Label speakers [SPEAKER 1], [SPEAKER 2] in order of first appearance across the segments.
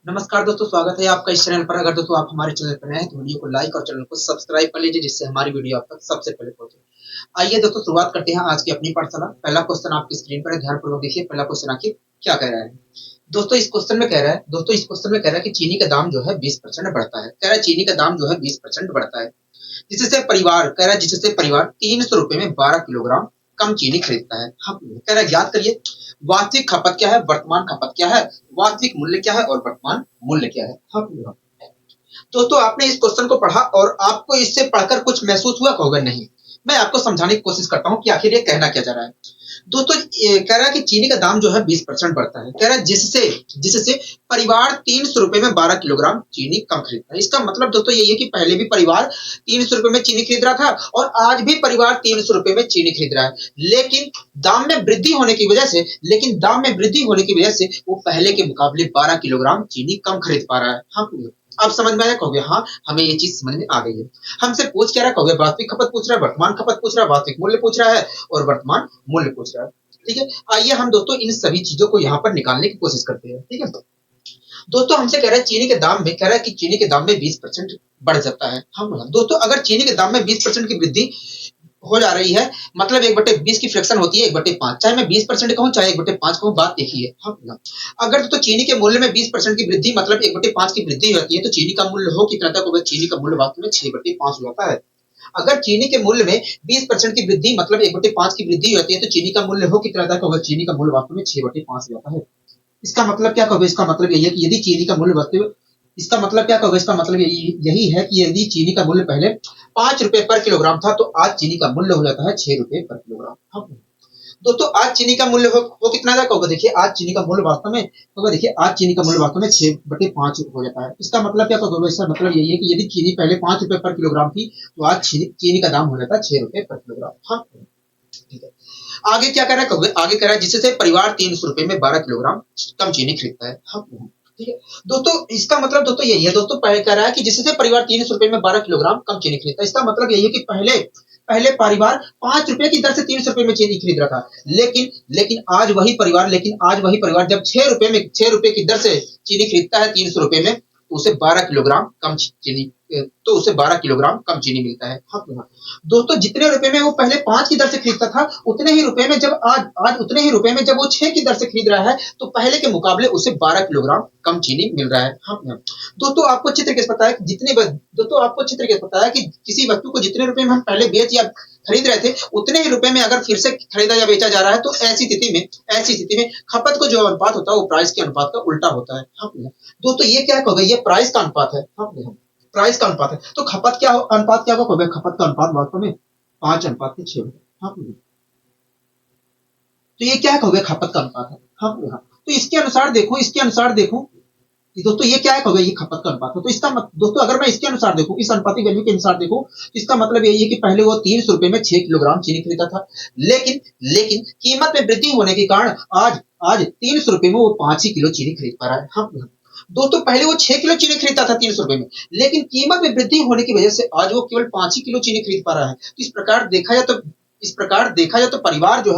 [SPEAKER 1] नमस्कार दोस्तों, स्वागत है आपका इस चैनल पर। अगर दोस्तों आप हमारे चैनल पर नए हैं तो वीडियो को लाइक और चैनल को सब्सक्राइब कर लीजिए, जिससे हमारी वीडियो आप तक सबसे पहले पहुंचे। आइए दोस्तों, शुरुआत करते हैं आज की अपनी पाठशाला। पहला क्वेश्चन आपकी स्क्रीन पर है, ध्यानपूर्वक देखिए। पहला क्वेश्चन आखिर क्या कह रहा है दोस्तों? इस क्वेश्चन में कह रहा है कि चीनी का दाम जो है 20% बढ़ता है। कह रहा है चीनी का दाम जो है 20% बढ़ता है, जिससे परिवार 300 रुपए में 12 किलोग्राम कम चीनी खरीदता है। हम कह रहा है याद करिए, वास्तविक खपत क्या है, वर्तमान खपत क्या है, वास्तविक मूल्य क्या है और वर्तमान मूल्य क्या है। हम दोस्तों, आपने इस क्वेश्चन को पढ़ा और आपको इससे पढ़कर कुछ महसूस हुआ होगा? नहीं। मैं आपको समझाने की कोशिश करता हूं कि आखिर ये कहना क्या चाह रहा है। दोस्तों, कह रहा है कि चीनी का दाम जो है 20% बढ़ता है। कह रहा है जिससे जिससे परिवार 300 रुपए में 12 किलोग्राम चीनी कम खरीदता है। इसका मतलब दोस्तों यही है कि पहले भी परिवार 300 रुपए में चीनी खरीद रहा था और आज भी परिवार 300 रुपए में चीनी खरीद रहा है, लेकिन दाम में वृद्धि होने की वजह से वो पहले के मुकाबले 12 किलोग्राम चीनी कम खरीद पा रहा है। हाँ, अब समझ में आया? कहोगे हाँ, हमें ये चीज समझ में आ गई है। हमसे पूछ क्या रहा? कहोगे वास्तविक खपत पूछ रहा है, वर्तमान खपत पूछ रहा है, वास्तविक मूल्य पूछ रहा है और वर्तमान मूल्य पूछ रहा है। ठीक है, आइए हम दोस्तों इन सभी चीजों को यहाँ पर निकालने की कोशिश करते हैं। ठीक है दोस्तों, हमसे कह रहा है चीनी के दाम में, कह रहा है कि चीनी के दाम में 20% बढ़ जाता है। हम दोस्तों, अगर चीनी के दाम में 20% की वृद्धि हो जा रही है, मतलब 1/20 की फ्रैक्शन होती है 1/5, चाहे मैं 20% कहूं चाहे 1/5 कहूं, बात एक ही है। हाँ, अगर तो चीनी के मूल्य में 20% की वृद्धि मतलब 1/5 की वृद्धि होती है, तो चीनी का मूल्य हो कितना तक होगा? चीनी का मूल्य वास्तव में 6/5 हो जाता है। अगर चीनी के मूल्य में 20% की वृद्धि मतलब 1/5 की वृद्धि होती है, तो चीनी का मूल्य हो कितना तक होगा? चीनी का मूल्य वास्तव में 6/5 हो जाता है। इसका मतलब क्या कहोगे? इसका मतलब यही है कि यदि चीनी का मूल्य वास्तव इसका मतलब क्या कहोगे? इसका मतलब यही है कि यदि चीनी का मूल्य पहले 5 रुपए पर किलोग्राम था, तो आज चीनी का मूल्य हो जाता है 6 रुपए पर किलोग्राम। हाँ। दोस्तों, आज चीनी का मूल्य हो कितना तक होगा? देखिए, आज चीनी का मूल्य वास्तव में होगा, देखिए आज चीनी का मूल्य वास्तव में 6/5 हो जाता है। इसका मतलब क्या कहोगे? इसका मतलब यही है कि यदि चीनी पहले 5 रुपए पर किलोग्राम थी, तो आज चीनी का दाम हो जाता है 6 रुपए पर किलोग्राम। हाँ, ठीक है। आगे क्या कह रहा है? आगे कह रहा है जिससे परिवार 300 रुपए में 12 किलोग्राम कम चीनी खरीदता है। हाँ, ठीक है दोस्तों, इसका मतलब दोस्तों यही है। दोस्तों, पहले कह रहा है कि जिससे परिवार 300 रुपए में 12 किलोग्राम कम चीनी खरीदता है। इसका मतलब यही है कि पहले पहले परिवार 5 रुपए की दर से 300 रुपए में चीनी खरीद रहा था, लेकिन आज वही परिवार जब 6 रुपए की दर से चीनी खरीदता है 300 रुपए में, तो उसे 12 किलोग्राम कम चीनी मिलता है। हाँ, दोस्तों, जितने रुपए में वो पहले 5 की दर से खरीदता था, उतने ही रुपए में जब आज उतने ही रुपए में जब वो 6 की दर से खरीद रहा है, तो पहले के मुकाबले उसे 12 किलोग्राम कम चीनी मिल रहा है। हाँ, दोस्तों, आपको अच्छी तरीके से पता है कि किसी वस्तु को जितने रुपए में हम पहले बेच या खरीद रहे थे, उतने ही रुपए में अगर फिर से खरीदा या बेचा जा रहा है, तो ऐसी स्थिति में खपत को जो अनुपात होता है, वो प्राइस के अनुपात का उल्टा होता है। हाँ, दोस्तों, ये क्या कहोगे? ये प्राइस का अनुपात है। हाँ, प्राइस का अनुपात है। तो खपत क्या अनुपात क्या होगा? खपत का अनुपात वास्तव में 5:6। हाँ, तो ये क्या कहोगे? खपत का अनुपात है। हाँ, तो इसके अनुसार देखो दोस्तों, ये क्या है कहोगे? ये खपत का अनुपात है। तो दोस्तों, अगर मैं इसके अनुसार देखूं, इस अनुपातिक वैल्यू के अनुसार देखूं, इसका मतलब यही है कि पहले वो 300 रुपए में 6 किलोग्राम चीनी खरीदा था, लेकिन कीमत में वृद्धि होने के कारण आज 300 रुपए में वो 5 ही किलो चीनी खरीद पा रहा है। हाँ, दोस्तों, पहले वो 6 किलो चीनी खरीदता था 300 रुपए में, लेकिन कीमत में वृद्धि होने की वजह से आज वो केवल 5 ही किलो चीनी खरीद पा रहा है। तो इस प्रकार देखा जाए तो परिवार जो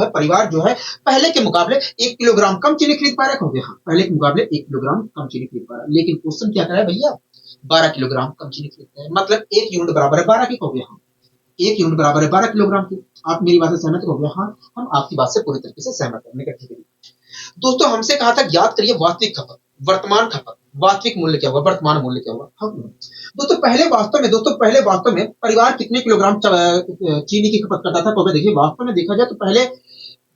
[SPEAKER 1] है पहले के मुकाबले 1 किलोग्राम कम चीनी खरीद पा रहा है। हो गया, हाँ, पहले के मुकाबले 1 किलोग्राम कम चीनी खरीद पा रहा है, लेकिन क्वेश्चन क्या कर रहा है भैया? 12 किलोग्राम कम चीनी खरीदता है, मतलब 1 यूनिट बराबर है 12 की। हो गया, हाँ, 1 यूनिट बराबर है 12 किलोग्राम की। आप मेरी बात से सहमत हो गया? हाँ, हम आपकी बात से पूरी तरीके से सहमत है। ठीक है दोस्तों, हमसे कहा था याद करिए वास्तविक खपत, वर्तमान खपत, वास्तविक मूल्य क्या होगा, वर्तमान मूल्य क्या होगा। हाँ, दोस्तों, पहले वास्तव में परिवार कितने किलोग्राम चीनी की खपत करता था? तो देखिए, वास्तव में देखा जाए तो पहले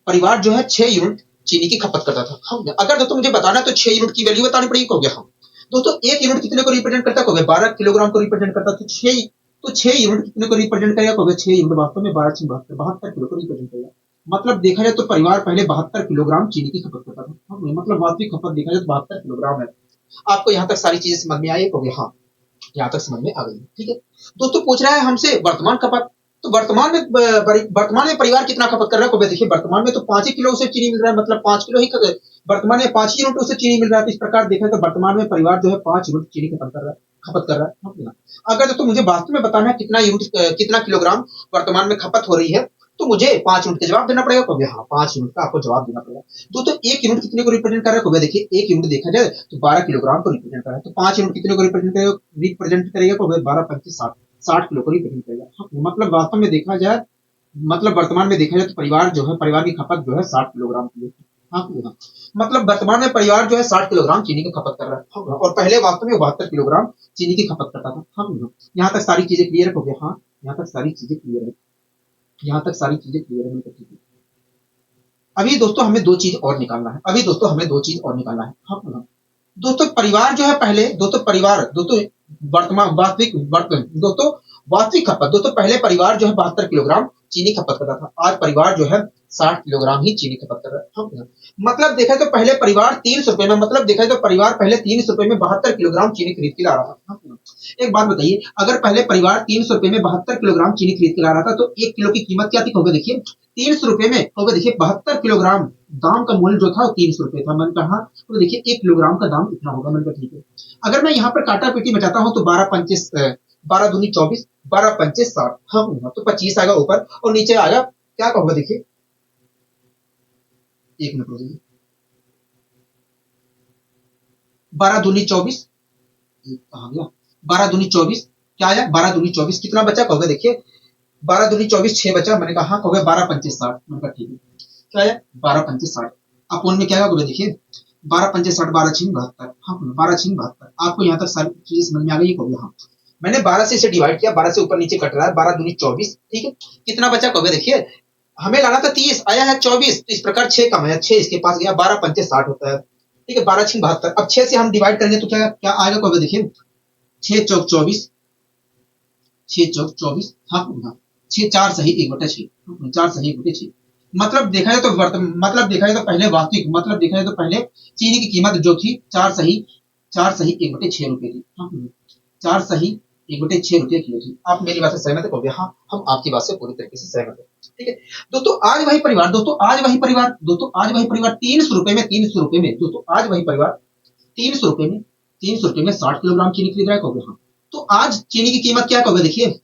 [SPEAKER 1] परिवार जो है 6 यूनिट चीनी की खपत करता था। हाँ, अगर दोस्तों मुझे बताना है तो 6 यूनिट की वैल्यू बतानी पड़ेगी। हो गया, हाँ, दोस्तों, 1 यूनिट कितने को रिप्रेजेंट करता है? 12 किलोग्राम को रिप्रेजेंट करता है। तो 6 यूनिट कितने को रिप्रेजेंट करेगा? 6 यूनिट वास्तव में 72 किलो को रिप्रेजेंट करेगा। मतलब देखा जाए तो परिवार पहले 72 किलोग्राम चीनी की खपत करता था। हाँ, मतलब वास्तविक खपत देखा जाए तो 72 किलोग्राम है। आपको यहाँ तक सारी चीजें समझ में आई? हो गया, हाँ, यहाँ तक समझ में आ गई। ठीक है दोस्तों, पूछ रहा है हमसे वर्तमान खपत। तो वर्तमान में परिवार कितना खपत कर रहा है? देखिए, वर्तमान में तो 5 ही किलो उसे चीनी मिल रहा है, मतलब 5 किलो ही वर्तमान में 5 यूनिट उसे चीनी मिल रहा है। तो इस प्रकार देखा तो वर्तमान में परिवार जो है 5 यूनिट चीनी खपत कर रहा है। अगर दोस्तों मुझे वास्तव में बताना है कितना किलोग्राम वर्तमान में खपत हो रही है, तो मुझे 5 यूनिट का जवाब देना पड़ेगा। कहोगे हाँ 5 यूनिट का आपको जवाब देना पड़ेगा। दोस्तों 1 यूनिट कितने को रिप्रेजेंट कर रहा है? कहोगे देखिए 1 यूनिट देखा जाए तो 12 किलोग्राम को रिप्रेजेंट कर रहा है। तो 5 यूनिट कितने को रिप्रेजेंट करेगा? कहोगे 12 25 60 60 किलो को रिप्रेजेंट करेगा। हाँ, मतलब वास्तव में देखा जाए, मतलब वर्तमान में देखा जाए तो परिवार जो है, परिवार की खपत जो है 60 किलोग्राम की है। हाँ, हाँ। मतलब वर्तमान में परिवार जो है 60 किलोग्राम चीनी की खपत कर रहा है। हाँ, और पहले वास्तव में 72 किलोग्राम चीनी की खपत करता था। हाँ, हाँ। यहाँ तक सारी चीजें क्लियर हो गया? हाँ, यहाँ तक सारी चीजें क्लियर है। यहाँ तक सारी चीजें क्लियर है। ठीक है। अभी दोस्तों हमें दो चीज और निकालना है। अभी दोस्तों हमें दो चीज और निकालना है। हाँ, हाँ। दोस्तों परिवार जो है पहले, दोस्तों परिवार, दोस्तों वर्तमान वास्तविक दोस्तों वास्तविक खपत, दोस्तों पहले परिवार जो है 72 किलोग्राम चीनी खपत करता था। आज परिवार जो है 60 किलोग्राम ही चीनी खपत कर रहा है। हाँ, मतलब देखा तो पहले परिवार 300 रुपए में, मतलब देखा तो परिवार पहले 300 रुपए में 72 किलोग्राम चीनी खरीद के ला रहा था। हाँ, एक बात बताइए, अगर पहले परिवार 300 रुपए में 72 किलोग्राम चीनी खरीद के ला रहा था तो 1 किलो की कीमत क्या थी? होगा देखिए 300 रुपए में, होगा देखिए 72 किलोग्राम दाम का मूल्य जो था वो 300 रुपए था। मैंने कहा तो देखिए 1 किलोग्राम का दाम इतना होगा। मैंने कहा ठीक है। अगर मैं यहाँ पर काटा पीटी बचाता हूँ तो 12 दूनी 24, 12 पंचे 60। हाँ, तो 25 आएगा ऊपर और नीचे आएगा क्या कहूंगा देखिए, एक मिनट रुकिए, 12 दूनी 24, कहा गया 12 दूनी 24, क्या आया 12 दूनी 24, कितना बचा? कहोगे देखिए 12 दूनी 24 6 बचा। मैंने कहा कहोगे 12 पंचे 60। मैंने कहा ठीक है। क्या आया? 12 पंचे 60। अपोन में क्या होगा देखिए 12 पंचे 60, 12 छीन 72। हाँ, 12 छीन 72। आपको यहाँ तक सारी चीजें समझ में आ गई? कहोगे हाँ। मैंने 12 से इसे डिवाइड किया, 12 से ऊपर नीचे कट रहा है, 12 दूनी 24। ठीक है, कितना बचा? कहोगे देखिए हमें लाना था 30, आया है 24। तो इस प्रकार 6 कम है, 6 इसके पास गया, 12 पंचे 60 होता है। ठीक है, 12 छीन 72। अब 6 से हम डिवाइड करेंगे तो क्या क्या आएगा? कहोगे देखिए 6 चौक 24, 6 चौक 24। हाँ, 6 4 सही 1/6, 4 सही 1/6। मतलब देखा जाए तो मतलब देखा जाए तो पहले वास्तविक, मतलब देखा जाए तो पहले चीनी की कीमत जो थी 4 सही 1/6 रुपए थी। हाँ, 4 सही 1/6 रुपए किलो थी। आप मेरी बात से सहमत हो गया? हाँ, हम आपकी बात से पूरी तरीके से सहमत है। ठीक है दोस्तों, आज वही परिवार, दोस्तों आज वही परिवार, दोस्तों आज वही परिवार 300 रुपए में, 300 रुपए में, दोस्तों आज वही परिवार 300 रुपए में, 300 रुपए में 60 किलोग्राम चीनी खरीद रहा है। कहोगे हाँ। तो आज चीनी की कीमत क्या? कहोगे देखिए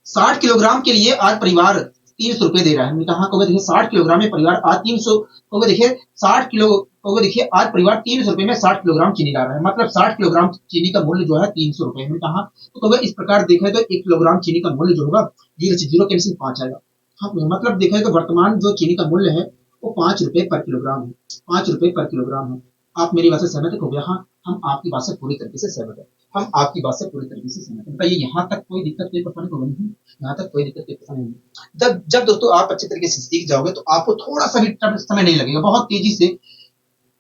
[SPEAKER 1] 60 किलोग्राम के लिए आज परिवार 300 रुपए दे रहा है। हमने कहा कहोगे देखिए 60 किलोग्राम में परिवार आज 300, कहोगे देखिए 60 किलो, कहोगे देखिए आज परिवार 300 रुपए में 60 किलोग्राम चीनी ला रहा है। मतलब 60 किलोग्राम चीनी का मूल्य जो है 300 रुपए। हमने कहा तो कहोगे इस प्रकार देखा तो 1 किलोग्राम चीनी का मूल्य जो होगा 0 से 0 कैंसिल 5 आएगा। हाँ, मतलब देखा तो वर्तमान जो चीनी का मूल्य है वो 5 रुपए पर किलोग्राम है, 5 रुपए पर किलोग्राम है। आप मेरी बात से सहमत हो गया? हाँ, हम आपकी बात से पूरी तरीके से सहमत है। हम आपकी बात से पूरी तरीके से सहमत है। बताइए यहाँ तक कोई दिक्कत, कोई परेशानी तो नहीं है? यहाँ तक कोई दिक्कत, कोई परेशानी नहीं। जब जब दोस्तों आप अच्छे तरीके से सीख जाओगे तो आपको थोड़ा सा भी समय नहीं लगेगा।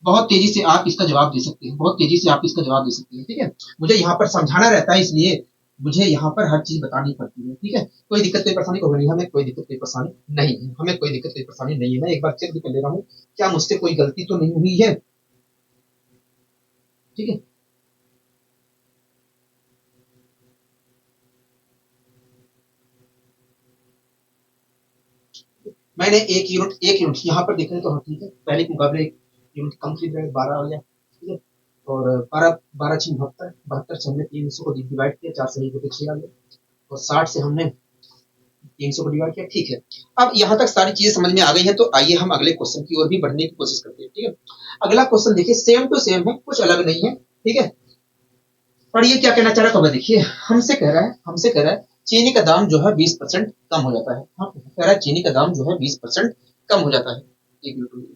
[SPEAKER 1] बहुत तेजी से आप इसका जवाब दे सकते हैं, बहुत तेजी से आप इसका जवाब दे सकते हैं। ठीक है, मुझे यहाँ पर समझाना रहता है, इसलिए मुझे यहाँ पर हर चीज बतानी पड़ती है। ठीक है, कोई दिक्कत कोई परेशानी को नहीं, हमें कोई दिक्कत कोई परेशानी नहीं है, हमें कोई दिक्कत कोई परेशानी नहीं है। मैं एक बार चेक भी कर ले रहा हूँ क्या मुझसे कोई गलती तो नहीं हुई है। ठीक है, मैंने एक यूनिट यहाँ पर देखा है तो हाँ ठीक है, पहले के मुकाबले एक यूनिट कम खरीद रहे, 12 हो गया। ठीक है, और 12 12 6 72, 72 से हमने 300 को डिवाइड किया, 4 से 1/6 आ गया, और 60 से हमने 300 को डिवाइड किया। ठीक है, अब यहाँ तक सारी चीजें समझ में आ गई है, तो आइए हम अगले क्वेश्चन की ओर भी बढ़ने की कोशिश करते हैं। ठीक है, अगला क्वेश्चन देखिए सेम टू सेम है, कुछ अलग नहीं है। ठीक है, पढ़िए क्या कहना चाह रहा है। देखिए हमसे कह रहा है चीनी का दाम जो है 20% कम हो जाता है। हाँ, कह रहा है चीनी का दाम जो है 20% कम हो जाता है। एक मिनट,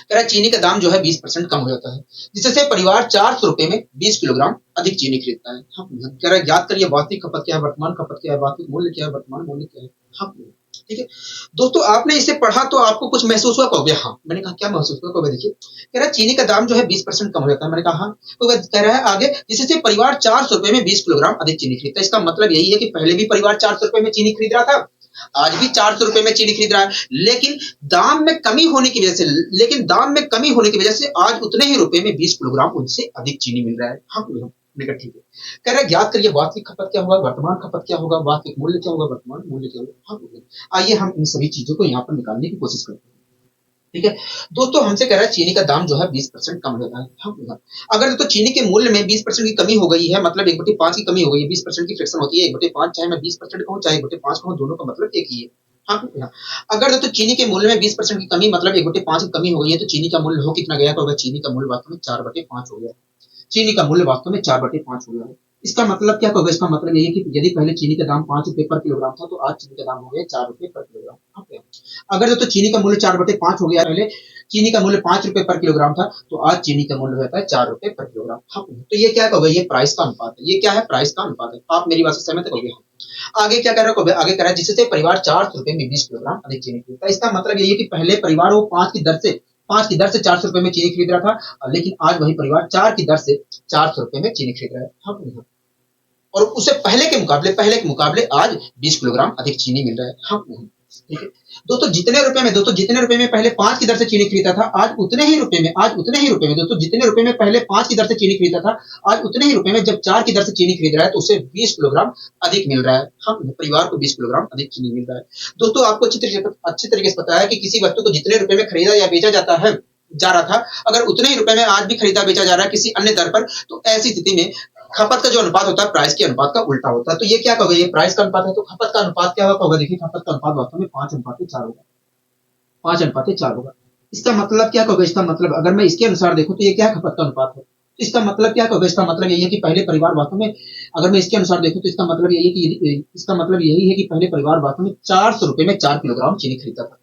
[SPEAKER 1] कह रहा है चीनी का दाम जो है 20% कम हो जाता है, जिससे परिवार 400 रुपए में 20 किलोग्राम अधिक चीनी खरीदता है। हाँ, कह रहा है याद करिए वास्तविक खपत क्या है, वर्तमान खपत क्या है, वास्तविक मूल्य क्या है, वर्तमान मूल्य क्या है। हाँ, ठीक है दोस्तों, आपने इसे पढ़ा तो आपको कुछ महसूस हुआ? कहोगे हाँ। मैंने कहा क्या महसूस हुआ? कहोगे देखिए कह रहा है चीनी का दाम जो है 20% कम हो जाता है। मैंने कहा हाँ। तो कह रहा है आगे, जिससे परिवार 400 रुपए में 20 किलोग्राम अधिक चीनी खरीदता है। इसका मतलब यही है कि पहले भी परिवार 400 रुपए में चीनी खरीद रहा था, आज भी 400 रुपए में चीनी खरीद रहा है, लेकिन दाम में कमी होने की वजह से, आज उतने ही रुपए में 20 किलोग्राम उनसे अधिक चीनी मिल रहा है। हाँ, ठीक है, कह रहा है ज्ञात करिए वास्तविक खपत क्या होगा, वर्तमान खपत क्या होगा, वास्तविक मूल्य क्या होगा, वर्तमान मूल्य क्या होगा। हाँ, आइए हम इन सभी चीजों को यहाँ पर निकालने की कोशिश करते हैं। ठीक है दोस्तों, हमसे कह रहा है चीनी का दाम जो है 20% कम हो जाता है। हाँ, अगर तो चीनी के मूल्य में 20% की कमी हो गई है, मतलब 1/5 की कमी हो गई है, 20% की फ्रैक्शन होती है 1/5, चाहे मैं 20% कहूँ चाहे 1/5 कहूँ, दोनों का मतलब एक ही है। हाँ हाँ। अगर दोस्तों चीनी के मूल्य में 20% की कमी मतलब 1/5 की कमी हो गई है तो चीनी का मूल्य हो कितना गया, तो अगर चीनी का मूल्य वास्तव में 4/5 हो गया, चीनी का मूल्य वास्तव में 4/5 हो गया है। इसका मतलब क्या होगा, इसका मतलब ये है कि यदि पहले चीनी का दाम 5 रुपए पर किलोग्राम था तो आज चीनी का दाम हो गया 4 रुपए पर किलोग्राम। ओके। अगर तो चीनी का मूल्य 4/5 हो गया, पहले चीनी का मूल्य 5 रुपए पर किलोग्राम था तो आज चीनी का मूल्य रहता है 4 रुपए पर किलोग्राम। हाँ, तो ये क्या होगा, ये प्राइस का अनुपात है, ये क्या है, प्राइस का अनुपात है। आप मेरी बात से सहमत हो गए। आगे क्या कर रहा है, आगे कर रहा है जिससे परिवार 400 रुपए में 20 किलोग्राम अधिक चीनी खरीदता है। इसका मतलब ये है कि पहले परिवार वो 5 की दर से 400 रुपए में चीनी खरीद रहा था, लेकिन आज वही परिवार 4 की दर से 400 रुपए में चीनी खरीद रहा है। हाँ, और उससे पहले के मुकाबले आज 20 किलोग्राम अधिक चीनी मिल रहा है। हाँ, ठीक है। दोस्तों जितने रुपए में पहले 5 की दर से चीनी खरीदा था, आज उतने ही रुपए में दोस्तों जितने रुपए में पहले 5 की दर से चीनी खरीदा था, आज उतने ही रुपए में जब 4 की दर से चीनी खरीद रहा है तो उसे 20 किलोग्राम अधिक मिल रहा है। हाँ, परिवार को 20 किलोग्राम अधिक चीनी मिल रहा है। दोस्तों आपको अच्छी तरीके से पता है कि किसी वस्तु को जितने रुपए में खरीदा या बेचा जा रहा था, अगर उतने ही रुपए में आज भी खरीदा बेचा जा रहा है किसी अन्य दर पर, तो ऐसी स्थिति में खपत का जो अनुपात होता है प्राइस के अनुपात का उल्टा होता है। तो ये क्या होगा, ये प्राइस का अनुपात है, तो खपत का अनुपात क्या होगा, देखिए खपत का अनुपात वास्तव में 5:4 होगा, 5:4 होगा। इसका मतलब क्या होगा, इसका मतलब अगर मैं इसके अनुसार देखूं तो ये क्या खपत का अनुपात है। इसका मतलब क्या होगा, इसका मतलब यही है कि पहले परिवार वास्तव में, अगर मैं इसके अनुसार देखूं तो इसका मतलब यही है कि पहले परिवार वास्तव में 400 रुपए में 4 किलोग्राम चीनी खरीदता था।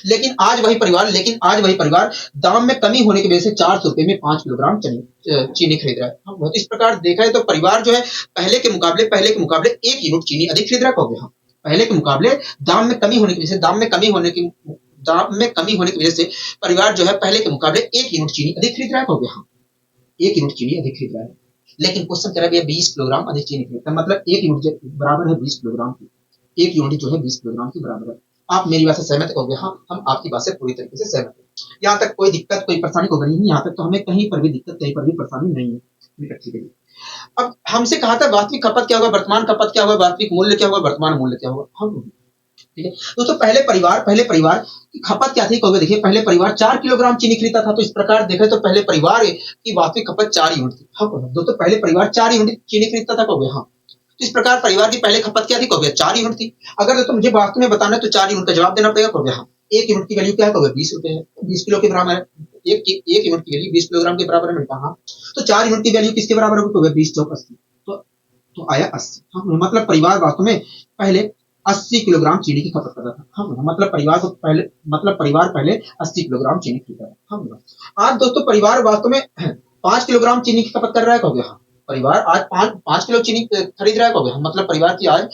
[SPEAKER 1] लेकिन आज वही परिवार दाम में कमी होने की वजह से 400 रुपए में 5 किलोग्राम चीनी खरीद रहा है। तो इस प्रकार देखा है तो परिवार जो है पहले के मुकाबले 1 यूनिट चीनी अधिक खरीद रहा है। पहले के मुकाबले दाम में कमी होने की वजह से परिवार जो है पहले के मुकाबले 1 यूनिट चीनी अधिक खरीद रहा है। 1 यूनिट चीनी अधिक खरीद रहा है, लेकिन क्वेश्चन कह रहा है 20 किलोग्राम अधिक चीनी खरीदता है, मतलब 1 यूनिट बराबर है 20 किलोग्राम की। 1 यूनिट जो है 20 किलोग्राम के बराबर है। आप मेरी बात से सहमत हो गए? हाँ, हम आपकी बात से पूरी तरीके से सहमत हैं। यहाँ तक कोई दिक्कत कोई परेशानी होगी नहीं, यहाँ तक तो हमें कहीं पर भी दिक्कत कहीं पर भी परेशानी नहीं है। ठीक है। अब हमसे कहा था वास्तविक खपत क्या होगा, वर्तमान खपत क्या होगा, वास्तविक मूल्य क्या होगा, वर्तमान मूल्य क्या होगा। हम ठीक है दोस्तों, पहले परिवार की खपत क्या थी, देखिए पहले परिवार 4 किलोग्राम चीनी खरीदता था, तो इस प्रकार देखें तो पहले परिवार की वास्तविक खपत 4 यूनिट थी। हाँ दोस्तों, पहले परिवार 4 यूनिट चीनी खरीदता था। हाँ, तो इस प्रकार परिवार की पहले खपत क्या थी, 4 यूनिट थी। अगर दोस्तों मुझे वास्तव में बताना है तो 4 यूनिट का जवाब देना पड़ेगा। हाँ, 1 यूनिट की वैल्यू क्या है, 20 रुपए है, 20 किलो के बराबर है। एक यूनिट की वैल्यू 20 किलोग्राम के बराबर है। मैंने कहा तो 4 यूनिट की वैल्यू किसके बराबर होगी, 20 चौक 80, तो आया 80। हाँ, मतलब परिवार वास्तव में पहले 80 किलोग्राम चीनी की खपत करता था। हाँ, मतलब परिवार पहले 80 किलोग्राम चीनी खरीदा था। हाँ, आज दोस्तों परिवार वास्तव में 5 किलोग्राम चीनी की खपत कर रहा है। हाँ, परिवार आज 5 किलो चीनी खरीद रहा है। मतलब परिवार की आज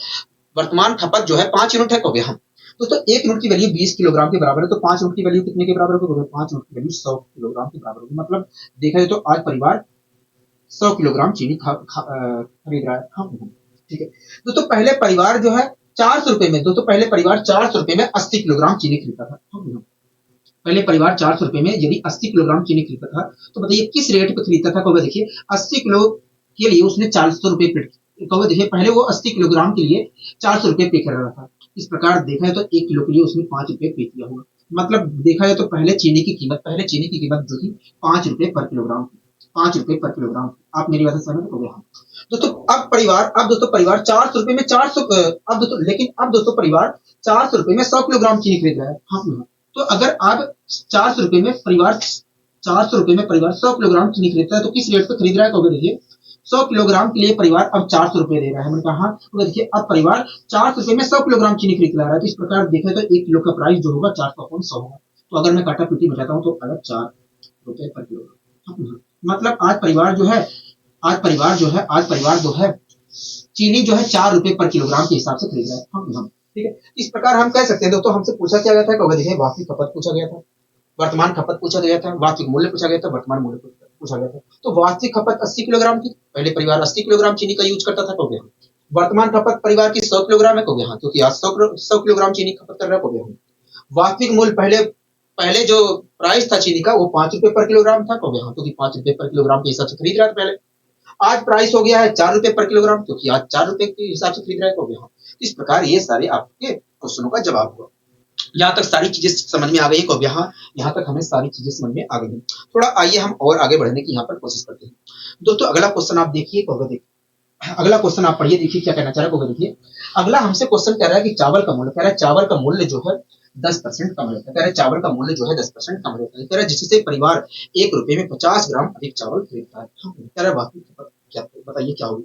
[SPEAKER 1] वर्तमान खपत जो है 5 यूनिट है। हाँ, दोस्तों 1 यूनिट की वैल्यू 20 किलोग्राम के बराबर है, तो 5 यूनिट की वैल्यू कितने के बराबर होगी, 5 यूनिट की वैल्यू 100 किलोग्राम के बराबर होगी। मतलब देखा जाए तो आज परिवार 100 किलोग्राम चीनी खरीद रहा है। हाँ, ठीक है दोस्तों, पहले परिवार जो है 400 रुपए में, 80 किलोग्राम चीनी खरीदता था। हाँ, पहले परिवार 400 रुपए में यदि 80 किलोग्राम चीनी खरीदता था, तो बताइए किस रेट पे खरीदता था। देखिए 80 किलो के लिए उसने 400 रुपए पे, देखिए पहले वो 80 किलोग्राम के लिए 400 रुपए पे कर रहा था। इस प्रकार देखा जाए तो 1 किलो के लिए उसने 5 रुपए पे किया हुआ। मतलब देखा जाए तो पहले चीनी की कीमत जो थी 5 रुपए पर किलोग्राम थी, 5 रुपए पर किलोग्राम। आप मेरी बात से सहमत हो गए? हाँ दोस्तों, अब दोस्तों परिवार 400 रुपए में 400 अब दोस्तों परिवार 400 रुपए में 100 किलोग्राम चीनी खरीद रहा है। हाँ, तो अगर आप 400 रुपए में परिवार 100 किलोग्राम चीनी खरीदता है, तो किस रेट पे खरीद रहा है, देखिए 100 किलोग्राम के लिए परिवार अब 400 रुपए दे रहा है। मैंने कहा तो देखिए अब परिवार 400 रुपए में 100 किलोग्राम चीनी खरीद रहा है। तो इस प्रकार देखें तो 1 किलो का प्राइस जो होगा 400/100 होगा। तो अगर मैं काटा पीटी बचाता हूँ तो आएगा 4 रुपए पर किलोग्राम। मतलब आज परिवार जो है चीनी जो है 4 रुपए पर किलोग्राम के हिसाब से खरीद रहा है। ठीक है, इस प्रकार हम कह सकते हैं। दोस्तों हमसे पूछा क्या गया था, देखिए वास्तविक खपत पूछा गया था, वर्तमान खपत पूछा गया था, वास्तविक मूल्य पूछा गया था, वर्तमान मूल्य पूछा गया था। तो वास्तविक खपत 80 किलोग्राम की, पहले परिवार 80 किलोग्राम चीनी का यूज करता था। वर्तमान खपत परिवार की 100 किलोग्राम है। क्योंकि आज 100 किलोग्राम चीनी खपत कर रहा है। वास्तविक मूल्य पहले जो प्राइस था चीनी का वो 5 रुपए पर किलोग्राम था। क्योंकि 5 रुपए पर किलोग्राम के हिसाब से खरीद रहा था पहले। आज प्राइस हो गया है 4 रुपए पर किलोग्राम, क्योंकि आज 4 रुपए के हिसाब से खरीद रहा है। इस प्रकार ये सारे आपके क्वेश्चनों का जवाब हुआ। यहाँ तक सारी चीजें समझ में आ गई। यहाँ तक हमें सारी चीजें समझ में आ गई। थोड़ा आइए हम और आगे बढ़ने की यहाँ पर कोशिश करते हैं। दोस्तों अगला क्वेश्चन आप देखिए। अगला क्वेश्चन आप पढ़िए, देखिए क्या कहना चाह रहा है, देखिए अगला हमसे क्वेश्चन कह रहा है कि चावल का मूल्य, कह रहा है चावल का मूल्य जो है 10% कम रहता है, कह रहा है चावल का मूल्य जो है 10% कम रहता है, कह रहा है जिससे परिवार 1 रुपए में 50 ग्राम अधिक चावल खरीदता है। हाँ, कह रहा है वास्तविक खपत क्या, बताइए क्या होगी।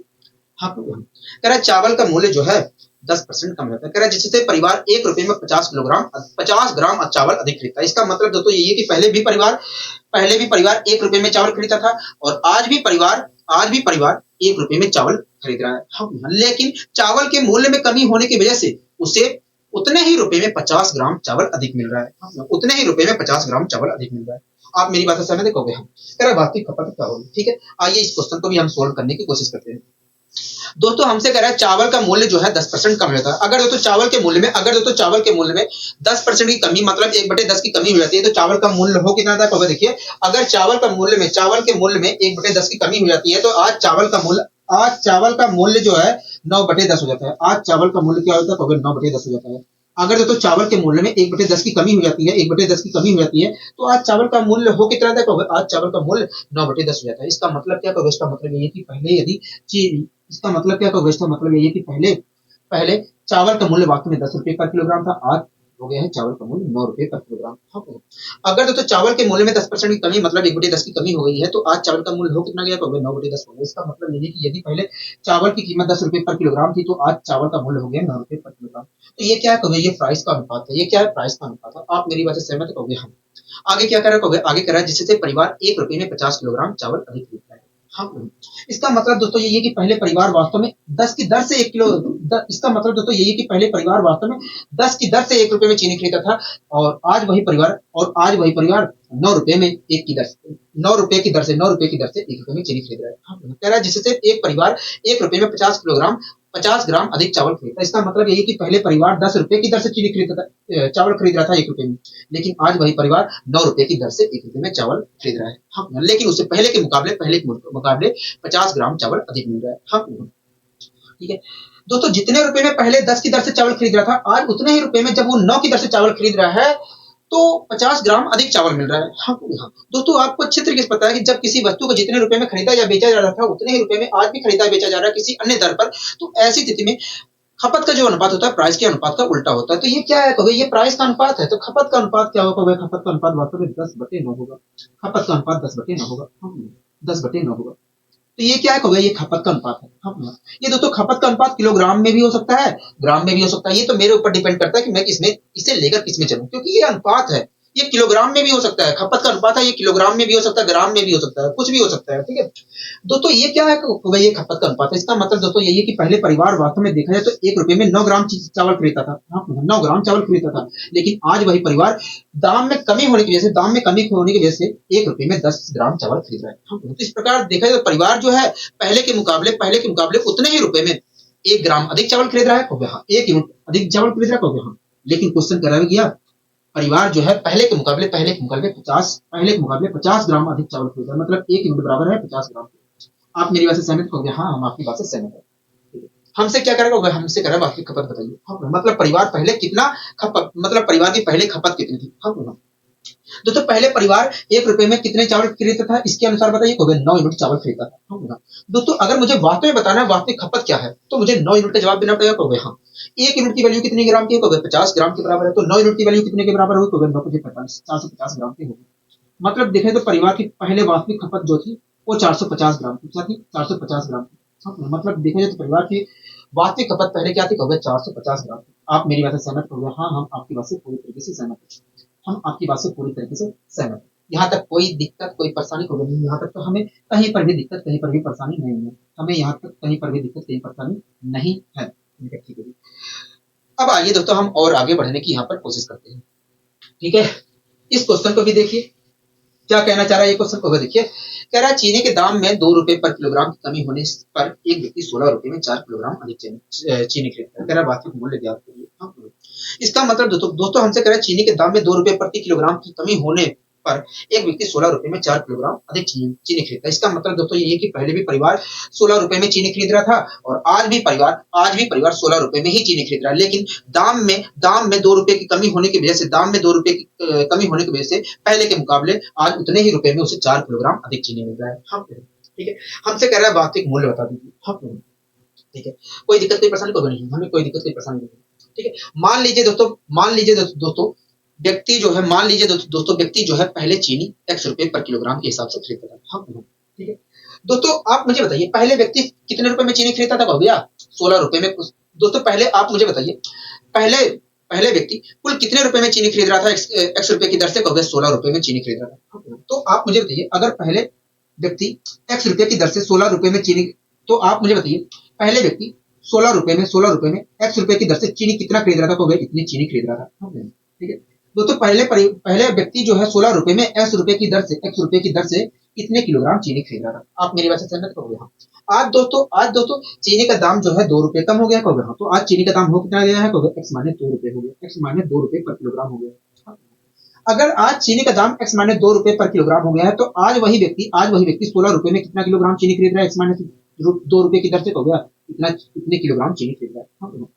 [SPEAKER 1] हाँ, कह रहा है चावल का मूल्य जो है 10% कम रहता है, कह रहा है जिससे परिवार 1 रुपए में 50 ग्राम चावल अधिक खरीदता है। इसका मतलब दोस्तों ये है कि पहले भी परिवार 1 रुपए में चावल खरीदता था, और आज भी परिवार 1 रुपए में चावल खरीद रहा है। हाँ, लेकिन चावल के मूल्य में कमी होने की वजह से उसे उतने ही रुपए में 50 ग्राम चावल अधिक मिल रहा है। हाँ, उतने ही रुपए में 50 ग्राम चावल अधिक मिल रहा है। आप मेरी बात से सहमत कहोगे हम, कह रहा वास्तविक खपत क्या होगी। ठीक है, आइए इस क्वेश्चन को भी हम सोल्व करने की कोशिश करते हैं। दोस्तों हमसे कह रहा है चावल का मूल्य जो है 10% कम रहता है। अगर दोस्तों चावल के मूल्य में 10% की कमी, मतलब 1/10 की कमी हो जाती है, तो चावल का मूल्य हो कितना था, तो देखिए अगर चावल के मूल्य में 1/10 की कमी हो जाती है, तो आज चावल का मूल्य जो है 9/10 हो जाता है। आज चावल का मूल्य क्या होता है, 9/10 हो जाता है। अगर दोस्तों चावल के मूल्य में 1/10 की कमी हो जाती है, तो आज चावल का मूल्य हो कितना था, आज चावल का मूल्य 9/10 हो जाता है। इसका मतलब क्या, इसका मतलब ये है कि पहले यदि इसका मतलब क्या होगा, इसका मतलब ये है कि पहले चावल का मूल्य वास्तव में 10 रुपए पर किलोग्राम था, आज हो गया है चावल का मूल्य 9 रुपए पर किलोग्राम। हाँ, अगर दोस्तों चावल के मूल्य में 10% की कमी, मतलब 1/10 की कमी हो गई है, तो आज चावल का मूल्य हो कितना गया, तो 9/10 हो गया। इसका मतलब ये है कि यदि पहले चावल की कीमत 10 रुपए पर किलोग्राम थी, तो आज चावल का मूल्य हो गया 9 रुपए पर किलोग्राम। तो ये क्या है, ये प्राइस का अनुपात है। ये क्या है, प्राइस का अनुपात है। आप मेरी बात से सहमत हो गए हम। आगे क्या कर रहा है, आगे कह रहा है जिससे परिवार 1 रुपए में 50 किलोग्राम चावल अधिक खरीदता है। हाँ, इसका मतलब दोस्तों ये है कि पहले परिवार वास्तव में 10 की दर से 1 किलो इसका मतलब दोस्तों यही है कि पहले परिवार वास्तव में 10 की दर से 1 रुपए में चीनी खरीदता था, और आज वही परिवार 9 रुपए में 9 रुपए की दर से 1 रुपए में चीनी खरीद रहा है। हाँ, कह रहा है जिससे एक परिवार 1 रुपए में 50 ग्राम अधिक चावल खरीदता है। इसका मतलब यही कि पहले परिवार 10 रुपए की दर से चीनी खरीदता था, चावल खरीद रहा था 1 रुपए में, लेकिन आज वही परिवार 9 रुपए की दर से 1 रुपए में चावल खरीद रहा है। हाँ, लेकिन उससे पहले के मुकाबले 50 ग्राम चावल अधिक मिल रहा है। हाँ, ठीक है दोस्तों, जितने रुपए में पहले 10 की दर से चावल खरीद रहा था, आज उतने ही रुपए में जब वो 9 की दर से चावल खरीद रहा है, तो 50 ग्राम अधिक चावल मिल रहा है। हाँ, हाँ। दोस्तों आपको अच्छे तरीके से पता है कि जब किसी वस्तु को जितने रुपए में खरीदा या बेचा जा रहा था, उतने ही रुपए में आज भी खरीदा बेचा जा रहा है किसी अन्य दर पर, तो ऐसी स्थिति में खपत का जो अनुपात होता है प्राइस के अनुपात का उल्टा होता है। तो ये क्या है, कहोगे ये प्राइस का अनुपात है, तो खपत का अनुपात क्या होगा, खपत का अनुपात वास्तव में 10/9 होगा। खपत का अनुपात 10/9 होगा। 10/9 होगा। तो ये क्या है, कहोगे ये खपत का अनुपात है। हाँ, ये दोस्तों खपत का अनुपात किलोग्राम में भी हो सकता है, ग्राम में भी हो सकता है। ये तो मेरे ऊपर डिपेंड करता है कि मैं इसे लेकर किसमें चलूं, क्योंकि ये अनुपात है। ये किलोग्राम में भी हो सकता है, खपत का अनुपात है, ये किलोग्राम में भी हो सकता है, ग्राम में भी हो सकता है, कुछ भी हो सकता है। ठीक है दोस्तों, ये क्या है, ये खपत का अनुपात है। इसका मतलब दोस्तों यही है कि पहले परिवार वास्तव में देखा जाए तो 1 रुपए में 9 ग्राम चावल खरीदता था। हाँ, 9 ग्राम चावल खरीदता था, लेकिन आज वही परिवार दाम में कमी होने की वजह से 1 रुपए में 10 ग्राम चावल खरीद रहा है। हाँ, तो इस प्रकार देखा जाए तो परिवार जो है पहले के मुकाबले उतने ही रुपए में 1 ग्राम अधिक चावल खरीद रहा है। हाँ, 1 यूनिट अधिक चावल खरीद रहा है। हाँ, लेकिन क्वेश्चन कर रहा है परिवार जो है पहले के मुकाबले 50 ग्राम अधिक चावल खरीद रहा है, मतलब 1 यूनिट बराबर है 50 ग्राम। आप मेरी बात से सहमत हो गए। हाँ, हम आपकी बात से सहमत है। हमसे क्या करेगा, हमसे कह रहा है वास्तविक खपत बताइए। हाँ, मतलब परिवार पहले कितना खपत, मतलब परिवार की पहले खपत कितनी थी। हाँ, दोस्तों पहले परिवार 1 रुपए में कितने चावल खरीदता था, इसके अनुसार बताइए, 9 यूनिट चावल खरीदता था। हाँ, दोस्तों अगर मुझे वास्तव में बताना है वास्तविक खपत क्या है, तो मुझे 9 यूनिट का जवाब देना पड़ेगा। हाँ, 1 यूनिट की वैल्यू कितनी ग्राम की है, 50 ग्राम के बराबर है, तो 9 यूनिट की वैल्यू कितने के बराबर होगी, 450 ग्राम की होगी। मतलब देखें तो परिवार की पहले वास्तविक खपत जो थी वो 450 ग्राम की थी, 450 ग्राम की। हाँ, मतलब देखा जाए तो परिवार की वास्तविक खपत पहले क्या थी, 450 ग्राम की। आप मेरी बात से सहमत हो गए। हाँ, हम आपकी बात से पूरी तरीके से सहमत हैं। हम आपकी बात से पूरी तरीके से सहमत हैं। यहाँ तक कोई दिक्कत, कोई परेशानी को नहीं, यहाँ तक तो हमें कहीं पर भी दिक्कत, कहीं पर भी परेशानी नहीं है। हमें यहाँ तक कहीं पर भी दिक्कत, कहीं परेशानी नहीं है। ठीक है, अब आइए दोस्तों हम और आगे बढ़ने की यहाँ पर कोशिश करते हैं। ठीक है, इस क्वेश्चन को भी देखिए क्या कहना चाह रहा है ये क्वेश्चन को देखिए। कह रहा है चीनी के दाम में 2 रुपए पर किलोग्राम की कमी होने पर एक व्यक्ति 16 रुपए में 4 किलोग्राम अधिक चीनी खरीदता है। कह रहा है वास्तविक मूल्य ज्ञात करिए। हाँ, इसका मतलब दोस्तों हमसे कह रहा है चीनी के दाम में 2 रुपए प्रति किलोग्राम की कमी होने पर एक व्यक्ति 16 रुपए में 4 किलोग्राम अधिक चीनी खरीदता है। इसका मतलब दोस्तों ये है कि पहले भी परिवार 16 रुपए में चीनी खरीद रहा था, और आज भी परिवार 16 रुपए में ही चीनी खरीद रहा है, लेकिन दाम में 2 रुपए की कमी होने की वजह से कमी होने की वजह से पहले के मुकाबले आज उतने ही रुपए में उसे 4 किलोग्राम अधिक चीनी मिल रहा है। हाँ, ठीक है, हमसे कह रहा है वास्तविक मूल्य बता दीजिए। हाँ, ठीक है, कोई दिक्कत कोई परेशानी कोई नहीं, हमें कोई दिक्कत कोई परेशानी नहीं है। ठीक है, मान लीजिए दोस्तों व्यक्ति जो है, मान लीजिए दोस्तों व्यक्ति जो है पहले चीनी ₹X पर किलोग्राम के हिसाब से खरीदता था। हाँ, ठीक है। दोस्तों आप मुझे बताइए पहले व्यक्ति कितने रुपए में चीनी खरीदता था भैया? ₹16 में। दोस्तों पहले आप मुझे बताइए पहले पहले व्यक्ति कुल कितने रुपए में चीनी खरीद रहा था? एक्स रुपए की दर से कहोगे ₹16 में चीनी खरीद रहा था। तो आप मुझे बताइए अगर पहले व्यक्ति एक्स रुपए की दर से ₹16 में चीनी, तो आप मुझे बताइए पहले व्यक्ति ₹16 में एक्स रुपए की दर से चीनी कितना खरीद रहा था? तो इतनी चीनी खरीद रहा था। ठीक है दोस्तों, पहले व्यक्ति जो है ₹16 में एक्स रुपए की दर से कितने किलोग्राम चीनी खरीद रहा था? आप मेरी बात से सहमत कहोगे? हाँ। आज दोस्तों चीनी का दाम जो है ₹2 कम हो गया कहोगे? हाँ। तो आज चीनी का दाम हो कितना गया है कहोगे? x माइनस ₹2 हो गया। x माइनस ₹2 पर किलोग्राम हो गया। हाँ। अगर आज चीनी का दाम x माइनस ₹2 पर किलोग्राम हो गया है, तो आज वही व्यक्ति ₹16 में कितना किलोग्राम चीनी खरीद रहा है? x माइनस ₹2 की दर से कहोगे इतने किलोग्राम चीनी खरीद रहा है। हाँ।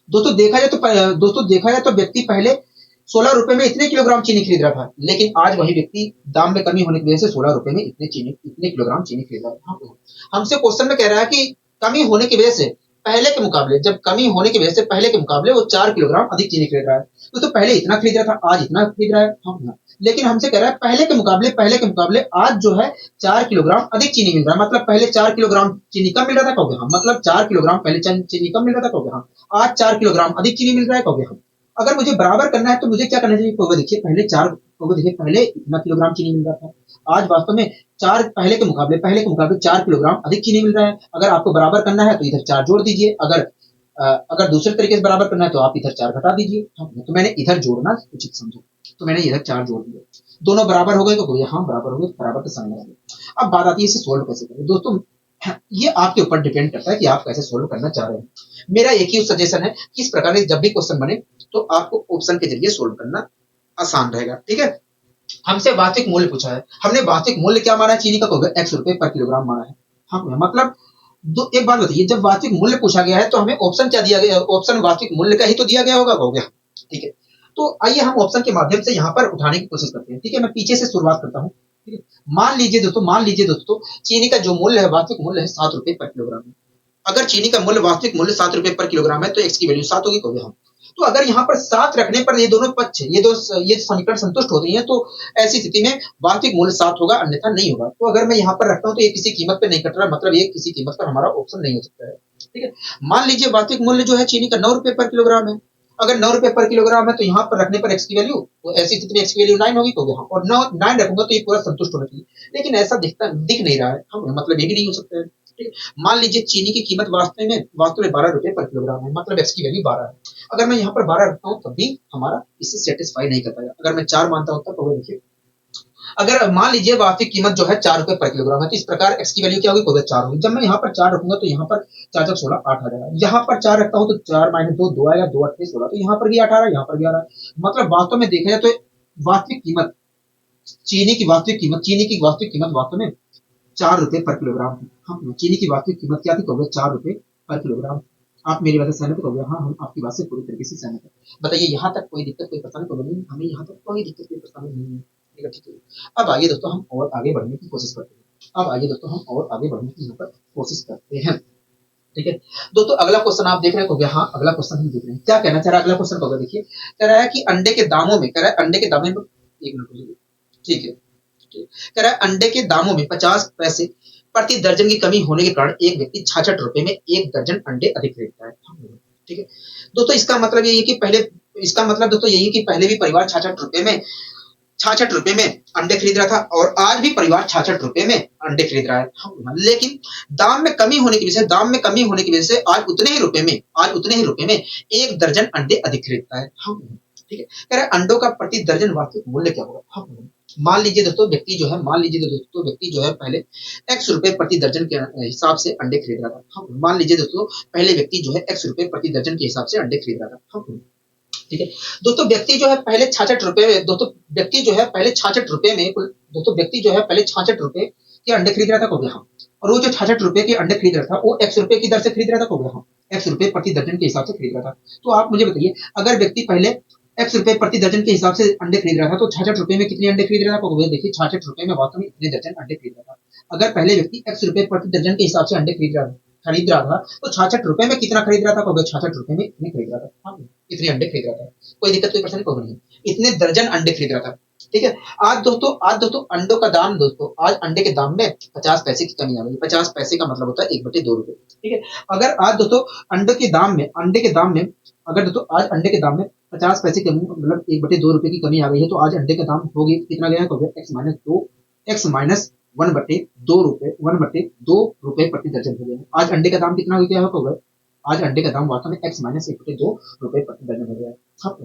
[SPEAKER 1] दोस्तों देखा जाए तो व्यक्ति पहले ₹16 में इतने किलोग्राम चीनी खरीद रहा था, लेकिन आज वही व्यक्ति दाम में कमी होने की वजह से ₹16 में इतने किलोग्राम चीनी खरीद रहा है। हाँ। हमसे क्वेश्चन में कह रहा है कि कमी होने की वजह से पहले के मुकाबले, जब कमी होने की वजह से पहले के मुकाबले वो 4 किलोग्राम अधिक चीनी खरीद रहा है। तो पहले इतना खरीद रहा था, आज इतना खरीद रहा है। हाँ। लेकिन हमसे कह रहा है पहले के मुकाबले आज जो है 4 किलोग्राम अधिक चीनी मिल रहा है। मतलब पहले 4 किलोग्राम चीनी कम मिल रहा था कहोगे? हाँ। मतलब 4 किलोग्राम पहले चीनी कम मिल रहा था कहोगे? हाँ। आज 4 किलोग्राम अधिक चीनी मिल रहा है कहोगे? हाँ। अगर मुझे बराबर करना है तो मुझे क्या करना चाहिए कहोगे? देखिए पहले इतना किलोग्राम चीनी मिल रहा था, आज वास्तव में पहले के मुकाबले 4 किलोग्राम अधिक चीनी मिल रहा है। अगर आपको बराबर करना है तो इधर 4 जोड़ दीजिए, अगर दूसरे तरीके से बराबर करना है तो आप इधर 4 घटा दीजिए। तो मैंने इधर जोड़ना उचित समझा, तो मैंने इधर 4 जोड़ दिया। दोनों बराबर हो गए तो भैया हाँ बराबर हो गए, बराबर तो समझ गए। अब बात आती है इसे सोल्व कैसे करें। दोस्तों ये आपके ऊपर डिपेंड करता है कि आप कैसे सोल्व करना चाह रहे हैं। मेरा एक ही सजेशन है कि इस प्रकार से जब भी क्वेश्चन बने तो आपको ऑप्शन के जरिए सोल्व करना आसान रहेगा। ठीक है, हमसे वास्तविक मूल्य पूछा है, हमने वास्तविक मूल्य क्या माना है? चीनी का कहोगे ₹X पर किलोग्राम माना है। हाँ, मतलब एक बात बताइए, जब वास्तविक मूल्य पूछा गया है तो हमें ऑप्शन क्या दिया गया? ऑप्शन वास्तविक मूल्य का ही तो दिया गया होगा कहोगे? ठीक है, तो आइए हम ऑप्शन के माध्यम से यहाँ पर उठाने की कोशिश करते हैं। ठीक है, मैं पीछे से शुरुआत करता हूँ। ठीक है, मान लीजिए दोस्तों चीनी का जो मूल्य है, वास्तविक मूल्य है ₹7 पर किलोग्राम। अगर चीनी का मूल्य वास्तविक मूल्य ₹7 पर किलोग्राम है तो x की वैल्यू 7 होगी कहोगे? हाँ। तो अगर यहाँ पर 7 रखने पर ये दोनों पक्ष, ये समीकरण संतुष्ट हो रही है, तो ऐसी स्थिति में वास्तविक मूल्य 7 होगा, अन्यथा नहीं होगा। तो अगर मैं यहाँ पर रखता हूँ तो ये किसी कीमत पे नहीं कट रहा, मतलब ये किसी कीमत पर हमारा ऑप्शन नहीं हो सकता है। ठीक है, मान लीजिए वास्तविक मूल्य जो है चीनी का ₹9 पर किलोग्राम है। अगर ₹9 पर किलोग्राम है तो यहाँ पर रखने पर x की वैल्यू, तो ऐसी स्थिति में x की वैल्यू 9 होगी कहोगे? हाँ। और 9 रखूंगा तो ये पूरा संतुष्ट होना चाहिए, लेकिन ऐसा दिख नहीं रहा है। हाँ, मतलब ये भी नहीं हो सकता है। ठीक है, मान लीजिए चीनी की कीमत वास्तव में ₹12 पर किलोग्राम है, मतलब x की वैल्यू 12 है। अगर मैं यहाँ पर 12 रखता हूँ तब भी हमारा इससे सेटिस्फाई नहीं कर पाएगा। अगर मैं 4 मानता हूँ तब देखिए, अगर मान लीजिए वास्तविक कीमत जो है ₹4 पर किलोग्राम है, तो इस प्रकार x की वैल्यू क्या होगी कहोगे? 4 होगी। जब मैं यहाँ पर 4 रखूंगा तो यहाँ पर 4 जब 16 8 आ जाएगा। यहाँ पर 4 रखता हूँ तो 4 माइनस 2 2 आएगा, 2 8 16, तो यहाँ पर भी 18, यहाँ पर भी 18। मतलब वास्तव में देखा जाए तो वास्तविक कीमत चीनी की वास्तविक कीमत वास्तव में ₹4 पर किलोग्राम है। हाँ, चीनी की वास्तविक कीमत क्या थी कहोगे? ₹4 पर किलोग्राम। आप मेरी बात से सहमत हो गए? हाँ, हम आपकी बात से पूरी तरीके से सहमत है। बताइए यहाँ तक कोई दिक्कत कोई परेशानी तो नहीं? हमें यहाँ तक कोई दिक्कत कोई परेशानी नहीं है। ठीक है, ठीक है। अब आइए दोस्तों हम और आगे बढ़ने की कोशिश करते हैं। ठीक है दोस्तों, अगला क्वेश्चन आप देख रहे हो? हाँ, अगला क्वेश्चन हम देख रहे हैं। क्या कहना चाह रहा है अगला क्वेश्चन कहोगे? देखिए कह रहा है कि अंडे के दामों में, एक मिनट, ठीक है, कह रहा है अंडे के दामों में 50 पैसे प्रति दर्जन की कमी होने के कारण एक व्यक्ति ₹66 में 1 दर्जन अंडे अधिक खरीदता है। ठीक है दोस्तों, इसका मतलब यही है कि पहले भी परिवार ₹66 में अंडे खरीद रहा था, और आज भी परिवार ₹66 में अंडे खरीद रहा है। लेकिन दाम में कमी होने की वजह से आज उतने ही रुपए में 1 दर्जन अंडे अधिक खरीदता है। ठीक है, कह रहा है अंडों का प्रति दर्जन वास्तविक मूल्य क्या होगा? मान लीजिए दोस्तों व्यक्ति जो है पहले ₹X प्रति दर्जन के हिसाब से अंडे खरीद रहा था। मान लीजिए दोस्तों पहले व्यक्ति जो है ₹X प्रति दर्जन के हिसाब से अंडे खरीद रहा था। ठीक है दोस्तों, व्यक्ति जो है पहले ₹66 के अंडे खरीद रहा था कहोगे? हाँ। और वो जो ₹66 के अंडे खरीद रहा था वो X की दर से खरीद रहा था कहोगे? हाँ। ₹X प्रति दर्जन के हिसाब से खरीद रहा था। तो आप मुझे बताइए, अगर व्यक्ति पहले ₹X प्रति दर्जन के हिसाब से अंडे खरीद रहा था तो ₹66 में कितने अंडे खरीद रहा था कहोगे? देखिए ₹66 में वास्तव में इतने दर्जन अंडे खरीद रहा था। अगर पहले व्यक्ति ₹X प्रति दर्जन के हिसाब से अंडे खरीद रहा खरीद रहा था तो 66 रुपए में कितना खरीद रहा था, कहोगे 66 रुपए में इतने खरीद रहा था। हाँ, इतने अंडे खरीद रहा था, कोई दिक्कत कोई परेशानी कहोगे नहीं, इतने दर्जन अंडे खरीद रहा था। ठीक है। आज दोस्तों अंडों का दाम, दोस्तों आज अंडे के दाम में 50 पैसे की कमी आ गई। 50 पैसे का मतलब होता है 1/2 रुपए। ठीक है। अगर आज दोस्तों अंडे के दाम में अगर दोस्तों आज अंडे के दाम में 50 पैसे की मतलब 1/2 रुपए की कमी आ गई है, तो आज अंडे का दाम होगी कितना गया है, x-2 प्रति दर्जन हो गया है। आज अंडे का दाम कितना हो गया है, आज अंडे का दाम वास्तव में x-1/2 प्रति दर्जन हो गया है। हाँ,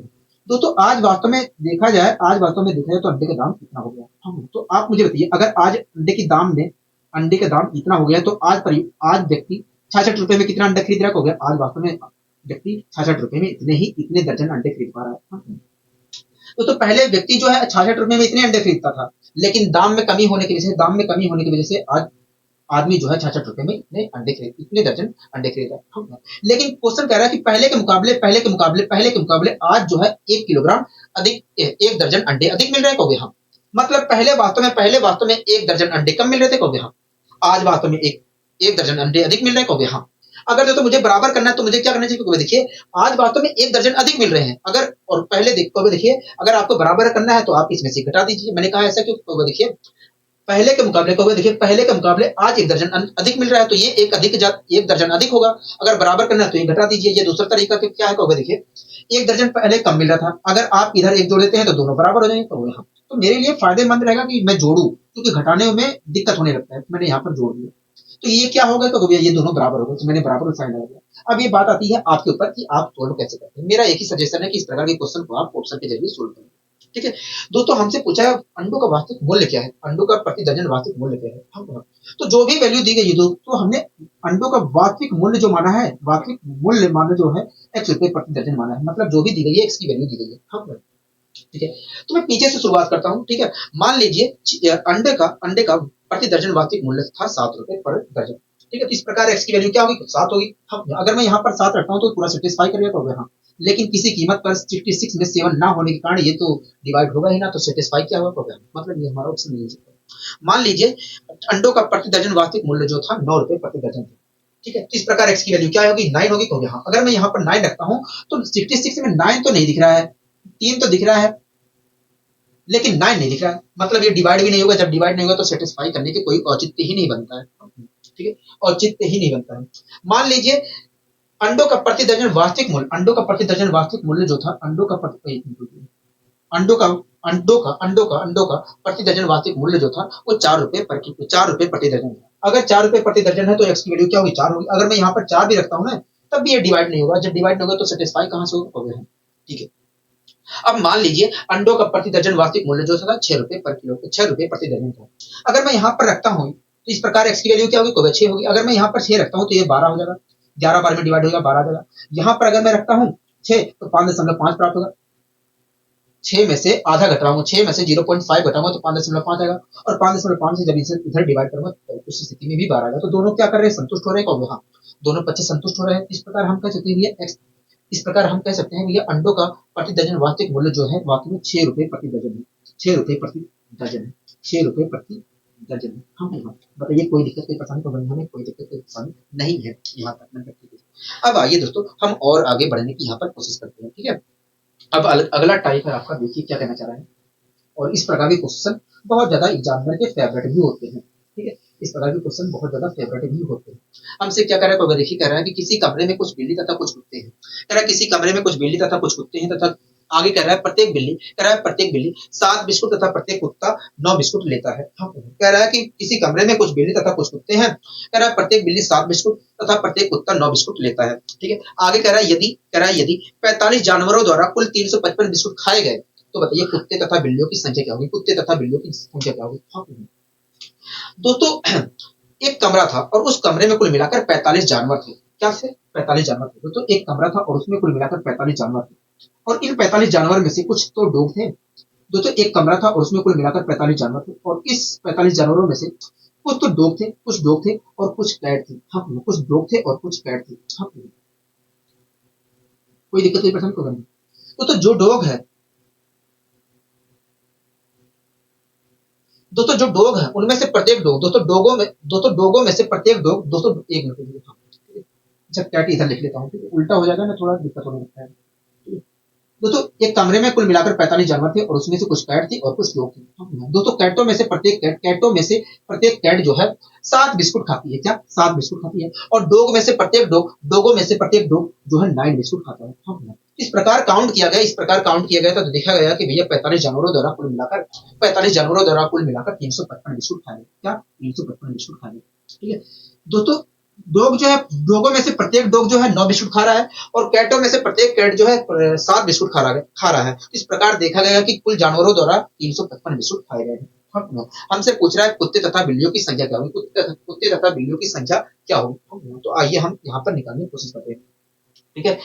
[SPEAKER 1] दोस्तों आज वास्तव में देखा जाए तो अंडे का दाम कितना हो गया। हाँ, तो आप मुझे बताइए, अगर आज अंडे का दाम इतना हो गया तो आज व्यक्ति 66 रुपए में कितना अंडा खरीद रहा हो गया। आज वास्तव में व्यक्ति 66 रुपए में इतने दर्जन अंडे खरीद पा रहा है। हाँ, तो पहले व्यक्ति जो है 66 रुपए में इतने अंडे खरीदता था, लेकिन दाम में कमी होने की वजह से आज आदमी जो है 66 रुपए में इतने दर्जन अंडे खरीद रहा है। लेकिन क्वेश्चन कह रहा है कि पहले के मुकाबले आज जो है 1 किलोग्राम अधिक, 1 दर्जन अंडे अधिक मिल रहे हैं, कहोगे हाँ। मतलब पहले वास्तव में 1 दर्जन अंडे कम मिल रहे थे, कहोगे हाँ। आज वास्तव में एक दर्जन अंडे अधिक मिल रहे हैं, कहोगे हाँ। अगर दोस्तों मुझे बराबर करना है तो मुझे क्या करना चाहिए, देखिए आज वास्तव में 1 दर्जन अधिक मिल रहे हैं, अगर और पहले देखिए अगर आपको बराबर करना है तो आप इसमें से घटा दीजिए। मैंने कहा ऐसा क्यों, देखिए पहले के मुकाबले आज 1 दर्जन अधिक मिल रहा है, तो ये 1 दर्जन अधिक होगा। अगर बराबर करना है तो ये घटा दीजिए। ये दूसरा तरीका क्या है, कहोगे देखिए 1 दर्जन पहले कम मिल रहा था, अगर आप इधर एक जोड़ देते हैं तो दोनों बराबर हो जाएंगे, कहोगे हाँ। तो मेरे लिए फायदेमंद रहेगा कि मैं जोड़ू, क्योंकि घटाने में दिक्कत होने लगता है। मैंने यहाँ पर जोड़ दिया तो ये क्या होगा, तो ये दोनों बराबर हो गए, तो मैंने बराबर साइन लगा दिया। अब ये बात आती है आपके ऊपर कि आप सोल्व कैसे करते हैं। मेरा एक ही सजेशन है कि इस प्रकार के क्वेश्चन को आप ऑप्शन के जरिए सोल्व करें। ठीक है। दोस्तों हमसे पूछा है अंडों का वास्तविक मूल्य क्या है, अंडों का प्रति दर्जन वास्तविक मूल्य क्या है। हम तो जो भी वैल्यू दी गई है दोस्तों, हमने अंडों का वास्तविक मूल्य जो माना है, वास्तविक मूल्य माना जो है x रुपए प्रति दर्जन माना है, मतलब जो भी दी गई है x की वैल्यू दी गई है। हम ठीक है। तो मैं पीछे से शुरुआत करता हूँ। ठीक है। मान लीजिए अंडे का प्रति दर्जन वास्तविक मूल्य था 7 रुपए पर दर्जन। ठीक है। तो इस प्रकार x की वैल्यू क्या होगी, 7 होगी। अगर मैं यहाँ पर 7 रखता हूँ तो पूरा सेटिस्फाई करेगा, कहोगे हाँ। लेकिन किसी कीमत पर 66 में 7 ना होने के कारण ये तो डिवाइड होगा ही ना, तो सेटिस्फाई क्या होगा, कहोगे मतलब ये हमारा ऑप्शन नहीं है। मान लीजिए अंडों का प्रति दर्जन वास्तविक मूल्य जो था 9 रुपए प्रति दर्जन था। ठीक है। तो इस प्रकार x की वैल्यू क्या होगी, 9 होगी, कहोगे हाँ। अगर मैं यहाँ पर 9 रखता हूँ तो 66 में 9 तो नहीं दिख रहा है, 3 तो दिख रहा है, लेकिन 9 नहीं दिख रहा है, मतलब ये डिवाइड भी नहीं होगा। जब डिवाइड नहीं होगा तो सेटिस्फाई करने के कोई औचित्य ही नहीं बनता है। ठीक है। औचित्य ही नहीं बनता है। मान लीजिए अंडों का प्रति दर्जन वास्तविक मूल्य जो था अंडों का प्रति दर्जन वास्तविक मूल्य जो था वो 4 रुपए प्रति दर्जन था। अगर 4 रुपए प्रति दर्जन है तो x की वैल्यू क्या होगी, 4 होगी। अगर मैं यहाँ पर 4 भी रखता हूँ ना तब भी ये डिवाइड नहीं होगा। जब डिवाइड नहीं होगा तो सेटिस्फाई कहाँ से होगा। ठीक है। अब मान लीजिए अंडों का प्रति दर्जन वास्तविक मूल्य जो था 6 रुपए प्रति दर्जन था। अगर मैं यहाँ पर रखता हूँ तो इस प्रकार x की वैल्यू क्या होगी, 6 होगी। अगर मैं यहाँ पर 6 रखता हूँ तो ये 12 हो जाएगा, 11 बार में डिवाइड होगा 12 आ जाएगा। यहाँ पर अगर मैं रखता हूँ 6 तो 5.5 प्राप्त होगा। 6 में से आधा घटा रहा हूँ, 6 में से 0.5 घटाऊंगा तो 5.5 आएगा, और 5.5 से जब इसे इधर डिवाइड करूंगा तो उस स्थिति में भी 12 आएगा। तो दोनों क्या कर रहे हैं, संतुष्ट हो रहे हैं, कहोगे हाँ। दोनों पक्ष संतुष्ट हो रहे हैं। इस प्रकार हम कह सकते हैं भैया अंडों का प्रति दर्जन वास्तविक मूल्य जो है वास्तव में 6 रुपए प्रति दर्जन है। 6 रुपए प्रति दर्जन है। 6 रुपए प्रति दर्जन है। हाँ बताइए, कोई दिक्कत कोई परेशानी, तो हमें कोई दिक्कत कोई परेशानी नहीं है। यहाँ तक अब आइए दोस्तों हम और आगे बढ़ने की यहाँ पर कोशिश करते हैं। ठीक है। अब अगला टाइप है आपका, देखिए क्या कहना चाह रहा है। और इस प्रकार के क्वेश्चन बहुत ज्यादा एग्जामिनर के फेवरेट भी होते हैं। ठीक है। इस प्रकार के क्वेश्चन बहुत ज्यादा फेवरेट भी होते हैं। हमसे क्या कह रहा है, तो देखिए कह रहा है कि किसी कमरे में कुछ बिल्ली तथा कुछ कुत्ते हैं। कह रहा है किसी कमरे में कुछ बिल्ली तथा कुछ कुत्ते हैं तथा आगे कह रहा है प्रत्येक बिल्ली 7 बिस्कुट तथा प्रत्येक कुत्ता 9 बिस्कुट लेता है। कह रहा है कि किसी कमरे में कुछ बिल्ली तथा कुछ कुत्ते हैं। कह रहा है प्रत्येक बिल्ली 7 बिस्कुट तथा प्रत्येक कुत्ता 9 बिस्कुट लेता है। ठीक है। आगे कह रहा है यदि 45 जानवरों द्वारा कुल 355 बिस्कुट खाए गए तो बताइए कुत्ते तथा बिल्लियों की संख्या क्या होगी। दोस्तों एक कमरा था और उस कमरे में कुल मिलाकर 45 जानवर थे। क्या थे, 45 जानवर थे। दोस्तों एक कमरा था और उसमें कुल मिलाकर 45 जानवर थे, और इन 45 जानवर में से कुछ तो डॉग थे। दोस्तों एक कमरा था और उसमें कुल मिलाकर 45 जानवर थे, और इस 45 जानवरों में से कुछ तो डॉग थे और कुछ कैट थे। हाँ कुछ डॉग थे और कुछ कैट थे। हाँ कोई दिक्कत कोई परेशानी को नहीं। तो जो डॉग है दोस्तों, जो डॉग है उनमें से प्रत्येक डॉग, दोस्तों डोगों में से प्रत्येक डॉग, दोस्तों एक मिनट, अच्छा कैट इधर लिख लेता हूँ, ठीक है, उल्टा हो जाएगा ना, थोड़ा दिक्कत होने लगता है। ठीक है? दोस्तों एक कमरे में कुल मिलाकर 45 जानवर थे और उसमें से कुछ कैट थी और कुछ लोग थे। दोस्तों कैटों में से प्रत्येक कैट जो है 7 बिस्कुट खाती है। क्या 7 बिस्कुट खाती है? और डोगों में से प्रत्येक डोग जो है 9 बिस्कुट खाता है। इस प्रकार काउंट किया गया तो देखा गया कि भैया 45 जानवरों द्वारा कुल मिलाकर 355 बिस्कुट खाए गए। क्या 355 बिस्कुट खाए गए? ठीक है दोस्तों, डॉग जो है डोगों में से प्रत्येक डॉग जो है 9 बिस्कुट खा रहा है और कैटों में से प्रत्येक कैट जो है 7 बिस्कुट खा रहा है। इस प्रकार देखा गया कि कुल जानवरों द्वारा 355 बिस्कुट खाए गए हैं। हमसे पूछ रहा है कुत्ते तथा बिल्लियों की संख्या क्या होगी? कुत्ते तथा बिल्लियों की संख्या क्या होगी? तो आइए हम यहाँ पर निकालने की कोशिश करते हैं। ठीक है,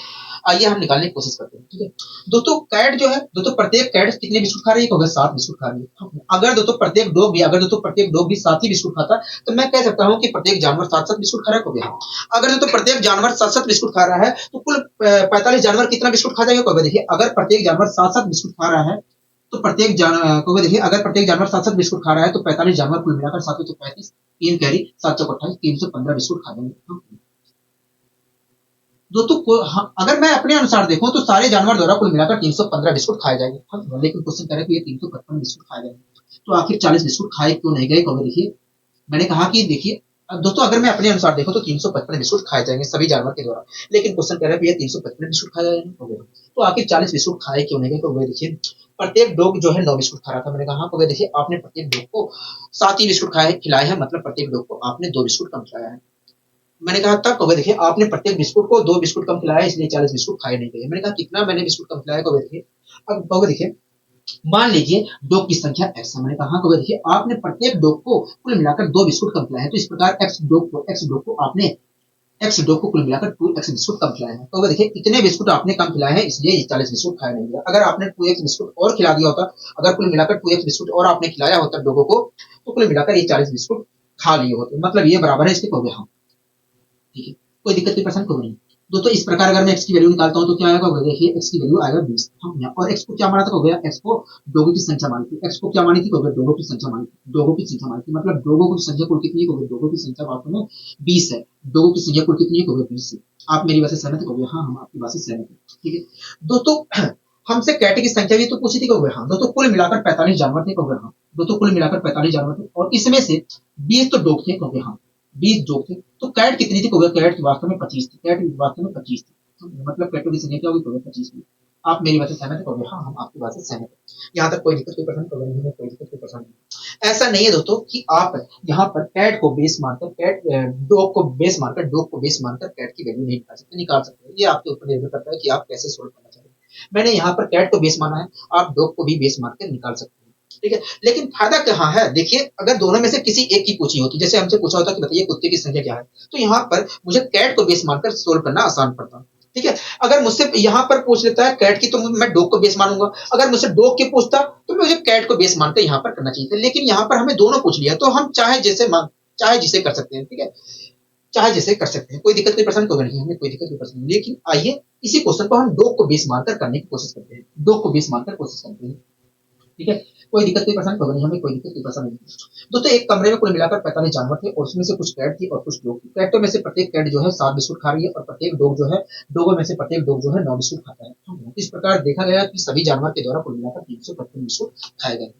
[SPEAKER 1] आइए हम निकालने की कोशिश करते हैं। ठीक है दोस्तों, प्रत्येक कैट कितने बिस्कुट खा रही है? 7 बिस्कुट खा रही है। अगर दोस्तों प्रत्येक डॉग भी 7 ही बिस्कुट खाता तो मैं कह सकता हूँ कि प्रत्येक जानवर 7-7 बिस्कुट खा रहा है। अगर दोस्तों प्रत्येक जानवर 7-7 बिस्कुट खा रहा है तो कुल 45 जानवर कितना बिस्कुट खा जाएगा? देखिए अगर प्रत्येक जानवर 7-7 बिस्कुट खा रहा है तो देखिए अगर प्रत्येक जानवर 7-7 बिस्कुट खा रहा है तो 45 जानवर कुल मिलाकर 7 तो 35, 3 कैरी 7 चौक 28, 315 बिस्कुट खा जाएंगे। अगर मैं अपने अनुसार देखूं तो सारे जानवर द्वारा कुल मिलाकर 315 बिस्कुट खाए जाएंगे। लेकिन क्वेश्चन कह रहा है कि ये 355 बिस्कुट खाए जाएंगे तो आखिर 40 बिस्कुट खाए क्यों नहीं गए? देखिए मैंने कहा कि देखिए दोस्तों अगर मैं अपने अनुसार देखूं तो 355 बिस्कुट खाए जाएंगे सभी जानवर के द्वारा, लेकिन क्वेश्चन कह रहा है भैया 355 बिस्कुट खाए जाएंगे तो आखिर 40 बिस्कुट खाए क्यों नहीं गए? देखिए प्रत्येक डॉग जो है 9 बिस्कुट खा रहा था। मैंने कहा देखिए आपने प्रत्येक डॉग को 7 ही बिस्कुट खिलाए हैं, मतलब प्रत्येक डॉग को आपने 2 बिस्कुट कम खिलाया है। मैंने कहा तब देखिए आपने प्रत्येक बिस्कुट को 2 बिस्कुट कम खिलाया इसलिए 40 बिस्कुट खाए नहीं गए। मैंने कहा कितना मैंने बिस्कुट कम खिलाया? देखिए अब देखिए मान लीजिए डॉग की संख्या x है। मैंने कहा देखिए आपने प्रत्येक डॉग को कुल मिलाकर 2 बिस्कुट कम खिलाया है तो इस प्रकार एक्स डॉग को कुल मिलाकर 2x बिस्कुट कम खिलाए हैं। तो देखिए इतने बिस्कुट आपने कम खिलाए हैं इसलिए ये 40 बिस्कुट खाए नहीं गया। अगर आपने 2x बिस्कुट और खिला दिया होता, अगर कुल मिलाकर 2x बिस्कुट और आपने खिलाया होता डॉगों को तो कुल मिलाकर ये 40 बिस्कुट खा लिए होते, मतलब ये बराबर है इसके। हाँ ठीक है, कोई दिक्कत की परसेंट को नहीं। दोस्तों इस प्रकार अगर मैं x की वैल्यू निकालता हूँ तो क्या आएगा? देखिए x की वैल्यू आएगा 20। और x को क्या माना था? x को डोगों की संख्या मानी थी। x को क्या मानी थी? डोगों की संख्या मानी थी। डोगों की संख्या मानी थी, मतलब डोगों की संख्या कुल कितनी है? डोगों की संख्या वास्तव में 20 है। डोगों की संख्या कुल कितनी है? 20 है। आप मेरी बात से सहमत हो? हाँ हम आपकी बात से सहमत है। ठीक है दोस्तों, हमसे कैट की संख्या भी तो पूछी थी। हाँ दोस्तों कुल मिलाकर 45 जानवर थे। हाँ दोस्तों कुल मिलाकर 45 जानवर थे और इसमें से 20 तो डॉग थे। हाँ 20 डॉग थे। तो कैट कितनी थी? कैट वास्तव में 25 थी। कैट वास्तव में 25 थी, मतलब कैटों की संख्या क्या होगी? 25 में। आप मेरी बात से सहमत है? हाँ हम आपकी बात से सहमत है। यहाँ तक कोई दिक्कत कोई पसंद नहीं है, कोई दिक्कत कोई पसंद नहीं। ऐसा नहीं है दोस्तों कि आप यहाँ पर कैट को बेस मानकर डॉग को बेस मानकर कैट की वैल्यू नहीं निकाल सकते। ये आपके ऊपर निर्भर करता है कि आप कैसे सोल्व करना चाहते हैं। मैंने यहाँ पर कैट को बेस माना है, आप डॉग को भी बेस मानकर निकाल सकते हैं। ठीक है, लेकिन फायदा कहाँ है? देखिए अगर दोनों में से किसी एक की पूछी होती, जैसे हमसे पूछा होता कि बताइए कुत्ते की संख्या क्या है, तो यहाँ पर मुझे कैट को बेस मानकर सोल्व करना आसान पड़ता। ठीक है, अगर मुझसे यहाँ पर पूछ लेता है कैट की तो मैं डॉग को बेस मानूंगा, अगर मुझसे डॉग की पूछता तो मुझे कैट को बेस मानकर यहाँ पर करना चाहिए था। लेकिन यहाँ पर हमें दोनों पूछ लिया तो हम चाहे जिसे कर सकते हैं। ठीक है, चाहे जैसे कर सकते हैं, कोई दिक्कत कोई परेशानी तो नहीं, हमें कोई दिक्कत कोई परेशानी। लेकिन आइए इसी क्वेश्चन को हम डॉग को बेस मानकर करने की कोशिश करते हैं। डॉग को बेस मानकर कोशिश करते हैं। ठीक है, कोई दिक्कत कोई परेशानी तो नहीं, हमें कोई दिक्कत कोई परेशानी नहीं। दोस्तों एक कमरे में कुल मिलाकर 45 जानवर थे और उसमें से कुछ कैट थी और कुछ डॉग थी। कैटों में से प्रत्येक कैट जो है 7 बिस्कुट खा रही है और प्रत्येक डॉग जो है डोगों में से प्रत्येक डॉग जो है 9 बिस्कुट खाता है। इस प्रकार देखा गया कि सभी जानवर के द्वारा कुल मिलाकर 355 बिस्कुट खाए गए।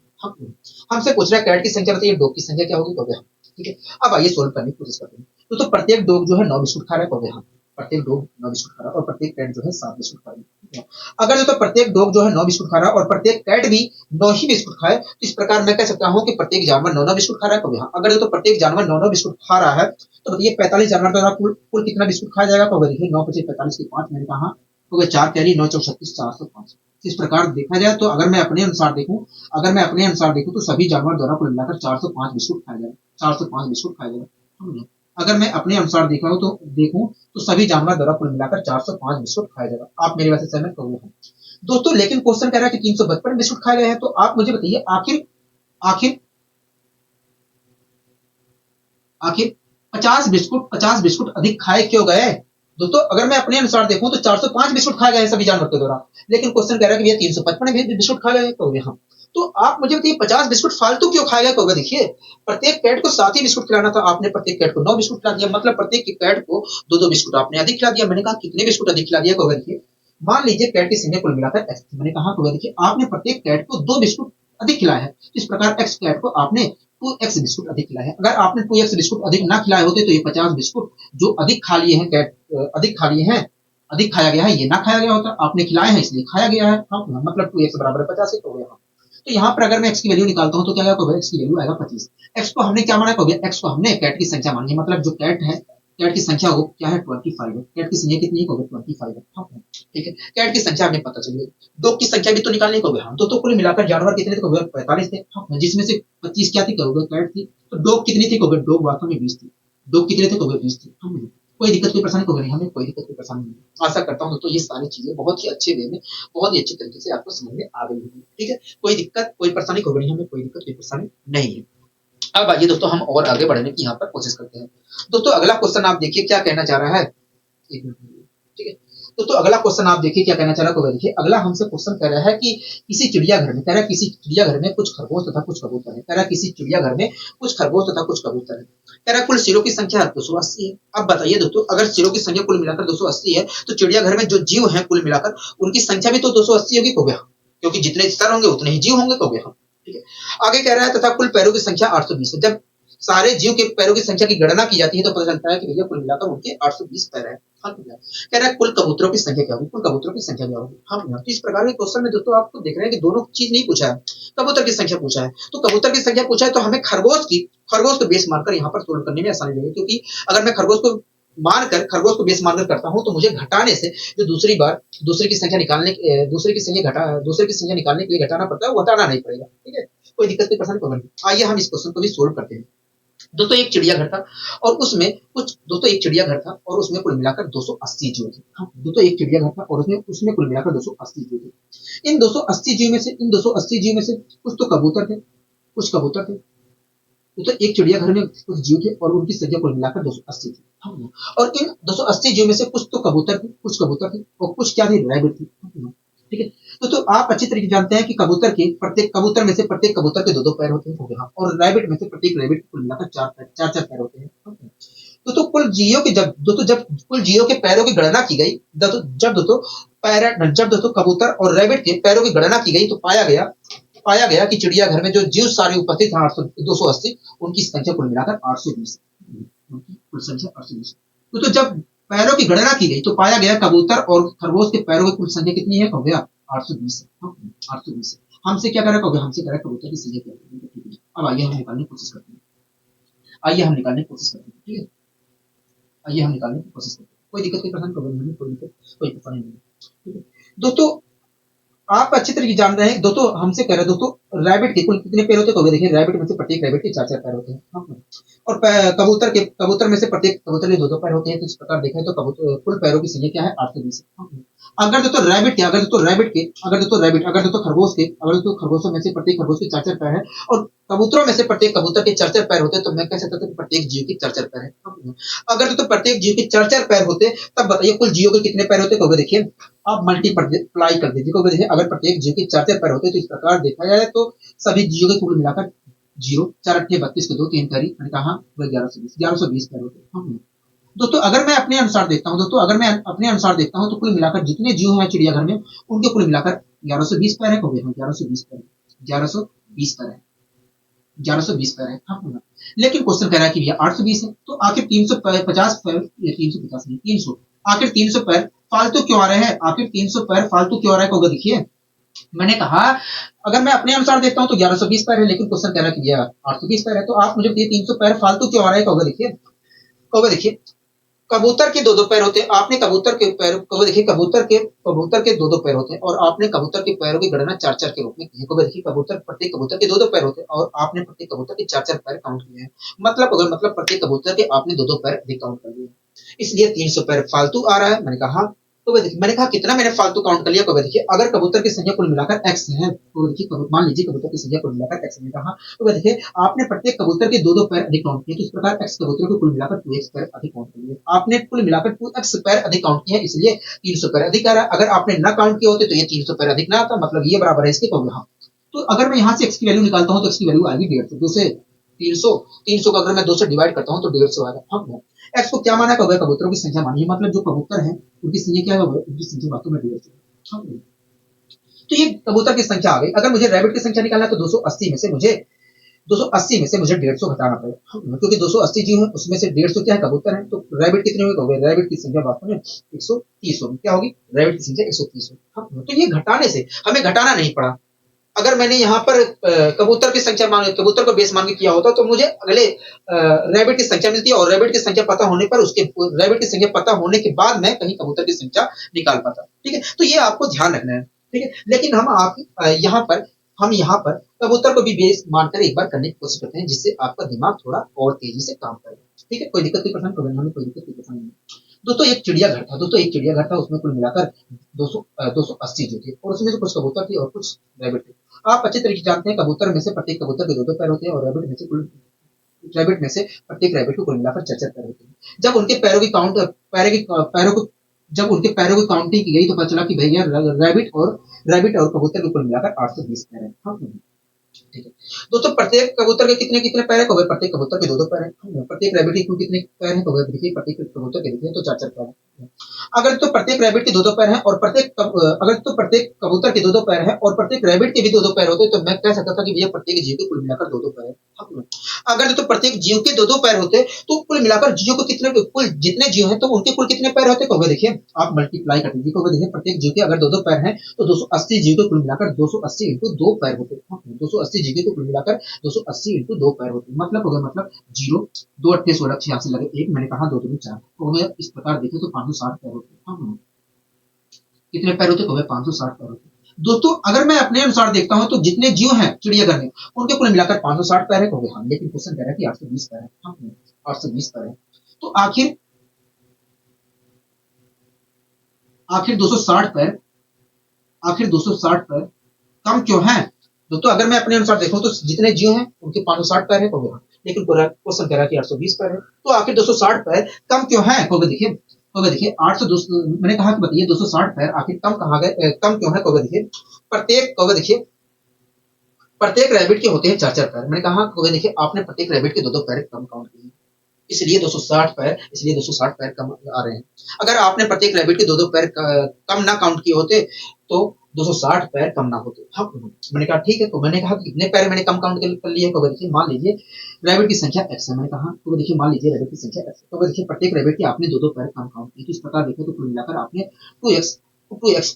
[SPEAKER 1] हमसे पूछ रहा है कैट की संख्या बताइए, डॉग की संख्या क्या होगी? ठीक है, अब आइए सोल्व करने की कोशिश करते हैं। तो प्रत्येक डॉग जो है 9 बिस्कुट खा रहा है। प्रत्येक डॉग 9 बिस्कुट खा रहा है और प्रत्येक कैट जो है 7 बिस्कुट खा रही है। अगर तो प्रत्येक डॉग जो है 9 बिस्कुट खा रहा है और प्रत्येक कैट भी 9 ही बिस्कुट खाए तो इस प्रकार मैं कह सकता हूँ कि प्रत्येक जानवर 9 बिस्कुट खा रहा है। अगर तो प्रत्येक जानवर 9 बिस्कुट खा रहा है तो बताइए 45 जानवर द्वारा कुल कितना बिस्कुट खाया जाएगा? देखिए 9 पचे 45 की 5, मैंने कहा तो 4 कैरी 9 चौक 36, 405। इस प्रकार देखा जाए तो अगर मैं अपने अनुसार देखूं तो सभी जानवर द्वारा कुल मिलाकर 405 बिस्कुट खाया जाएगा। 405 बिस्कुट खाया जाएगा। अगर मैं अपने अनुसार देखूं तो सभी जानवर द्वारा कुल मिलाकर 405 बिस्कुट खाया जाएगा। आप मेरी बात से सहमत हो? दोस्तों लेकिन क्वेश्चन कह रहा है कि 352 बिस्कुट खाए गए हैं, तो आप मुझे बताइए आखिर आखिर आखिर 50 बिस्कुट अधिक खाए क्यों गए? दोस्तों अगर मैं अपने अनुसार देखूं तो 405 बिस्कुट खाए गए हैं सभी जानवर के द्वारा, लेकिन क्वेश्चन कह रहा है कि भैया 355 बिस्कुट खा गए तो यहाँ तो आप मुझे बताइए 50 बिस्कुट फालतू क्यों खाएगा? कहोगे देखिए प्रत्येक कैट को 7 ही बिस्कुट खिलाना था, आपने प्रत्येक कैट को 9 बिस्कुट खिला दिया, मतलब प्रत्येक कैट को 2-2 बिस्कुट आपने अधिक खिला दिया। मैंने कहा कितने बिस्कुट अधिक खिला दिया? कहोगे देखिए मान लीजिए कैट की संख्या कुल मिलाकर एक्स थी। मैंने कहा कहोगे देखिए आपने प्रत्येक कैट को 2 बिस्कुट अधिक खिलाया है, इस प्रकार एक्स कैट को आपने 2x बिस्कुट अधिक खिलाया है। अगर आपने 2x बिस्कुट अधिक ना खिलाए होते तो ये 50 बिस्कुट जो अधिक खा लिए हैं कैट, अधिक खा लिए हैं, अधिक खाया गया है, ये ना खाया गया होता। आपने खिलाए हैं इसलिए खाया गया है। हाँ, मतलब 2x बराबर है 50 हो गया। तो यहाँ पर अगर मैं x की वैल्यू निकालता हूँ तो क्या आएगा? x की वैल्यू आएगा 25। x को हमने क्या माना? x को हमने कैट की संख्या मानी है, मतलब जो कैट है, कैट की संख्या वो क्या है? 25 है। कैट की संख्या कितनी है? 25 है। हाँ, ठीक है, कैट की संख्या हमें पता चल गई। दो की संख्या भी तो निकालने को हाँ, तो कुल मिलाकर जानवर कितने थे? 45 थे। हाँ, जिसमें से 25 क्या थी? कैट थी। तो डॉग कितनी थी? डॉग वास्तव में 20 थी। डॉग कितने थे? 20 थे। कोई दिक्कत कोई परेशानी नहीं, हमें कोई दिक्कत कोई परेशानी नहीं। आशा करता हूँ दोस्तों ये सारी चीजें बहुत ही अच्छे वे में, बहुत ही अच्छे तरीके से आपको समझ में आ गई होगी। ठीक है, कोई दिक्कत कोई परेशानी नहीं, हमें कोई दिक्कत कोई परेशानी नहीं है। अब आइए दोस्तों हम और आगे बढ़ने की यहाँ पर कोशिश करते हैं। दोस्तों अगला क्वेश्चन आप देखिए क्या कहना चाह रहा है। एक मिनट, ठीक है। तो अगला क्वेश्चन आप देखिए क्या कहना चाह रहा है। देखिए अगला हमसे क्वेश्चन कह रहा है कि किसी चिड़ियाघर में, कह रहा है किसी चिड़ियाघर में कुछ खरगोश तथा कुछ कबूतर है। कह रहा है किसी चिड़ियाघर में कुछ खरगोश तथा कुछ कबूतर है। कह रहा है कुल सिरों की संख्या 280 है। अब बताइए दोस्तों अगर सिरों की संख्या कुल मिलाकर 280 है तो चिड़ियाघर में जो जीव है कुल मिलाकर उनकी संख्या भी तो 280 होगी। हो गया, क्योंकि जितने सर होंगे उतने ही जीव होंगे। हो गया, ठीक है। आगे कह रहा है तथा कुल पैरों की संख्या 820 है। जब सारे जीव के पैरों की संख्या की गणना की जाती है तो पता चलता है कि भैया कुल मिलाकर उनके 820 पैर है। हाँ, कह रहा है कुल कबूतरों की संख्या क्या होगी? कुल कबूतरों की संख्या क्या होगी? हाँ, तो इस प्रकार के क्वेश्चन में दोस्तों आपको देख रहे हैं कि दोनों चीज नहीं पूछा है, कबूतर की संख्या पूछा है। तो कबूतर की संख्या पूछा है तो हमें खरगोश को बेस मानकर यहाँ पर सोल्व करने में आसानी रहेगी, क्योंकि अगर मैं खरगोश को बेस मानकर करता हूँ तो मुझे घटाने से जो दूसरे की संख्या निकालने के लिए घटाना पड़ता है, वो घटाना नहीं पड़ेगा। ठीक है, कोई दिक्कत कोई परेशानी नहीं। आइए हम इस क्वेश्चन को भी सोल्व करते हैं। दोस्तों एक चिड़ियाघर था और उसमें कुल मिलाकर 280 जीव थे। हाँ, दोस्तों एक चिड़ियाघर था और उसमें कुल मिलाकर 280 जीव थे। इन 280 जीव में से कुछ तो कबूतर थे। तो एक चिड़ियाघर में कुछ जीव थे और उनकी संख्या कुल मिलाकर 280 थी। हाँ, और इन 280 जीव में से कुछ तो कबूतर थे और कुछ क्या थे? रैबिट थी। ठीक है, तो आप अच्छी तरीके जानते हैं कि प्रत्येक कबूतर में से प्रत्येक कबूतर के 2-2 पैर होते हैं। और रैबिट में से प्रत्येक रैबिट कुल मिलाकर 4 पैर होते हैं। तो जब कुल जीओ के पैरों की गणना की गई, जब दोस्तों कबूतर और रैबिट के पैरों की गणना की गई तो पाया गया कि चिड़ियाघर में जो जीव सारे उपस्थित हैं 280, उनकी संख्या कुल मिलाकर 820। उनकी कुल संख्या 820। तो जब पैरों की गणना की गई तो पाया गया कबूतर और खरगोश के पैरों की कुल संख्या कितनी है? हो गया 820 है। 820 है। हमसे क्या करा? हमसे करा कबूतर की संख्या क्या है। अब आइए हम निकालने की कोशिश करते हैं। ठीक है, आइए हम निकालने की कोशिश करते हैं। कोई दिक्कत कोई परेशानी नहीं, कोई दिक्कत कोई परेशानी नहीं। ठीक है दोस्तों, आप अच्छी तरीके जान रहे हैं। दोस्तों हमसे कह रहे हैं दोस्तों रैबिट के कुल कितने पैर होते हैं? देखिए रैबिट में से प्रत्येक रैबिट के 4 पैर होते हैं। और कबूतर में से प्रत्येक कबूतर के 2-2 पैर होते हैं। तो इस प्रकार देखें तो कुल पैरों की संख्या क्या है? 820। अगर दोस्तों खरगोशों में से प्रत्येक खरगोश के 4 पैर है और कबूतरों में से प्रत्येक कबूतर के 4 पैर होते, तो मैं कह सकता था प्रत्येक जीव के 4 पैर है। अगर दोस्तों प्रत्येक जीव के 4 पैर होते तब बताइए कुल जीवों के कितने पैर होते? देखिए आप मल्टीप्लाई कर दीजिए। देखिए अगर प्रत्येक जीव के 4 पैर होते तो इस प्रकार देखा जाए तो सभी जीवों के कुल मिलाकर 0 4 8 32 के 2 3 करी मैंने कहा 1120 पैर होते। दोस्तों अगर मैं अपने अनुसार देखता हूँ तो कुल मिलाकर जितने जीव हैं चिड़ियाघर में उनके कुल मिलाकर 1120 पैर है। 1120 पैर 1120 पैर है। 1120 पैर है। हाँ, लेकिन क्वेश्चन कह रहा है कि भैया 820 है, तो आखिर 350 पैर, 350 नहीं 300, आखिर 300 पैर फालतू क्यों आ रहे हैं? आखिर 300 पैर फालतू क्यों आ रहा है? होगा देखिए मैंने कहा अगर मैं अपने अनुसार देखता हूँ तो 1120 पैर है, लेकिन क्वेश्चन कह रहा है कि भैया 820 पैर है, तो आप मुझे बताइए 300 पैर फालतू क्यों आ रहा है? होगा देखिए कबूतर के 2-2 पैर होते हैं। आपने कबूतर के 2-2 पैर होते हैं और आपने कबूतर के पैरों की गणना 4-4 के रूप में की है। देखिए प्रत्येक कबूतर के 2-2 पैर होते हैं और आपने प्रत्येक कबूतर के 4-4 पैर काउंट किए हैं। मतलब प्रत्येक कबूतर के आपने 2-2 पैर अधिक काउंट कर लिए, इसलिए 300 पैर फालतू आ रहा है। मैंने कहा कितना मैंने फालतू काउंट कर लिया। देखिए अगर कबूतर की संख्या कुल मिलाकर x है तो देखिए मान लीजिए कबूतर की संख्या कुल मिलाकर x ने कहा तो देखिए आपने प्रत्येक कबूतर के 2-2 पैर अधिक काउंट किए, तो इस प्रकार x कबूतर को कुल मिलाकर 2x पैर अधिक काउंट कर लिए। आपने कुल मिलाकर 2x पैर अधिक काउंट किया, इसलिए 300 पैर अधिक आ रहा है। अगर आपने ना काउंट किए होते तो ये 300 पैर अधिक ना आता, मतलब ये बराबर है इसके। हाँ, तो अगर मैं यहाँ से x की वैल्यू निकालता हूँ तो x की वैल्यू आएगी 150, 2 से 300, 300 को अगर मैं 2 से डिवाइड करता हूँ तो 150 आएगा। हाँ, x को क्या माना है, कबूतरों की संख्या मानी है, मतलब जो कबूतर है उनकी संख्या क्या है, उनकी संख्या वास्तव में 150। हाँ, तो ये कबूतर की संख्या आ गई। अगर मुझे रैबिट की संख्या निकालना है तो 280 में से मुझे 150 घटाना पड़ेगा। हाँ, क्योंकि 280 जो है उसमें से 150 क्या है, कबूतर है। तो रैबिट कितने हो गए, रैबिट की संख्या वास्तव में 130 होगी। क्या होगी, रैबिट की संख्या 130 होगी। हाँ, तो ये घटाने से हमें घटाना नहीं पड़ा। अगर मैंने यहाँ पर कबूतर की संख्या मान, कबूतर को बेस मान के किया होता तो मुझे अगले रैबिट की संख्या मिलती है, और रैबिट की संख्या पता होने पर उसके रैबिट की संख्या पता होने के बाद मैं कहीं कबूतर की संख्या निकाल पाता। ठीक है, तो ये आपको ध्यान रखना है। ठीक है, लेकिन हम यहाँ पर कबूतर को भी बेस मानकर एक बार करने की कोशिश करते हैं, जिससे आपका दिमाग थोड़ा और तेजी से काम करे। ठीक है, कोई दिक्कत नहीं, परेशान कमेंट में कोई दिक्कत नहीं, परेशान नहीं। दोस्तों एक चिड़ियाघर था, उसमें कुल मिलाकर 280 जो थे, और उसमें से कुछ कबूतर थे और कुछ रैबिट थे। आप अच्छे तरीके से जानते हैं कबूतर में से प्रत्येक कबूतर के 2-2 पैर होते हैं, और रैबिट में से प्रत्येक रैबिट को कुल मिलाकर 4-4 पैर होते हैं। जब उनके पैरों की काउंट पैरों की पैरों को जब उनके पैरों की काउंटिंग की गई तो पता चला कि भैया रैबिट और कबूतर के कुल मिलाकर 820 पैर है। हाँ, ठीक है दोस्तों, प्रत्येक कबूतर के कितने कितने पैर है, प्रत्येक कबूतर के 2-2 पैर है। प्रत्येक रैबिट के कुल कितने पैर है, देखिए प्रत्येक कबूतर के देखिए तो 4-4 पैर है। अगर तो प्रत्येक रैबिट के 2-2 पैर है, और अगर तो प्रत्येक कबूतर के 2-2 पैर है और प्रत्येक रैबिट के भी 2-2 पैर होते तो मैं कह सकता था कि भैया प्रत्येक जीव के कुल मिलाकर 2-2 पैर है। अगर तो प्रत्येक जीव के 2-2 पैर होते तो कुल मिलाकर जीव को कितने, कुल जितने जीव हैं तो उनके कुल कितने पैर होते, देखिए आप मल्टीप्लाई कर दीजिए, देखिए प्रत्येक जीव के अगर 2-2 पैर हैं तो 280 जीव के कुल मिलाकर 280 इंटू 2 पैर होते। 280 जीव के कुल मिलाकर 280 इंटू 2 पैर होते, मतलब हो गया, मतलब 0 2 8 16 86 लगे 1, मैंने कहा 2 2 4, तो हमें इस प्रकार देखें तो 560 पैर होते हैं। हाँ, कितने पैर होते, 560 पैर होते। दोस्तों अगर मैं अपने अनुसार देखता हूं तो जितने जीव हैं चिड़ियाघर में उनके कुल मिलाकर 560 पैर है, हाँ, लेकिन क्वेश्चन कह रहा है कि 820 पैर है। हाँ, 820 पैर है, तो आखिर 260 पैर, आखिर 260 पैर कम क्यों है। दोस्तों अगर मैं अपने अनुसार देखूं तो जितने जीव हैं उनके 560 पैर है, हाँ, लेकिन क्वेश्चन कह रहा है कि 820 पैर है, तो आखिर 260 पैर कम क्यों है, देखिए 800 मैंने कहा कि बताइए 260 पैर आखिर कम कहाँ गए, कम क्यों है, देखिए प्रत्येक रैबिट के होते हैं 4-4 पैर। मैंने कहा देखिए आपने प्रत्येक रैबिट के 2-2 पैर कम काउंट किए, इसलिए 260 पैर, इसलिए 260 पैर कम आ रहे हैं। अगर आपने प्रत्येक रैबिट के 2-2 पैर कम ना काउंट किए होते तो 260 पैर कम ना होते। हाँ, मैंने कहा ठीक है, तो मैंने कहा कि कितने पैर मैंने कम काउंट कर लिए, तो देखिए मान लीजिए रैबिट की संख्या x है, मैंने कहा तो देखिए मान लीजिए रैबिट की संख्या x, तो देखिए प्रत्येक रैबिट के आपने 2-2 पैर कम काउंट किए, तो इस प्रकार देखें तो कुल मिलाकर आपने 2x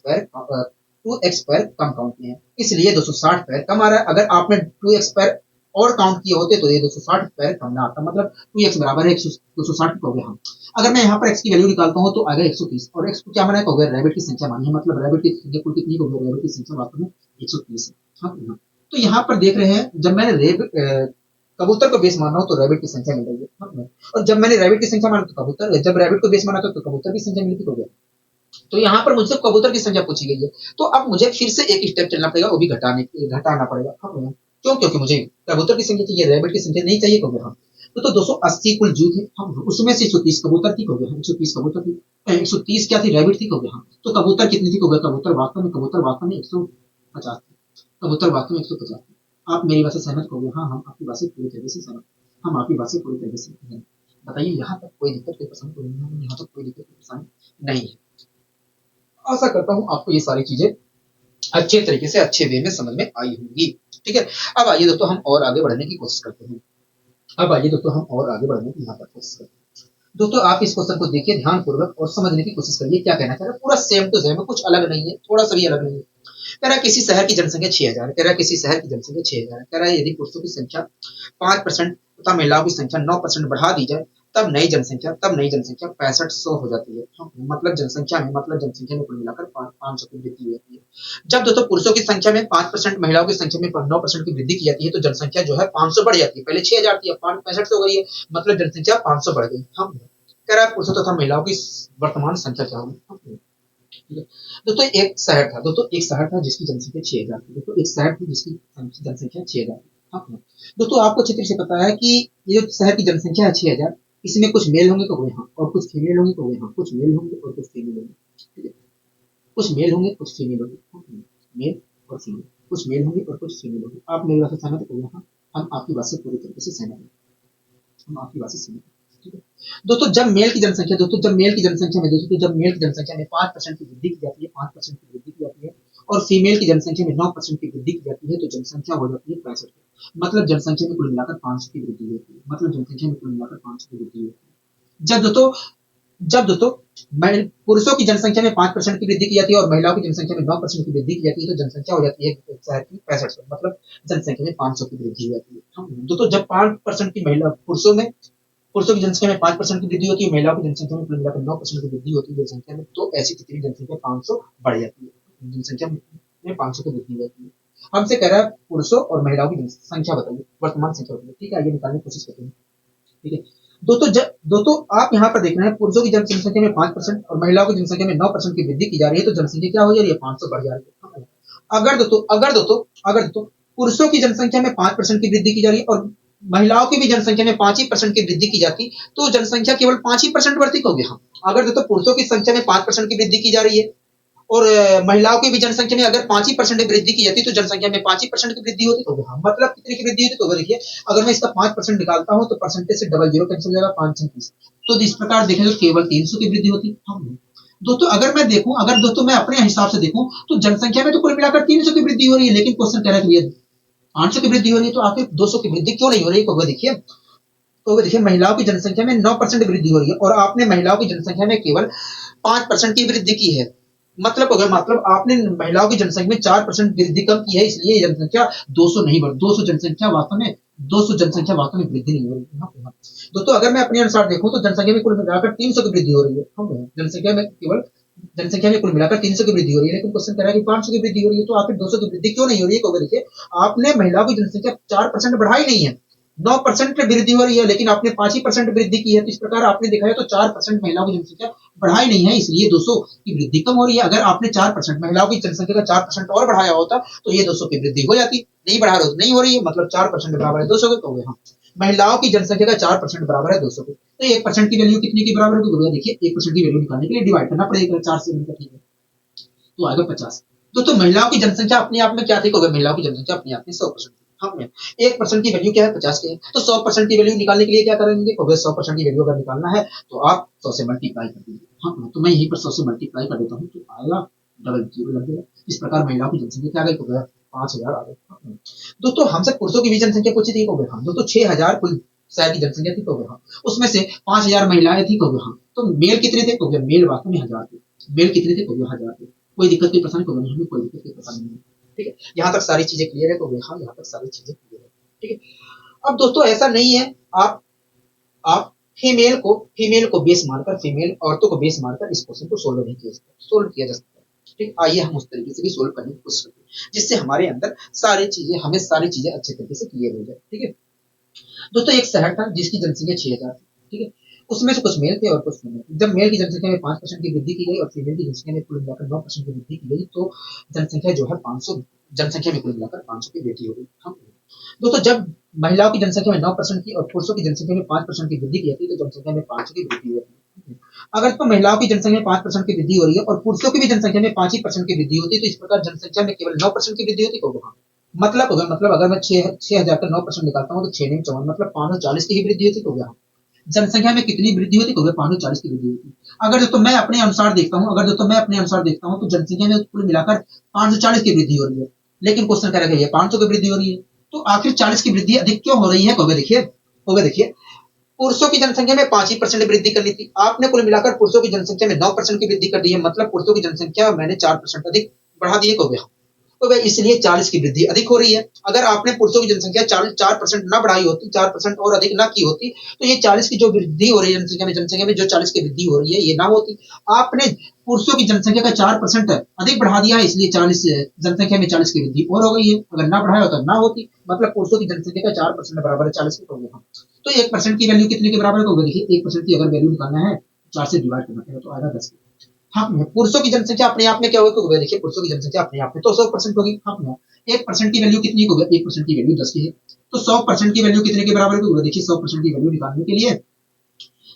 [SPEAKER 1] पैर कम काउंट किए हैं, इसलिए 260 पैर कम आ रहा है। अगर आपने 2x पैर और काउंट किए होते तो ये 260 पैर कम ना आता, मतलब 2x बराबर है 260 हो गया। हम अगर मैं यहाँ पर x की वैल्यू निकालता हूँ तो आएगा 130, और x को क्या माना है, रैबिट की संख्या मानी है, मतलब रैबिट की संख्या कुल कितनी हो गई, रैबिट की संख्या वास्तव में 130 है। हाँ, तो यहाँ पर देख रहे हैं जब मैंने कबूतर को बेस माना हो तो रैबिट की संख्या मिल रही है। हाँ, और जब मैंने रैबिट की संख्या माना तो कबूतर, जब रैबिट को बेस माना तो कबूतर की संख्या मिलती हो गया। तो यहाँ पर मुझसे कबूतर की संख्या पूछी गई है, तो अब मुझे फिर से एक स्टेप चलना पड़ेगा, वो भी घटाना पड़ेगा। हाँ, क्यों, क्योंकि मुझे कबूतर की संख्या चाहिए, रैबिट की संख्या नहीं चाहिए, कबूतर। हाँ, तो 280 कुल जीव थे, हाँ, उसमें से 130 कबूतर थी, 130 कबूतर थी, 130 क्या थी, रैबिट थी, हाँ, तो कबूतर कितनी थी, कबूतर वास्तव में 150 थी, कबूतर वास्तव में 150 थी। आप मेरी बात से सहमत हो, हाँ, हम आपकी बात से पूरी तरीके से सहमत, हम आपकी बात से पूरी तरीके से बताइए, यहाँ तक कोई दिक्कत कोई पसंद नहीं है, यहाँ तक कोई दिक्कत कोई पसंद नहीं है। आशा करता हूँ आपको ये सारी चीजें अच्छे तरीके से अच्छे वे में समझ में आई होंगी। ठीक है, अब आइए दोस्तों हम और आगे बढ़ने की कोशिश करते हैं। दोस्तों आप इस क्वेश्चन को देखिए ध्यानपूर्वक और समझने की कोशिश करिए, क्या कहना चाह रहा है, पूरा सेम टू सेम, कुछ अलग नहीं है, थोड़ा सा भी अलग नहीं है। कह रहा है किसी शहर की जनसंख्या 6000 है, कह रहा है किसी शहर की जनसंख्या 6000 है, कह रहा है यदि पुरुषों की संख्या 5% तथा महिलाओं की संख्या 9% बढ़ा दी जाए तब नई जनसंख्या 6500 हो जाती है। मतलब जनसंख्या में कुल मिलाकर 500 की वृद्धि हो जाती है। जब दोस्तों पुरुषों की संख्या में 5%, महिलाओं की संख्या में 9% की वृद्धि की जाती है तो जनसंख्या जो है 500 बढ़ जाती है, पहले 6000 थी, अब 6500 हो गई है, मतलब जनसंख्या 500 बढ़ गई। हम कह रहा है पुरुषों तथा महिलाओं की वर्तमान संख्या क्या होगी। दोस्तों एक शहर था जिसकी जनसंख्या 6000 थी, दोस्तों एक शहर थी जिसकी जनसंख्या 6000 थी। हाँ, दोस्तों आपको अच्छी तरह से पता है कि ये जो शहर की जनसंख्या है 6000, इसमें कुछ मेल होंगे तो हाँ, और कुछ फीमेल होंगे तो हाँ, कुछ मेल होंगे और कुछ फीमेल होंगे, ठीक है, कुछ मेल होंगे कुछ फीमेल होंगे, मेल और फीमेल, कुछ मेल होंगे और कुछ फीमेल होंगे। आप मेरी बात से सहमत हो? यहाँ हम आपकी बात से पूरी तरीके से सहमत हैं, हम आपकी बात से सहमत हैं। ठीक है दोस्तों, जब मेल की जनसंख्या दोस्तों जब मेल की जनसंख्या में 5% की वृद्धि की जाती है, 5% की वृद्धि की जाती है और फीमेल की जनसंख्या में 9% की वृद्धि की जाती है, तो जनसंख्या हो जाती है 65। मतलब जनसंख्या में कुल मिलाकर 500 की वृद्धि होती है, मतलब जनसंख्या में कुल मिलाकर 500 की वृद्धि होती है। जब दोस्तों पुरुषों की जनसंख्या में 5% की वृद्धि की जाती है और महिलाओं की जनसंख्या में 9% की वृद्धि की जाती है, तो जनसंख्या हो जाती है शहर की 65। मतलब जनसंख्या में 500 की वृद्धि हो जाती है। दोस्तों जब 5% की महिला पुरुषों की जनसंख्या में 5% की वृद्धि होती है, महिलाओं की जनसंख्या में कुल मिलाकर 9% की वृद्धि होती है जनसंख्या में, तो ऐसी कितनी जनसंख्या 500 बढ़ जाती है, जनसंख्या में 500 की वृद्धि हो जाती है। हमसे कह रहा है पुरुषों और महिलाओं की संख्या बताइए, वर्तमान संख्या बताइए। ठीक है, आइए निकालने की कोशिश करते हैं। ठीक है दोस्तों आप यहाँ पर देख रहे हैं पुरुषों की जनसंख्या में 5% और महिलाओं की जनसंख्या में 9% की वृद्धि की जा रही है, तो जनसंख्या क्या हो जा रही है? 500 बढ़ जा रही है। अगर दोस्तों पुरुषों की जनसंख्या में 5% की वृद्धि की जा रही है और महिलाओं की भी जनसंख्या में 5% की वृद्धि की जाती, तो जनसंख्या केवल 5% बढ़ती होगी। हम अगर दोस्तों पुरुषों की संख्या में 5% की वृद्धि की जा रही है और महिलाओं की भी जनसंख्या में अगर 5% की वृद्धि की जाती, तो जनसंख्या में 5% की वृद्धि होती, तो हाँ मतलब कितनी की वृद्धि होती? तो देखिए अगर मैं इसका 5% निकालता हूँ तो परसेंटेज से डबल जीरो कैंसिल हो जाएगा, 5 तो इस प्रकार देखें तो केवल 300 की वृद्धि होती। दोस्तों अगर दोस्तों मैं अपने हिसाब से देखूं तो जनसंख्या में तो कुल मिलाकर 300 की वृद्धि हो रही है, लेकिन क्वेश्चन कह रहा है कि 500 की वृद्धि हो रही है, तो आखिर 200 की वृद्धि क्यों नहीं हो रही है? देखिए महिलाओं की जनसंख्या में 9% वृद्धि हो रही है और आपने महिलाओं की जनसंख्या में केवल 5% की वृद्धि की है। मतलब आपने महिलाओं की जनसंख्या में 4% वृद्धि कम की है, इसलिए जनसंख्या 200 नहीं बढ़ 200 जनसंख्या वास्तव में वृद्धि नहीं हो रही है। दोस्तों अगर मैं अपने अनुसार देखूं तो जनसंख्या में कुल मिलाकर 300 की वृद्धि हो रही है, जनसंख्या में कुल मिलाकर 300 की वृद्धि हो रही है, लेकिन क्वेश्चन कह रहा है कि 500 की वृद्धि हो रही है, तो आखिर 200 की वृद्धि क्यों नहीं हो रही है? क्योंकि देखिए आपने महिलाओं की जनसंख्या 4% बढ़ाई नहीं है, 9% वृद्धि हो रही है, लेकिन आपने 5% वृद्धि की है, तो इस प्रकार आपने देखा है तो 4% महिलाओं की जनसंख्या बढ़ाई नहीं है, इसलिए 200 की वृद्धि कम हो रही है। अगर आपने 4% महिलाओं की जनसंख्या का 4% और बढ़ाया होता तो ये 200 की वृद्धि हो जाती, नहीं बढ़ा रहे नहीं हो रही है, मतलब 4% बराबर है 200 के, तो हम महिलाओं की जनसंख्या का 4% बराबर है 200 के, तो 1% की वैल्यू कितने की बराबर है? देखिए 1% की वैल्यू निकालने के लिए डिवाइड करना पड़ेगा 4 से, ठीक है तो आएगा 50। तो महिलाओं की जनसंख्या अपने आप में क्या थी? महिलाओं की जनसंख्या अपने आप में 100%। हाँ 1% की वैल्यू क्या है? 50 की है, तो 100% की वैल्यू निकालने के लिए क्या करेंगे? 100% की वैल्यू अगर निकालना है तो आप 100 से मल्टीप्लाई कर दीजिए। हाँ तो मैं यहीं पर 100 से मल्टीप्लाई कर देता हूँ, तो आएगा डबल जीरो लग जाएगा। इस प्रकार महिलाओं की जनसंख्या क्या गई? 5000 आ गई। दोस्तों हमसे पुरुषों की भी जनसंख्या पूछी थी, दोस्तों 6000 कुल शहर की जनसंख्या थी, उसमें से 5000 महिलाएं थी, तो मेल कितने थे? मेल वास्तव में 1000 थे। मेल कितने थे? 1000 थे। कोई दिक्कत की परेशानी को हमें कोई दिक्कत की परेशानी नहीं। ठीक है, यहाँ तक सारी चीजें क्लियर है, हाँ यहाँ तक सारी चीजें क्लियर है। ठीक है, अब दोस्तों ऐसा नहीं है, आप फीमेल को बेस मारकर, फीमेल औरतों को बेस मारकर इस क्वेश्चन को सोल्व किया जा सकता है। ठीक, आइए हम उस तरीके से भी सोल्व करने की कोशिश करते हैं, जिससे हमारे अंदर हमें सारी चीजें अच्छे तरीके से क्लियर हो जाए। ठीक है दोस्तों, एक शहर था जिसकी जनसंख्या 6000 थी। ठीक है, उसमें से कुछ मेल थे और कुछ फीमेल। जब मेल की जनसंख्या में 5% की वृद्धि की गई और फीमेल की जनसंख्या में कुल मिलाकर 9% की वृद्धि की गई, तो जनसंख्या जो है 500 जनसंख्या में कुल मिलाकर 500 की वृद्धि हो गई। हाँ दोस्तों, जब महिलाओं की जनसंख्या में 9% की और पुरुषों की जनसंख्या में 5% की वृद्धि की जाती है, तो जनसंख्या में 500 की वृद्धि होती है। अगर तो महिलाओं की जनसंख्या में 5% की वृद्धि हो रही है और पुरुषों की भी जनसंख्या में 5% की वृद्धि होती है, तो इस प्रकार जनसंख्या में केवल 9% की वृद्धि होती है। मतलब अगर मैं 6000 का 9% निकालता हूँ तो 6 नहीं 54, मतलब 540 की ही वृद्धि होती है। जनसंख्या में कितनी वृद्धि होती है? 540 की वृद्धि होती है। अगर दोस्तों मैं अपने अनुसार देखता हूँ तो जनसंख्या में कुल मिलाकर 540 की वृद्धि हो रही है, लेकिन क्वेश्चन कह रहा है 500 की वृद्धि हो रही है, तो आखिर 40 की वृद्धि अधिक क्यों हो रही है? देखिए पुरुषों की जनसंख्या में 5% वृद्धि करनी थी, आपने कुल मिलाकर पुरुषों की जनसंख्या में 9% की वृद्धि कर दी है, मतलब पुरुषों की जनसंख्या मैंने 4% अधिक बढ़ा दी है। तो वह इसलिए 40 की वृद्धि अधिक हो रही है। अगर आपने पुरुषों की जनसंख्या 4% ना बढ़ाई होती, 4% और अधिक ना की होती, तो ये 40 की जो वृद्धि हो रही है जनसंख्या में जो 40 की वृद्धि हो रही है, ये ना होती। आपने पुरुषों की जनसंख्या का 4% अधिक बढ़ा दिया है, इसलिए 40 जनसंख्या में 40 की वृद्धि और हो गई है। अगर ना बढ़ाया होता ना होती, मतलब पुरुषों की जनसंख्या का 4% बराबर है 40 के। तो 1% की वैल्यू कितने के बराबर होगा? देखिए 1% की अगर वैल्यू निकालना है 4 से डिवाइड करना है तो आएगा 10। हाँ पुरुषों की जनसंख्या अपने आप में क्या होगी? देखिए पुरुषों की जनसंख्या अपने आप में तो 100% होगी। हाँ 1% की वैल्यू कितनी होगी? 1% की वैल्यू 10 की है, तो 100% की वैल्यू कितने के बराबर होगी? देखिए 100% की वैल्यू निकालने के लिए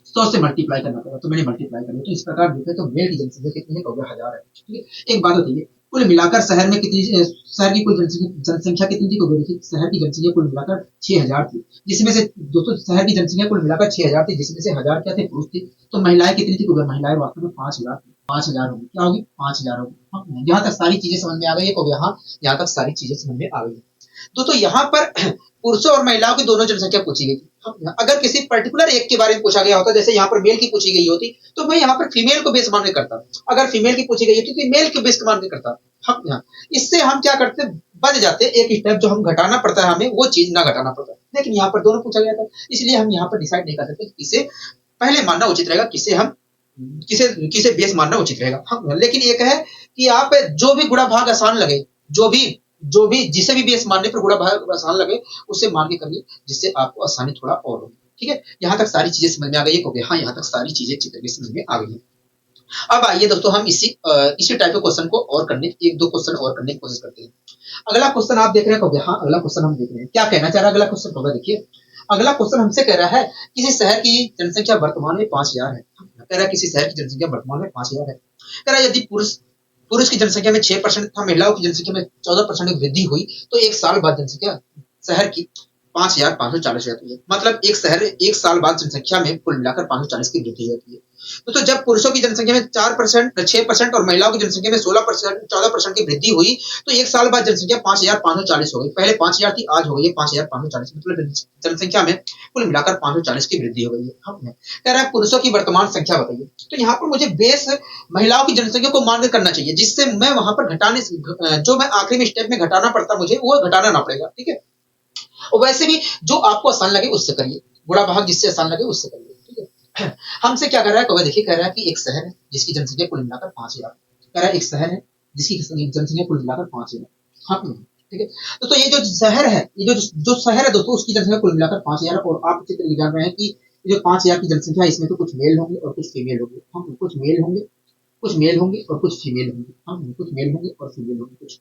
[SPEAKER 1] 100 से मल्टीप्लाई करना पड़ेगा, तो मैंने मल्टीप्लाई कर लिया। तो इस प्रकार देखें तो मेल की जनसंख्या कितनी है? 1000 है। ठीक है, एक बात बताइए कुल मिलाकर शहर में कितनी शहर की कुल जनसंख्या कितनी थी? तो देखिए शहर की जनसंख्या कुल मिलाकर 6,000 थी, जिसमें से दोस्तों शहर की जनसंख्या कुल मिलाकर 6,000 थी, जिसमें से 1,000 क्या थे? पुरुष थे। तो महिलाएं कितनी थी? तो महिलाएं वास्तव में 5,000 थी। 5,000 होगी, क्या होगी? 5,000 होगी। हाँ, यहाँ तक सारी चीजें समझ में आ गई है। तो यहाँ तक सारी चीजें समझ में आ गई है। तो यहाँ पर पुरुषों और महिलाओं की दोनों जनसंख्या पूछी गई थी। अगर किसी पर्टिकुलर एक के बारे में पूछा गया होता, जैसे यहाँ पर मेल की पूछी गई होती, तो मैं यहाँ पर फीमेल को बेस मान के करता। अगर फीमेल की पूछी गई होती तो मेल को बेस मान के करता। हम इससे हम क्या करते, बच जाते एक स्टेप जो हम घटाना पड़ता है, हमें वो चीज ना घटाना पड़ता। लेकिन यहाँ पर दोनों पूछा गया था, इसलिए हम यहाँ पर डिसाइड नहीं कर सकते किसे पहले मानना उचित रहेगा, किसे हम किसे किसे बेस मानना उचित रहेगा। हाँ, लेकिन एक है कि आप जो भी गुणा भाग आसान लगे, जो भी जिसे भी बेस मानने पर गुणा भाग आसान लगे, उसे मान के करिए, जिससे आपको आसानी थोड़ा और होगी। ठीक है, यहाँ तक सारी चीजें समझ में आ गई है। हाँ, यहाँ तक सारी चीजें चित्र में समझ में आ गई है। अब आइए दोस्तों हम इसी टाइप के क्वेश्चन को और करने, एक दो क्वेश्चन और करने की कोशिश करते हैं। अगला क्वेश्चन आप देख रहे हैं। हाँ, अगला क्वेश्चन हम देख रहे हैं, क्या कहना चाह रहा है अगला क्वेश्चन होगा। देखिए अगला क्वेश्चन हमसे कह रहा है किसी शहर की जनसंख्या वर्तमान में 5,000 है। कह रहा है किसी शहर की जनसंख्या वर्तमान में 5,000 है। कह रहा है यदि पुरुष की जनसंख्या में 6% तथा महिलाओं की जनसंख्या में 14% की वृद्धि हुई, तो एक साल बाद जनसंख्या शहर की 5,540 हो जाती है। मतलब एक साल बाद जनसंख्या में कुल मिलाकर 540 की वृद्धि होती है। तो जब पुरुषों की जनसंख्या में 4%, 6% और महिलाओं की जनसंख्या में 16%, 14% की वृद्धि हुई, तो एक साल बाद जनसंख्या 5,540 हो गई। पहले 5,000 थी, आज हो गई है 5,540। मतलब जनसंख्या में कुल मिलाकर 540 की वृद्धि हो गई है। कह रहा है पुरुषों की वर्तमान संख्या बताइए। तो यहाँ पर मुझे बेस महिलाओं की जनसंख्या को मान करना चाहिए, जिससे मैं वहां पर घटाने, जो मैं आखिरी में स्टेप में घटाना पड़ता मुझे, वो घटाना ना पड़ेगा। ठीक है, और वैसे भी जो आपको आसान लगे उससे करिए, गुणा भाग जिससे आसान लगे उससे करिए। ठीक है, हमसे क्या कर रहा है? तो देखिए कह रहा है कि एक शहर है जिसकी जनसंख्या कुल मिलाकर 5,000। कह रहा है एक शहर है जिसकी जनसंख्या कुल मिलाकर 5,000। हाँ, ठीक है। तो ये जो शहर है, ये जो शहर है दोस्तों, उसकी जनसंख्या कुल मिलाकर 5,000। और आप चित्र ये जान रहे हैं कि जो 5,000 की जनसंख्या है, इसमें तो कुछ मेल होंगे और कुछ फीमेल होंगे। हम कुछ मेल होंगे, कुछ मेल होंगे और कुछ फीमेल होंगे। हम कुछ मेल होंगे और फीमेल होंगे कुछ।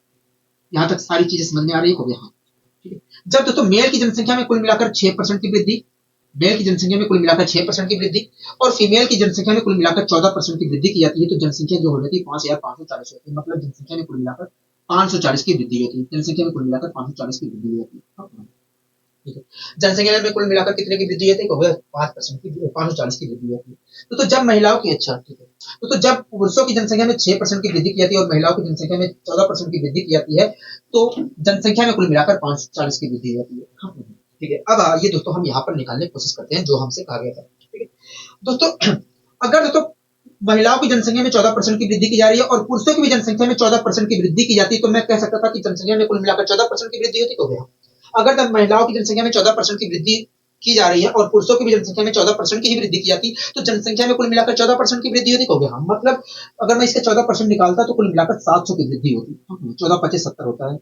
[SPEAKER 1] यहाँ तक सारी चीजें समझ में आ रही है। हाँ, ठीक है। जब दोस्तों मेल की जनसंख्या में कुल मिलाकर 6% की वृद्धि, मेल की जनसंख्या में कुल मिलाकर 6% की वृद्धि और फीमेल की जनसंख्या में कुल मिलाकर 14% की वृद्धि की जाती है, तो जनसंख्या जो हो जाती है 5,540 होती है। मतलब जनसंख्या में कुल मिलाकर 540 की वृद्धि होती है। जनसंख्या में कुल मिलाकर 540 की वृद्धि होती है। ठीक है, जनसंख्या में कुल मिलाकर कितने की वृद्धि होती है? 5% की, 540 की वृद्धि होती है। तो जब महिलाओं की, अच्छा ठीक है, तो जब पुरुषों की जनसंख्या में 6% की वृद्धि की जाती है और महिलाओं की जनसंख्या में 14% की वृद्धि की जाती है, तो जनसंख्या में कुल मिलाकर 540 की वृद्धि होती है। ठीक है, अब आइए दोस्तों हम यहाँ पर निकालने की कोशिश करते हैं जो हमसे कहा गया था। ठीक है दोस्तों, अगर दोस्तों महिलाओं की जनसंख्या में 14% की वृद्धि की जा रही है और पुरुषों की भी जनसंख्या में 14% की वृद्धि की जाती है, तो मैं कह सकता था कि जनसंख्या में कुल मिलाकर 14% की वृद्धि होती। तो गया, अगर तब महिलाओं की जनसंख्या में 14% की वृद्धि की जा रही है और पुरुषों की भी जनसंख्या में 14% की ही वृद्धि की जाती, तो जनसंख्या में कुल मिलाकर 14% की वृद्धि होती। हो गया, मतलब अगर मैं इसका 14% निकालता तो कुल मिलाकर 700 की वृद्धि होती। 14 25 70 होता है।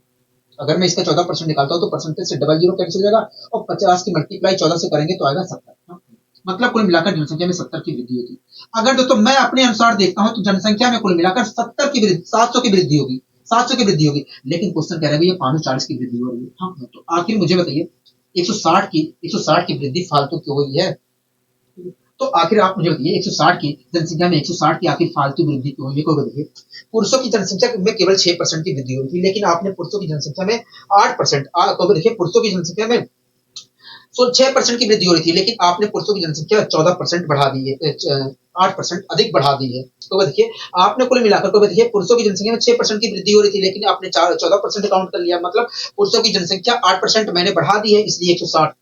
[SPEAKER 1] अगर मैं इसका 14% निकालता हूँ तो परसेंटेज से डबल जीरो कैंसिल हो जाएगा और 50 की मल्टीप्लाई 14 से करेंगे तो आएगा 70। मतलब कुल मिलाकर जनसंख्या में 70 की वृद्धि होगी। अगर दोस्तों मैं अपने अनुसार देखता हूं तो जनसंख्या में कुल मिलाकर 70 की वृद्धि, 700 की वृद्धि होगी, 700 की वृद्धि होगी। लेकिन क्वेश्चन कह रहा है ये 540 की वृद्धि हो रही है। हाँ, तो आखिर मुझे बताइए 160 की वृद्धि फालतू क्यों हुई है? तो आखिर आप मुझे बताइए 160 की जनसंख्या में 160 की आखिर फालतू वृद्धि क्यों हुई? को बताइए, पुरुषों की जनसंख्या में केवल 6% की वृद्धि हुई थी, लेकिन आपने पुरुषों की जनसंख्या में 8%, तो देखिए पुरुषों की जनसंख्या में 6% की वृद्धि हो रही थी, लेकिन आपने पुरुषों की जनसंख्या 14% बढ़ा दी है, 8% अधिक बढ़ा दी है। तो देखिए आपने कुल मिलाकर, तो देखिए पुरुषों की जनसंख्या में 6% की वृद्धि हो रही थी, लेकिन आपने 14% काउंट कर लिया। मतलब पुरुषों की जनसंख्या 8% मैंने बढ़ा दी है, इसलिए 160।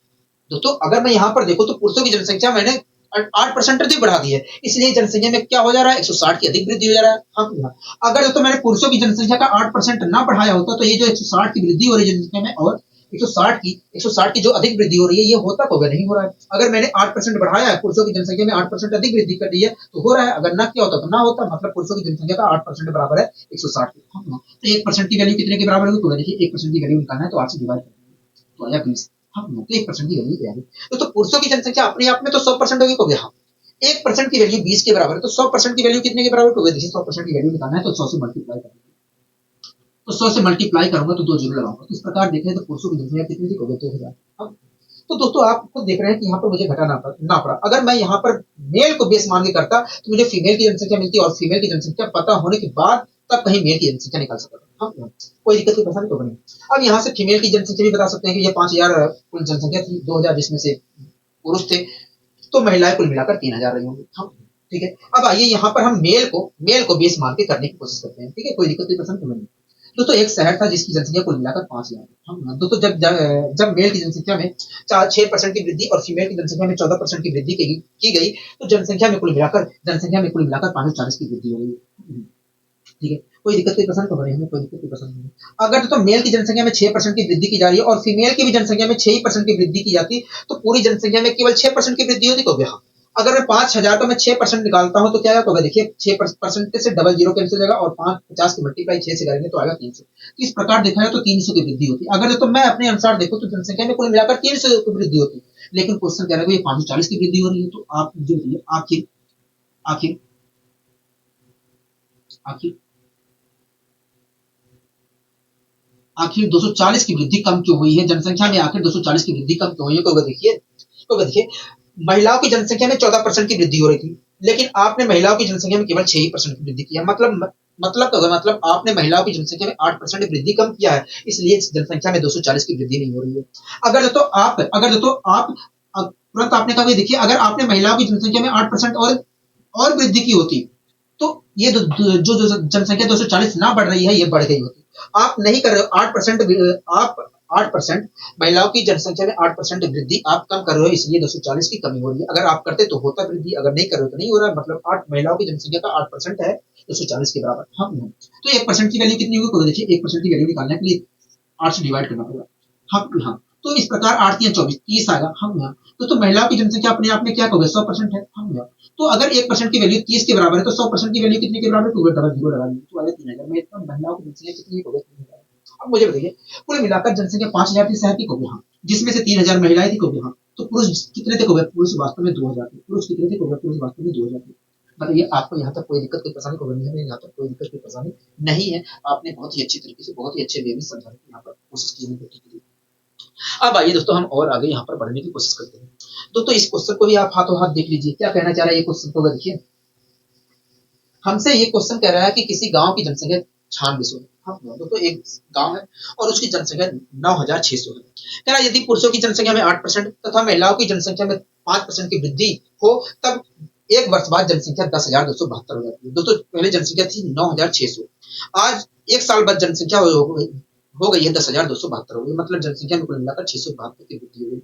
[SPEAKER 1] दोस्तों अगर मैं यहाँ पर देखूं तो पुरुषों की जनसंख्या मैंने 8% अधिक बढ़ा दी है, इसलिए जनसंख्या में क्या हो जा रहा है? 160 की अधिक वृद्धि हो जा रहा है। हाँ, अगर दोस्तों मैंने पुरुषों की जनसंख्या का 8% ना बढ़ाया होता तो ये जो 160 की वृद्धि हो रही है जनसंख्या में, और 160 की जो अधिक वृद्धि हो रही है, ये होता तो नहीं हो रहा है। अगर मैंने 8% बढ़ाया है, पुरुषों की जनसंख्या में 8% अधिक वृद्धि कर दी है, तो हो रहा है। अगर ना किया होता तो ना होता। मतलब पुरुषों की जनसंख्या का 8% बराबर है 160 की। तो 1% की वैल्यू कितने के बराबर होगी? तो देखिए 1% की वैल्यू निकालना है तो 8 से डिवाइड करेंगे तो आया 20। हाँ, तो 1% की वैल्यू क्या है? तो पुरुषों की जनसंख्या अपने आप में तो 100% होगी। को गया 1% की वैल्यू 20 के बराबर है, तो 100% की वैल्यू कितने के बराबर होगी? देखिए 100% की वैल्यू निकालना है तो 100 से मल्टीप्लाई करेंगे, तो 100 से मल्टीप्लाई करूंगा तो 2 जीरो लगाऊंगा। तो इस प्रकार देखें तो पुरुषों की जनसंख्या कितनी थी? 2000। अब तो दोस्तों आप खुद देख रहे हैं कि यहाँ पर मुझे घटाना ना पड़ा। अगर मैं यहाँ पर मेल को बेस मान के करता तो मुझे फीमेल की जनसंख्या मिलती, और फीमेल की जनसंख्या पता होने के बाद तब कहीं मेल की जनसंख्या निकाल सकता था। हाँ, कोई दिक्कत की परेशानी तो बनी। अब यहाँ से फीमेल की जनसंख्या भी बता सकते हैं कि ये 5000 कुल जनसंख्या थी, 2000 जिसमें से पुरुष थे, तो महिलाएं कुल मिलाकर 3000 रही होंगी। हाँ, ठीक है। अब आइए यहाँ पर हम मेल को बेस मान के करने की कोशिश करते हैं। ठीक है, कोई दिक्कत की परेशानी तो नहीं। दोस्तों एक शहर था जिसकी जनसंख्या कुल मिलाकर 5000 है। दोस्तों जब मेल की जनसंख्या में 6% की वृद्धि और फीमेल की जनसंख्या में 14% की वृद्धि की गई, तो जनसंख्या में कुल मिलाकर 540 की वृद्धि हो गई। ठीक है, कोई दिक्कत की परेशानी तो बनी हमें, कोई दिक्कत की परेशानी नहीं। अगर तो मेल की जनसंख्या में 6% की वृद्धि की जा रही है और फीमेल की भी जनसंख्या में 6% की वृद्धि की जाती, तो पूरी जनसंख्या में केवल 6% की वृद्धि होती, तो क्या? अगर मैं 5000 का मैं 6% निकालता हूं तो क्या होगा? देखिए 6% से डबल जीरो कैंसिल हो जाएगा और 550 की मल्टीप्लाई 6 से करेंगे तो आएगा 300। तो इस प्रकार देखा जाए तो 300 की वृद्धि होती। अगर तो मैं अपने अनुसार देखूं तो जनसंख्या में कुल मिलाकर 300 की वृद्धि होती, लेकिन क्वेश्चन कह रहा है ये 540 की वृद्धि हो रही है। तो आप मुझे बताइए आखिर आखिर आखिर आखिर 240 की वृद्धि कम क्यों हुई है जनसंख्या में? आखिर 240 की वृद्धि कम क्यों हुई है? देखिए महिलाओं की जनसंख्या में 14% की वृद्धि हो रही थी, लेकिन आपने महिलाओं की जनसंख्या में केवल 6% की वृद्धि किया। मतलब आपने महिलाओं की जनसंख्या में 8% वृद्धि कम किया है, इसलिए जनसंख्या में 240 की वृद्धि नहीं हो रही है। अगर तुरंत आपने कहा देखिए अगर आपने महिलाओं की जनसंख्या में 8% और वृद्धि की होती, तो ये जो जनसंख्या 240 ना बढ़ रही है, ये बढ़ गई होती। आप नहीं कर रहे हो 8%, आप 8% महिलाओं की जनसंख्या में 8% वृद्धि आप कम कर रहे हो, इसलिए 240 की कमी हो रही है। अगर आप करते तो होता वृद्धि, अगर नहीं कर रहे हो तो नहीं हो रहा है। मतलब 8 महिलाओं की जनसंख्या का 8% है 240 के बराबर। हाँ, तो 1% की वैल्यू कितनी होगी? देखिए 1% की वैल्यू निकालने के लिए 8 से डिवाइड करना पड़ेगा। हाँ, तो इस प्रकार 8 या 24 30 आएगा। हाँ, तो महिलाओं की जनसंख्या अपने आप में क्या होगा? 100% है। हाँ, तो अगर 1% की वैल्यू 30 के बराबर है तो 100% की वैल्यू कितने के बराबर? टू डबल जीरो लगा दीजिए तो आएगा 3000 में। इतना महिलाओं की जनसंख्या कितनी हो गई? 3000। अब मुझे बताइए कुल मिलाकर जनसंख्या 5000 थी शहर की को यहाँ, जिसमें से 3000 महिलाएं थी को यहाँ, तो पुरुष कितने थे? पुरुष वास्तव में 2000 थे। पुरुष कितने थे? पुरुष वास्तव में 2000 थे। बताइए आपको यहाँ तक कोई दिक्कत कोई परेशानी को नहीं है? यहाँ तक कोई दिक्कत कोई परेशानी नहीं है। आपने बहुत ही अच्छी तरीके से बहुत ही अच्छे वे में समझाने की यहाँ पर कोशिश की है। अब आइए दोस्तों हम और आगे यहाँ पर बढ़ने की कोशिश करते हैं। दोस्तों इस क्वेश्चन को भी आप हाथों हाथ देख लीजिए, क्या कहना चाह रहा है ये क्वेश्चन को? देखिए हमसे ये क्वेश्चन कह रहा है कि किसी गांव की जनसंख्या 9600 है। हाँ, दोस्तों एक गांव है और उसकी जनसंख्या 9600 है। कह रहा है यदि पुरुषों की जनसंख्या में 8% तथा महिलाओं की जनसंख्या में 5% की वृद्धि हो, तब एक वर्ष बाद जनसंख्या 10,272 हो जाती है। दोस्तों पहले जनसंख्या थी 9600, आज एक साल बाद जनसंख्या हो गई है 10,272 हो गई। मतलब जनसंख्या में कुल मिलाकर 672 की वृद्धि हो गई।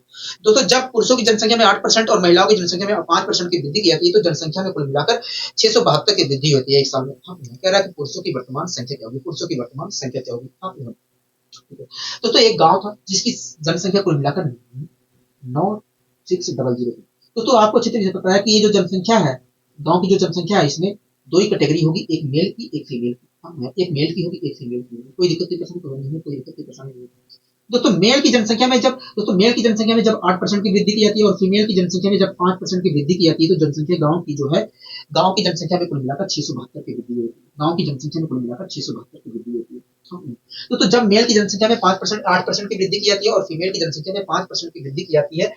[SPEAKER 1] दोस्तों जब पुरुषों की जनसंख्या में 8% और महिलाओं की जनसंख्या में 5% की वृद्धि की जाती है, तो जनसंख्या में कुल मिलाकर 672 की वृद्धि होती है एक साल में। हाँ, कह रहा है कि पुरुषों की वर्तमान संख्या क्या होगी? पुरुषों की वर्तमान संख्या क्या होगी? हाँ, ठीक है। तो एक गांव था जिसकी जनसंख्या कुल मिलाकर 9600 थी। तो आपको अच्छी तरीके से पता है कि ये जो जनसंख्या है, गांव की जो जनसंख्या है, इसमें दो ही कैटेगरी होगी, एक मेल की एक फीमेल की। हाँ, एक मेल की होगी एक फीमेल की होगी। कोई दिक्कत की परेशानी तो नहीं है, कोई दिक्कत की परेशानी नहीं है। दोस्तों मेल की जनसंख्या में जब 8% की वृद्धि की जाती है और फीमेल की जनसंख्या में जब 5% की वृद्धि की जाती है, तो जनसंख्या गांव की जो है, गांव की जनसंख्या में कुल मिलाकर 672 की वृद्धि होती है। गांव की जनसंख्या में कुल मिलाकर 672 की वृद्धि होती है। तो जब मेल की जनसंख्या में 5% 8% की वृद्धि की जाती है और फीमेल की जनसंख्या में 5% की वृद्धि की जाती है,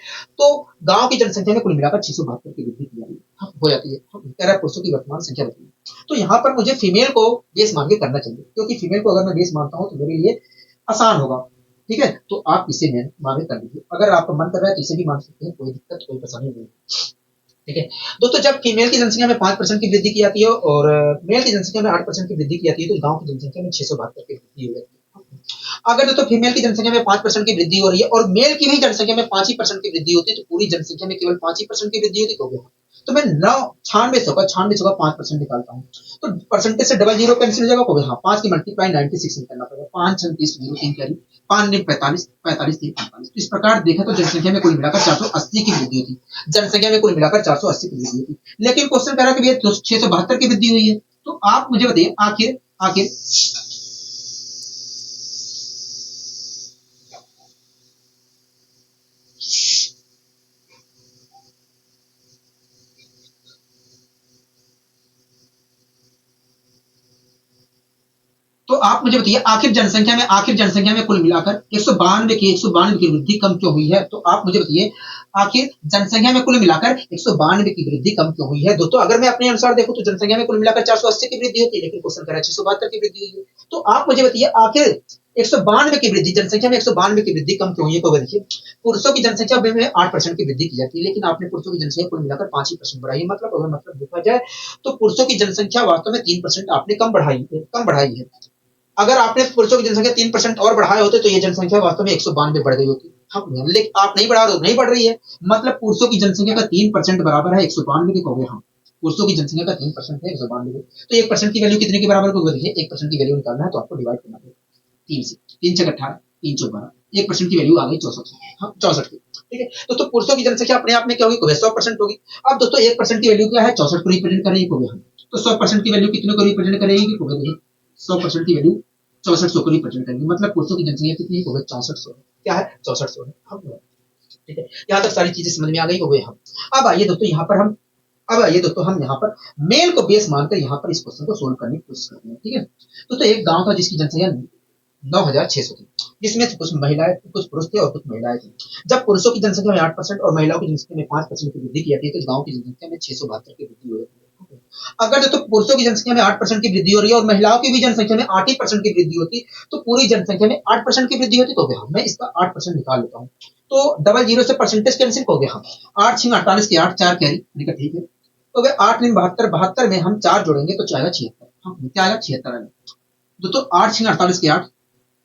[SPEAKER 1] तो गांव की जनसंख्या में कुल मिलाकर 672 की वृद्धि की जाती है, हो जाती है। कह रहा है पुरुषों की वर्तमान संख्या बताइए। तो यहाँ पर मुझे फीमेल को बेस मान के करना चाहिए, क्योंकि फीमेल को अगर मैं बेस मानता हूँ तो मेरे लिए आसान होगा। ठीक है, तो आप इसे मान कर लीजिए। अगर आपका मन कर रहा है तो इसे भी मान सकते हैं, कोई दिक्कत कोई परेशानी नहीं। ठीक है दोस्तों, जब फीमेल की जनसंख्या में 5% की वृद्धि की जाती है और मेल की जनसंख्या में 8% की वृद्धि की जाती है, तो गांव की जनसंख्या में 672 की वृद्धि हो जाती है। अगर दोस्तों फीमेल की जनसंख्या में 5% की वृद्धि हो रही है और मेल की भी जनसंख्या में 5% की वृद्धि होती है, तो पूरी जनसंख्या में केवल 5% की वृद्धि होती, तो गया। तो मैं 9600 का 5% निकालता हूँ, तो परसेंटेज से डबल जीरो कैंसिल हो जाएगा को। हाँ, 5 की मल्टीप्लाई 96 में करना पड़ेगा। 5 30 0 3 कैरी 5 ने 45 45 3 45। इस प्रकार देखा तो जनसंख्या में कुल मिलाकर 480 की वृद्धि होती, जनसंख्या में कुल मिलाकर 480 की वृद्धि होती। लेकिन क्वेश्चन कह रहा है कि 672 की वृद्धि हुई है। तो आप मुझे बताइए आखिर आखिर तो आप मुझे बताइए आखिर जनसंख्या में कुल मिलाकर 192 की वृद्धि कम क्यों हुई है? तो आप मुझे बताइए आखिर जनसंख्या में कुल मिलाकर 192 की वृद्धि कम क्यों हुई है? दोस्तों अगर मैं अपने अनुसार देखूं तो जनसंख्या में कुल मिलाकर 480 की वृद्धि होती है, लेकिन क्वेश्चन कह रहा है 672 की वृद्धि हुई है। तो आप मुझे बताइए आखिर 192 की वृद्धि, जनसंख्या में 192 की वृद्धि कम क्यों हुई है? को देखिए, पुरुषों की जनसंख्या में 8% की वृद्धि की जाती है, लेकिन आपने पुरुषों की जनसंख्या कुल मिलाकर 5% बढ़ाई है। मतलब अगर मतलब देखा जाए तो पुरुषों की जनसंख्या वास्तव में 3% आपने कम बढ़ाई है। अगर आपने पुरुषों की जनसंख्या 3% और बढ़ाए होते तो ये जनसंख्या वास्तव में 192 बढ़ गई होती। हम लेकिन आप नहीं बढ़ा रहे हो, नहीं बढ़ रही है। मतलब पुरुषों की जनसंख्या का 3% बराबर है 192 के, कहोगे हम पुरुषों की जनसंख्या का 3% है 192। तो 1% की वैल्यू कितने के बराबर होगी? देखिए 1% की वैल्यू निकालना है तो आपको डिवाइड करना पड़ेगा 3 से। 3 छक 18, 3 चौक 12, 1% की वैल्यू आ गई 64। हाँ 64 की। ठीक है, तो पुरुषों की जनसंख्या अपने आप में क्या होगी? 100% होगी। अब दोस्तों 1% की वैल्यू क्या है? 64 को रिप्रेजेंट कर रही है। तो 100% की वैल्यू कितने को रिप्रेजेंट करेगी? 100% की वैल्यू 6400 को रिप्रेजेंट करेंगे। मतलब पुरुषों की जनसंख्या कितनी होगी? 6400। क्या है? 6400 है। ठीक है, यहाँ तक सारी चीजें समझ में आ गई हो गए हम। अब आइए दोस्तों यहाँ पर हम अब आइए दोस्तों हम यहाँ पर मेल को बेस मानकर यहाँ पर इस क्वेश्चन को सोल्व करने की कोशिश करते हैं। ठीक है, तो एक गांव था जिसकी जनसंख्या 9600 थी, जिसमें से कुछ महिलाएं, कुछ पुरुष थे और कुछ महिलाएं थी। जब पुरुषों की जनसंख्या में 8% और महिलाओं की जनसंख्या में 5% की वृद्धि की जाती है तो गांव की जनसंख्या में 672 की वृद्धि हो जाती है। अगर दोस्तों पुरुषों की जनसंख्या में 8% की वृद्धि हो रही है और महिलाओं की भी जनसंख्या में 8% की वृद्धि होती तो पूरी जनसंख्या में 8% की वृद्धि होती। तो गया मैं इसका 8% निकाल लेता हूँ, तो डबल जीरो से परसेंटेज कैंसिल हो गया। हम 8 6 48 के 8 4 कैरी, ठीक है। तो गया 8 9 72, 72 में हम 4 जोड़ेंगे तो चाहेगा 76। हाँ क्या आएगा? 76 आएगा। दोस्तों 8 6 48 के 8,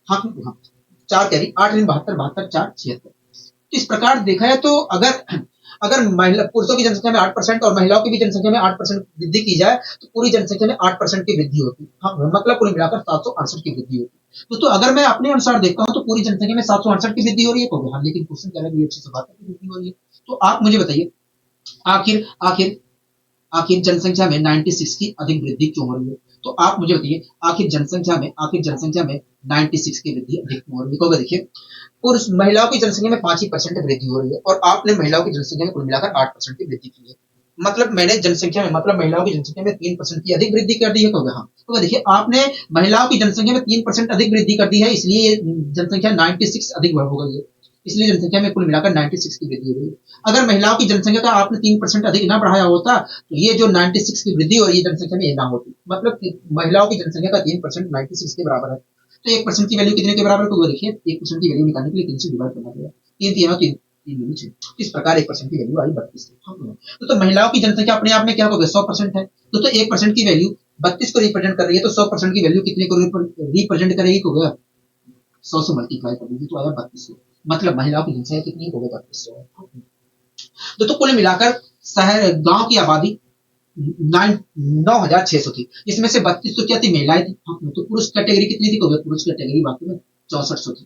[SPEAKER 1] हाँ हाँ 4 कैरी, 8 9 72, 72 4 76। तो इस प्रकार देखा है तो अगर अगर महिला पुरुषों की जनसंख्या में 8% और महिलाओं की भी जनसंख्या में 8% वृद्धि की जाए तो पूरी जनसंख्या में 8% की वृद्धि होती। हाँ मतलब कुल मिलाकर 768 की वृद्धि होती। तो अगर मैं अपने अनुसार देखता हूँ तो पूरी जनसंख्या में 768 की वृद्धि हो रही है। तो हाँ लेकिन क्वेश्चन कह रहा है 172 की वृद्धि हो रही है। तो आप मुझे बताइए आखिर आखिर आखिर जनसंख्या में 96 की अधिक वृद्धि क्यों हो रही है? तो आप मुझे बताइए आखिर जनसंख्या में 96 की वृद्धि अधिक क्यों हो रही है? क्योंकि देखिए पुरुष महिलाओं की जनसंख्या में 5% वृद्धि हो रही है और आपने महिलाओं की जनसंख्या में कुल मिलाकर 8% की वृद्धि की है। मतलब मैंने जनसंख्या में मतलब महिलाओं की जनसंख्या में 3% की अधिक वृद्धि कर दी है। तो हाँ तो देखिए आपने महिलाओं की जनसंख्या में 3% अधिक वृद्धि कर दी है, इसलिए ये जनसंख्या 96 अधिक हो गई है। इसलिए जनसंख्या में कुल मिलाकर 96 की वृद्धि हो रही है। अगर महिलाओं की जनसंख्या का आपने 3% अधिक ना बढ़ाया होता तो ये जो 96 की वृद्धि हो रही है जनसंख्या में ये ना होती। मतलब महिलाओं की जनसंख्या का 3% 96 के बराबर है। तो 1% की वैल्यू कितने के बराबर होगी? देखिए 1% की वैल्यू निकालने के लिए 3 से डिवाइड करना पड़ेगा। 3 3 तीन तीन दूनी 6। इस प्रकार 1% की वैल्यू आई 32। तो महिलाओं की जनसंख्या अपने आप में क्या होगा? 100% है। तो 1% की वैल्यू 32 को रिप्रेजेंट कर रही है तो 100% की वैल्यू कितने को रिप्रेजेंट करेगी? तो 100 से मल्टीप्लाई कर दीजिए तो आया 3200। मतलब महिलाओं की जनसंख्या कितनी हो गई? 3200। तो कुल मिलाकर शहर गांव की आबादी 9600 थी, इसमें से 3200 क्या थी? महिलाएं थी। तो पुरुष कैटेगरी कितनी थी? पुरुष कैटेगरी वाकई में 6400 थी।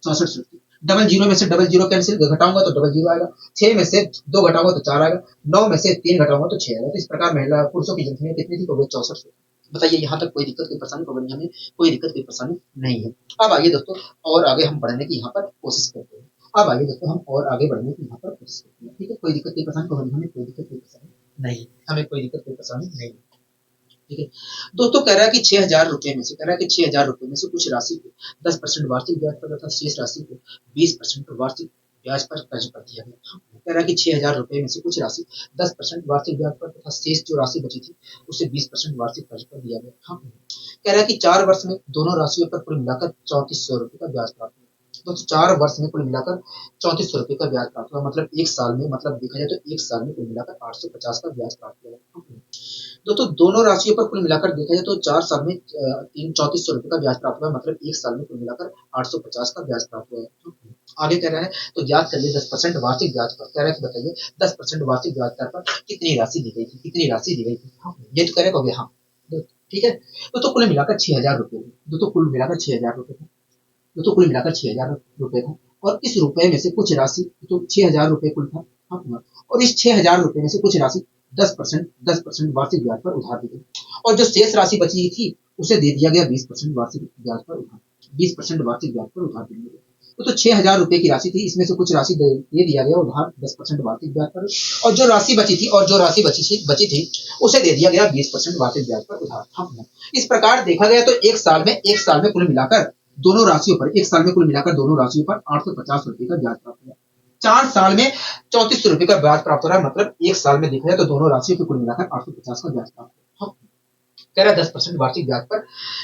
[SPEAKER 1] 6400 थी। डबल जीरो में से डबल जीरो कैंसिल घटाऊंगा तो डबल जीरो आएगा। 6 में से 2 घटाऊंगा तो 4 आएगा। 9 में से 3 घटाऊंगा तो 6 आएगा। तो इस प्रकार महिला पुरुषों की जनसंख्या कितनी थी? 6400। बताइए यहाँ तक कोई दिक्कत, कोई परेशानी? को हमें कोई दिक्कत, कोई परेशानी नहीं है। अब आइए दोस्तों और आगे हम बढ़ने की यहाँ पर कोशिश करते हैं। अब आइए दोस्तों हम और आगे बढ़ने की यहाँ पर कोशिश करते हैं। ठीक है, कोई दिक्कत, कोई परेशानी? को हमें कोई दिक्कत, कोई परेशानी नहीं, हमें कोई दिक्कत, कोई परेशानी नहीं। ठीक है, दोस्तों कह रहा है कि 6000 रुपए में से कह रहा है कि 6000 रुपए में से कुछ राशि को 10% वार्षिक ब्याज पर तथा शेष राशि को 20% वार्षिक ब्याज पर कर्ज पर दिया गया। कह रहा है कि 6000 रुपए में से कुछ राशि 10% वार्षिक ब्याज पर तथा शेष जो राशि बची थी उसे 20% वार्षिक कर्ज पर दिया गया। हाँ, कह रहा है कि 4 वर्ष में दोनों राशियों पर कुल मिलाकर 3400 रुपए का ब्याज प्राप्त हुआ। दोस्तों 4 वर्ष में कुल मिलाकर 3400 रुपए का ब्याज प्राप्त हुआ। मतलब एक साल में, मतलब देखा जाए तो एक साल में कुल मिलाकर 850 का ब्याज प्राप्त हुआ। तो दोनों राशियों पर कुल मिलाकर देखा जाए तो 4 साल में 3400 रुपए का ब्याज प्राप्त हुआ। मतलब एक साल में कुल मिलाकर 850 का ब्याज प्राप्त हुआ। आगे कह रहा है तो ज्ञात करिए 10% वार्षिक ब्याज पर। कह रहा है कि बताइए 10% वार्षिक ब्याज दर पर कितनी राशि दी गई थी? कितनी राशि दी गई थी? ये तो करेगा हो गया। हाँ ठीक है, तो कुल मिलाकर 6000 रुपए थे। तो कुल मिलाकर 6000 रुपए थे। तो कुल मिलाकर 6000 रुपए था और इस रुपए में से कुछ राशि, तो 6000 रुपए कुल था। और इस 6000 रुपए में से कुछ राशि 10% वार्षिक ब्याज पर उधार दी गई और जो शेष राशि बची थी उसे दे दिया गया 20% वार्षिक ब्याज पर उधार। 20% वार्षिक ब्याज पर उधार दिया गया। तो 6000 रुपए की राशि थी, इसमें से कुछ राशि दे दिया गया उधार 10% वार्षिक ब्याज पर और जो राशि बची थी उसे दे दिया गया 20% वार्षिक ब्याज पर उधार। इस प्रकार देखा गया तो एक साल में कुल मिलाकर दोनों राशियों पर 850 रुपए का ब्याज प्राप्त हुआ। 4 साल में 3400 रुपए का ब्याज प्राप्त हो रहा है, मतलब 1 साल में देखा जाए तो दोनों राशियों को कुल मिलाकर 850 का ब्याज प्राप्त हो रहा है। कह रहा है 10% वार्षिक ब्याज पर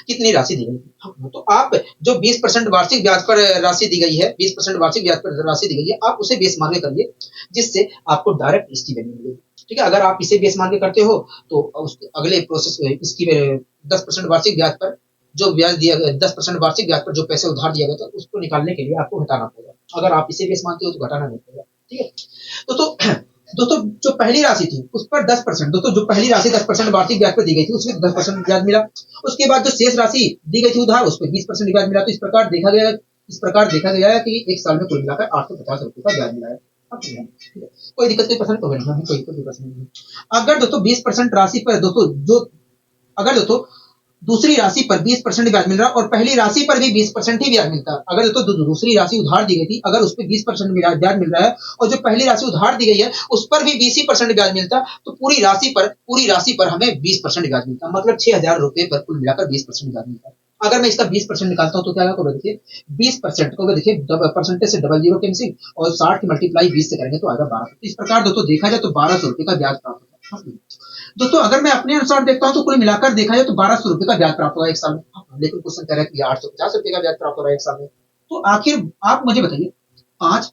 [SPEAKER 1] कितनी राशि दी गई है। तो आप जो 20% वार्षिक ब्याज पर राशि दी गई है, 20% वार्षिक ब्याज पर राशि दी गई है, आप उसे बेस मान के करिए, जिससे आपको डायरेक्ट इसकी वैल्यू मिलेगी। ठीक है, अगर आप इसे बेस मान के करते हो तो अगले प्रोसेस इसकी 10% वार्षिक ब्याज पर जो ब्याज दिया गया, 10% वार्षिक ब्याज पर जो पैसे उधार दिया गया था उसको निकालने के लिए आपको घटाना पड़ेगा। अगर आप इसे बेस मानते हो तो घटाना नहीं पड़ेगा। ठीक है, दोस्तों जो पहली राशि थी उस पर 10%, दोस्तों जो पहली राशि 10% वार्षिक ब्याज पर दी गई थी उसमें 10% ब्याज मिला। उसके बाद जो शेष राशि दी गई थी उधार उस पर 20% ब्याज मिला। तो इस प्रकार देखा गया है कि एक साल में कुल मिलाकर 850 रुपए का ब्याज मिला है। कोई दिक्कत कोई पसंद तो नहीं, कोई दिक्कत कोई पसंद नहीं। अगर दोस्तों 20% राशि पर दोस्तों जो अगर दोस्तों दूसरी राशि पर 20% ब्याज मिल रहा है और पहली राशि पर भी 20% ही ब्याज मिलता है। अगर तो दूसरी राशि उधार दी गई थी, अगर उस पर 20% ब्याज मिल रहा है और जो पहली राशि उधार दी गई है उस पर भी 20% ब्याज मिलता है, तो पूरी राशि पर हमें 20% ब्याज मिलता है, मतलब 6000 रुपए पर कुल मिलाकर 20% ब्याज मिलता है। अगर मैं इसका 20% निकालता हूँ तो क्या होगा, देखिए 20% को देखिए परसेंटेज से डबल जीरो कैंसिल और 60 मल्टीप्लाई 20 से करेंगे तो आएगा 1200। इस प्रकार दोस्तों देखा जाए तो 1200 रुपए का ब्याज प्राप्त होता है। दोस्तों अगर मैं अपने अनुसार देखता हूँ तो कुल मिलाकर देखा जाए तो 1200 रुपए का ब्याज प्राप्त होगा एक साल में, लेकिन क्वेश्चन कह रहा है कि 850 रुपए का ब्याज प्राप्त हो रहा है एक साल में। तो आखिर आप मुझे बताइए, 5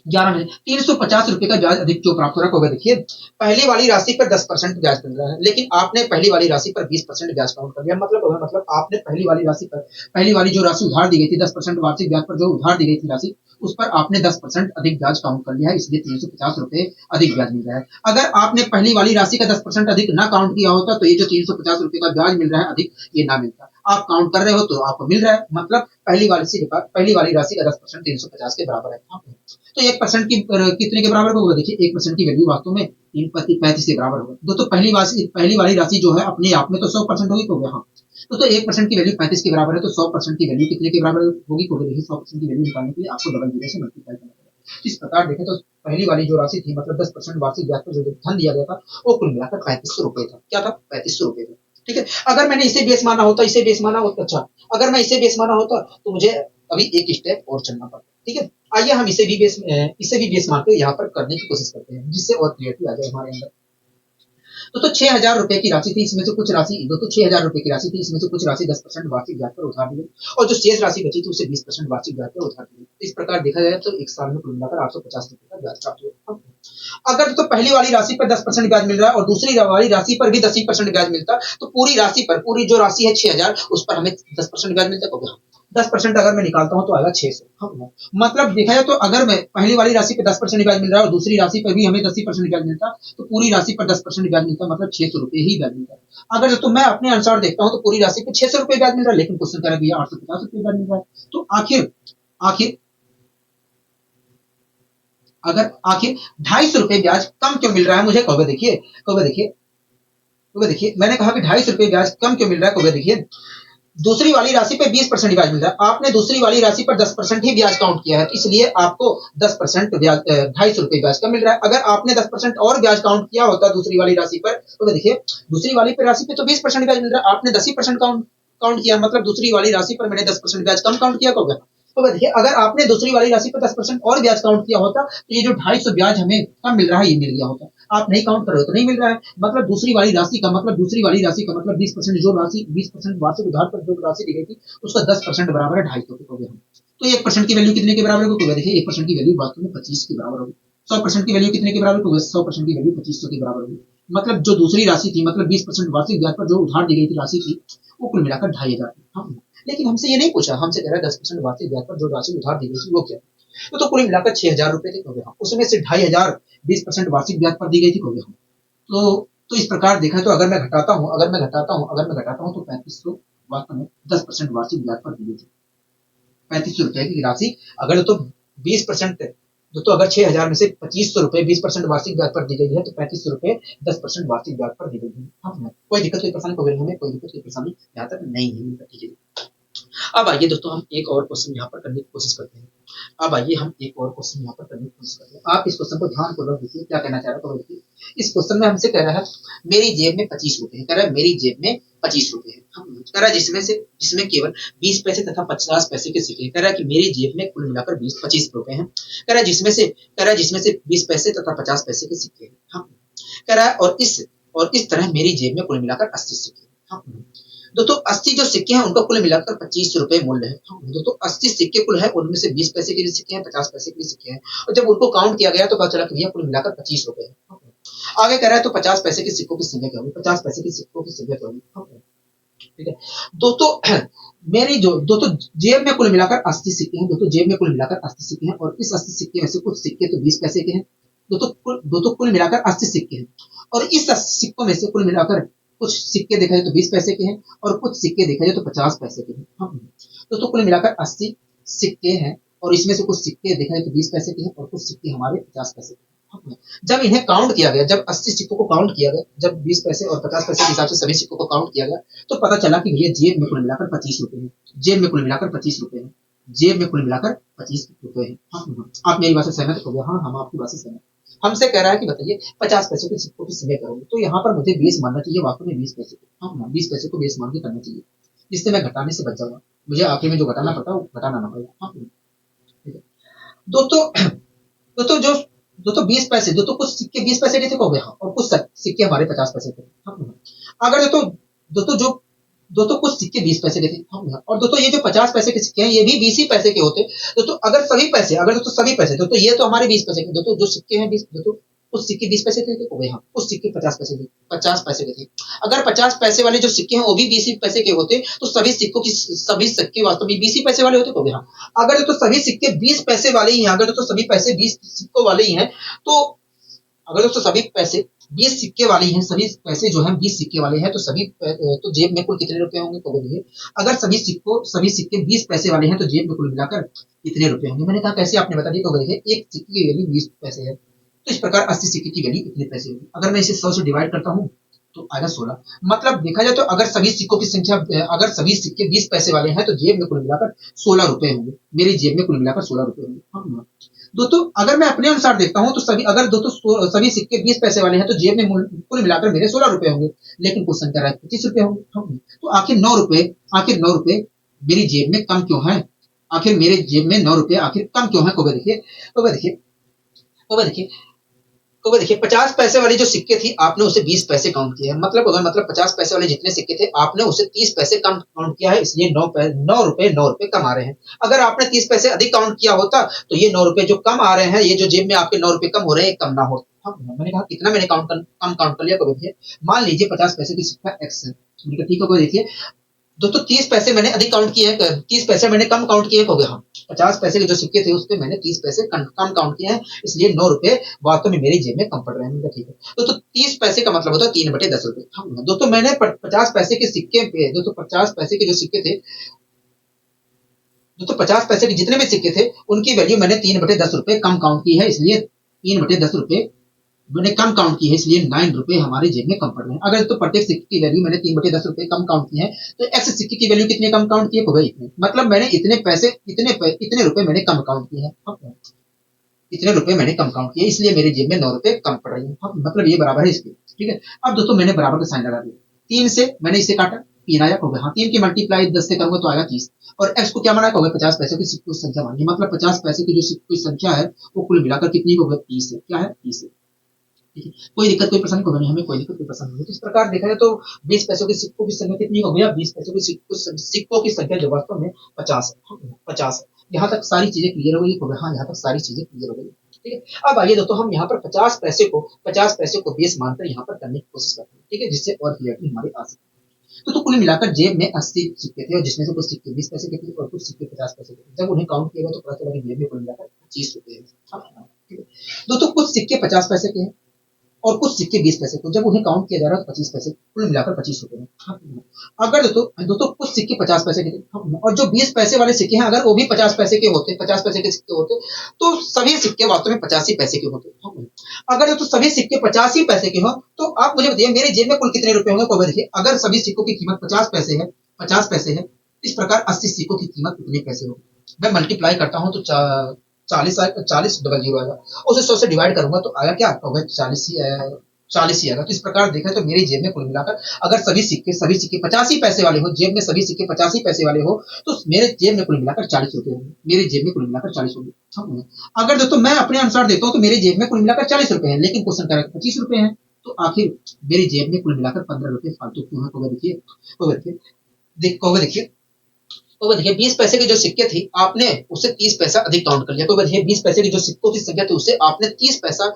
[SPEAKER 1] 11 में 350 रुपए का ब्याज अधिक क्यों प्राप्त हो रहा है। देखिए पहली वाली राशि पर 10% ब्याज मिल रहा है, लेकिन आपने पहली वाली राशि पर 20% ब्याज काउंट कर लिया। मतलब आपने पहली वाली जो राशि उधार दी गई थी 10% वार्षिक ब्याज पर जो उधार दी गई थी राशि, उस पर आपने 10% अधिक ब्याज काउंट कर लिया है, इसलिए 350 रुपए अधिक ब्याज मिल रहा है। अगर आपने पहली वाली राशि का 10% अधिक ना काउंट किया होता तो ये जो 350 रुपए का ब्याज मिल रहा है अधिक, ये ना मिलता। आप काउंट कर रहे हो तो आपको मिल रहा है, मतलब पहली वाली राशि का 10% 350 के बराबर है। तो 1% की कितने के बराबर होगा, देखिए 1% की वैल्यू वास्तव में 335 के बराबर होगा। दोस्तों पहली वाली राशि जो है अपने आप में तो 100% होगी, तो हाँ तो 1% की वैल्यू 35 के बराबर है, तो 100% की वैल्यू कितने के बराबर होगी, तो देखिए 100% की वैल्यू निकालने के लिए आपको डबल जीरो से मल्टीप्लाई करना पड़ेगा। इस प्रकार देखें तो पहली वाली जो राशि थी, मतलब 10% वार्षिक ब्याज पर जो धन दिया गया था वो कुल मिलाकर 3500 रुपए था। क्या था, 3500 रुपए था। ठीक है, अगर मैंने इसे बेस माना होता, अच्छा अगर मैं इसे बेस माना होता तो मुझे अभी एक स्टेप और चलना पड़ता। ठीक है, आइए हम इसे भी बेस मान के यहाँ पर करने की कोशिश करते हैं, जिससे और क्लियरिटी आ जाए हमारे अंदर। तो 6000 रुपए की राशि थी, इसमें से कुछ राशि दोस्तों 6000 रुपए की राशि थी, इसमें से कुछ राशि 10% वार्षिक ब्याज पर उधार दी गई और जो शेष राशि बची थी उसे 20% वार्षिक ब्याज पर उधार दी गई। इस प्रकार देखा जाए तो एक साल में कुल मिलाकर 850 रुपए का ब्याज प्राप्त हुआ। अगर तो पहली वाली राशि पर 10% ब्याज मिल रहा है और दूसरी वाली राशि पर भी 10% ब्याज मिलता, तो पूरी राशि पर, पूरी जो राशि है 6000, उस पर हमें 10% ब्याज मिलता है। 10% अगर मैं निकालता हूं तो आएगा 600। मतलब देखा जाए तो अगर मैं पहली वाली राशि पर 10% ब्याज मिल रहा है और दूसरी राशि पर भी हमें 10% ब्याज मिलता, तो पूरी राशि पर 10% ब्याज मिलता, मतलब 600 रुपए ही ब्याज मिलता। अगर तो मैं अपने अनुसार देखता हूं तो पूरी राशि पर 600 रुपए ब्याज मिल रहा है, लेकिन क्वेश्चन कह रहा है भैया 850 रुपए ब्याज मिल रहा है। तो आखिर आखिर 250 रुपए ब्याज कम क्यों मिल रहा है मुझे, देखिए मैंने कहा कि 250 रुपए ब्याज कम क्यों मिल रहा है। देखिए दूसरी वाली राशि पे 20% ब्याज मिल रहा है, आपने दूसरी वाली राशि पर 10% ही ब्याज काउंट किया है, इसलिए आपको 10% ब्याज 250 रुपए ब्याज कम मिल रहा है। अगर आपने 10% और ब्याज काउंट किया होता दूसरी वाली राशि पर, तो देखिए दूसरी वाली राशि पे तो 20% ब्याज मिल रहा है, आपने 10% काउंट काउंट किया, मतलब दूसरी वाली राशि पर मैंने 10% ब्याज कम काउंट किया होगा। तो देखिए अगर आपने दूसरी वाली राशि पर 10% और ब्याज काउंट किया होता तो ये जो 250 ब्याज हमें कम मिल रहा है ये मिल गया होता। आप नहीं काउंट कर रहे हो तो नहीं मिल रहा है, मतलब दूसरी वाली राशि का मतलब 20% जो राशि 20% वार्षिक उधार पर जो राशि दी गई थी उसका 10% बराबर है 250 हो गया। तो 1% की वैल्यू कितने के बराबर होगी, देखिए 1% की वैल्यू वास्तव में 25 के बराबर होगी। 100% की वैल्यू कितने के बराबर होगी, 100% की वैल्यू 2500 के बराबर होगी। मतलब जो दूसरी राशि थी, मतलब 20% वार्षिक ब्याज पर जो उधार दी गई थी राशि थी वो कुल मिलाकर 2500। लेकिन हमसे ये नहीं पूछा, हमसे कह रहा है 10% वार्षिक ब्याज पर जो राशि उधार दी गई थी वो क्या, तो कुल मिलाकर 6000 रुपए थे, उसमें से 2500 20% वार्षिक ब्याज पर दी गई थी। तो इस प्रकार देखा तो अगर मैं घटाता हूँ तो 3500 वास्तव में 10% वार्षिक ब्याज पर दी गई थी। 3500 रुपए की राशि अगर तो 20% तो अगर 6000 में से 2500 रुपए 20% वार्षिक ब्याज पर दी गई है तो 3500 रुपए 10% वार्षिक ब्याज पर दी गई है। हाँ, कोई दिक्कत कोई परेशानी हमें कोई दिक्कत कोई परेशानी यहाँ तक नहीं है। अब आइए दोस्तों हम एक और क्वेश्चन यहाँ पर करने की कोशिश करते हैं। अब आइए हम एक और क्वेश्चन यहाँ पर करने की कोशिश करते हैं। आप इस क्वेश्चन को ध्यानपूर्वक देखिए क्या कहना चाह रहा है। तो देखिए इस क्वेश्चन में हमसे कह रहा है मेरी जेब में 25 रुपए है। कह रहा है मेरी जेब में 25 रुपए है। कह रहा है जिसमें केवल 20 पैसे तथा 50 पैसे के सिक्के। कह रहा है कि मेरी जेब में कुल मिलाकर 25 रुपए हैं। कह रहा है जिसमें से 20 पैसे तथा 50 पैसे के सिक्के हैं। कह रहा है और इस तरह मेरी जेब में कुल मिलाकर 80 सिक्के हैं। दोस्तों 80 जो सिक्के हैं उनका कुल मिलाकर 25 रुपए मूल्य है। दोस्तों 80 सिक्के कुल है, उनमें से 20 पैसे के लिए सिक्के हैं, 50 पैसे के लिए सिक्के हैं, और जब उनको काउंट किया गया तो पता चला कि भैया कुल मिलाकर 25 रुपए है। आगे कह रहा है तो 50 पैसे के सिक्कों की संख्या क्या होगी। 50 पैसे के सिक्कों की संख्या क्या होगी। ठीक है दोस्तों दोस्तों जेब में कुल मिलाकर 80 सिक्के हैं। दोस्तों जेब में कुल मिलाकर 80 सिक्के हैं, और इस 80 सिक्के में से कुछ सिक्के तो 20 पैसे के हैं। दोस्तों कुल मिलाकर 80 सिक्के हैं, और इस 80 सिक्कों में से कुल मिलाकर कुछ सिक्के देखा जाए तो 20 पैसे के हैं, और कुछ सिक्के देखा जाए तो 50 पैसे के हैं। दोस्तों कुल मिलाकर 80 सिक्के हैं, और इसमें से कुछ सिक्के देखा जाए तो 20 पैसे के हैं, और कुछ सिक्के हमारे 50 पैसे के हैं। जब इन्हें काउंट किया गया, जब 80 सिक्कों को काउंट किया गया, जब 20 पैसे और 50 पैसे के हिसाब से सभी सिक्कों को काउंट किया गया, तो पता चला कि भैया जेब में कुल मिलाकर 25 रुपए हैं। जेब में कुल मिलाकर 25 रुपए हैं। जेब में कुल मिलाकर 25 रुपए हैं। आप मेरी बात से सहमत हो गए। हाँ, हम आपकी बात से सहमत। हमसे कह रहा है कि बताइए 50 पैसे के सिक्कों की संख्या करोगे, तो यहाँ पर मुझे 20 मानना चाहिए, वास्तव में 20 पैसे को। हाँ, 20 पैसे को 20 मान के करना चाहिए, जिससे मैं घटाने से बच जाऊंगा। मुझे आखिर में जो घटाना पड़ता है वो घटाना ना पड़ेगा। हाँ, ठीक है दोस्तों। दोस्तों जो दोस्तों 20 पैसे, दोस्तों कुछ सिक्के 20 पैसे के थे हो गए, हाँ, और कुछ सिक्के हमारे 50 पैसे के थे। हाँ, अगर दोस्तों जो दोस्तों कुछ सिक्के 20 पैसे के थे, हाँ, और दोस्तों ये जो 50 पैसे के सिक्के हैं ये भी 20 ही पैसे के होते। दोस्तों अगर सभी पैसे दोस्तों ये तो हमारे 20 पैसे के, दोस्तों जो सिक्के हैं 20, दोस्तों कुछ सिक्के 20 पैसे के थे हो गए, हाँ, कुछ सिक्के 50 पैसे के थे। अगर 50 पैसे वाले जो सिक्के हैं वो भी 20 ही पैसे के होते, तो सभी सिक्के वास्तव में 20 ही पैसे वाले होते हो गए, हाँ। अगर तो सभी सिक्के 20 पैसे वाले ही हैं, अगर तो सभी पैसे 20 सिक्कों वाले ही हैं, तो अगर दोस्तों सभी पैसे 20 सिक्के वाले हैं, सभी पैसे जो हैं 20 सिक्के वाले हैं, तो तो जेब में कुल कितने रुपए होंगे तो बोलिए। अगर सभी सिक्के 20 पैसे वाले हैं तो जेब में कुल मिलाकर कितने रुपए होंगे। मैंने कहा कैसे, आपने बता दिया। तो देखिए एक सिक्के की वैल्यू 20 पैसे है, तो इस प्रकार 80 सिक्के की वैल्यू कितने पैसे होगी। अगर मैं इसे 100 से डिवाइड करता हूँ तो आएगा 16। मतलब देखा जाए तो अगर सभी सिक्कों की संख्या, अगर सभी सिक्के 20 पैसे वाले हैं तो जेब में कुल मिलाकर 16 रुपए होंगे। मेरी जेब में कुल मिलाकर 16 रुपए होंगे। हाँ, दोस्तों अगर मैं अपने अनुसार देखता हूं तो सभी सिक्के 20 पैसे वाले हैं तो जेब में कुल मिलाकर मेरे 16 रुपए होंगे, लेकिन क्वेश्चन कह रहा है 25 रुपए होंगे। तो आखिर 9 रुपए मेरी जेब में कम क्यों है। आखिर मेरे जेब में 9 रुपए आखिर कम क्यों है। देखिए तो वह देखिए 50 पैसे वाली जो सिक्के थी आपने उसे 20 पैसे काउंट किया है। मतलब 50 पैसे वाले जितने सिक्के थे आपने उसे 30 पैसे कम काउंट किया है, इसलिए 9 रुपए कम आ रहे हैं। अगर आपने 30 पैसे अधिक काउंट किया होता तो ये 9 रुपए जो कम आ रहे हैं, ये जो जेब में आपके 9 रुपए कम हो रहे हैं, कम ना हो। हाँ, मैंने कहा कितना मैंने कम काउंट कर लिया। तो देखिए मान लीजिए 50 पैसे की सिक्का एक्स है। ठीक है, देखिए दोस्तों 30 पैसे मैंने अधिक काउंट किए हैं, 30 पैसे मैंने कम काउंट किए हो गया। हाँ, 50 पैसे के जो सिक्के थे उस पे मैंने 30 पैसे कम काउंट किए हैं, इसलिए 9 रुपए वास्तव में मेरी जेब में कम पड़ रहे हैं। ठीक है तो 30 पैसे का मतलब होता है 3/10 रुपए। हाँ, दोस्तों मैंने 50 पैसे के सिक्के पे, दोस्तों 50 पैसे के जो सिक्के थे, दोस्तों 50 पैसे के जितने भी सिक्के थे उनकी वैल्यू मैंने 3/10 रुपए कम काउंट की है, इसलिए 3/10 रुपए मैंने कम काउंट की है, इसलिए 9 रुपए हमारे जेब में कम पड़ रहे हैं। अगर तो प्रत्येक सिक्के की वैल्यू मैंने 3/10 रुपए कम काउंट की है, तो एक्स सिक्के की वैल्यू कितने कम काउंट किए होगा इतने। मतलब मैंने इतने रुपए मैंने कम काउंट किए हैं। इतने रुपए मैंने कम काउंट किए, इसलिए मेरी जेब में 9 रुपए कम पड़ रही है। मतलब ये बराबर है इसके। ठीक है, अब दोस्तों मैंने बराबर का साइन लगा दिया। 3 से मैंने इसे काटा, 3 आया हो गया। हाँ, 3 की मल्टीप्लाई 10 से करूंगा तो आएगा 30, और एक्स को क्या माना होगा 50 पैसे की सिक्कों की संख्या मानी। मतलब 50 पैसे की जो सिक्कों की संख्या है वो कुल मिलाकर कितनी होगी, 30 है। क्या है, 30 है। ठीक है, कोई दिक्कत कोई परेशानी को नहीं, हमें कोई दिक्कत कोई परेशानी नहीं। तो इस प्रकार देखा जाए तो 20 पैसों के सिक्कों की संख्या कितनी हो गई। 20 पैसों के सिक्कों की संख्या जो वास्तव में 50 है। 50 है। यहाँ तक सारी चीजें क्लियर हो गई हो गया। हाँ, यहाँ तक सारी चीजें क्लियर हो गई। ठीक है, अब आइए दोस्तों हम यहाँ पर 50 पैसे को बेस मानकर यहाँ पर करने की कोशिश करते हैं। ठीक है, जिससे और क्लियरिटी हमारी आ सके। तो कुल मिलाकर जेब में 80 सिक्के थे, और जिसमें से कुछ सिक्के 20 पैसे के थे और कुछ सिक्के 50 पैसे के थे। जब उन्हें काउंट किया गया तो पता चला कि जेब में कुल मिलाकर 25 रुपए है। ठीक है, दोस्तों कुछ सिक्के 50 पैसे के हैं और कुछ सिक्के 20 पैसे को, जब उन्हें काउंट किया जा रहा है 25 पैसे, कुल मिलाकर 25 रुपए में। अगर दोस्तों कुछ सिक्के 50 पैसे के थे, और जो 20 पैसे वाले सिक्के हैं अगर वो भी 50 पैसे के होते, 50 पैसे के सिक्के होते, तो सभी सिक्के वास्तव में 85 पैसे के होते। अगर तो सभी सिक्के 85 पैसे के हो तो आप मुझे बताइए मेरी जेब में कुल कितने रुपए होंगे। देखिए अगर सभी सिक्कों की कीमत 50 पैसे है, 50 पैसे है, इस प्रकार 80 सिक्कों की कीमत कितने पैसे होगी? मैं मल्टीप्लाई करता हूँ तो 40 आएगा। उसे 100 से डिवाइड करूंगा तो आया क्या? तो 40 ही आएगा। तो इस प्रकार देखा तो मेरी जेब में कुल मिलाकर अगर सभी सिक्के 50 ही पैसे वाले हो, जेब में सभी सिक्के 50 ही पैसे वाले हो, तो मेरे जेब में कुल मिलाकर 40 रुपए होंगे। मेरी जेब में कुल मिलाकर 40 होंगे। हाँ, अगर दोस्तों मैं अपने अनुसार देता हूँ तो मेरी जेब में कुल मिलाकर 40 रुपए है, लेकिन क्वेश्चन कह रहा है 25 रुपए है। तो आखिर मेरी जेब में कुल मिलाकर 15 रुपए फालतू क्यों है? देखिए, तो देखिए 20 पैसे के जो सिक्के थे आपने उसे 30 पैसा अधिक काउंट कर लिया। तो देखिए 20 पैसे की जो सिक्कों की संख्या थी उसे आपने 30 पैसा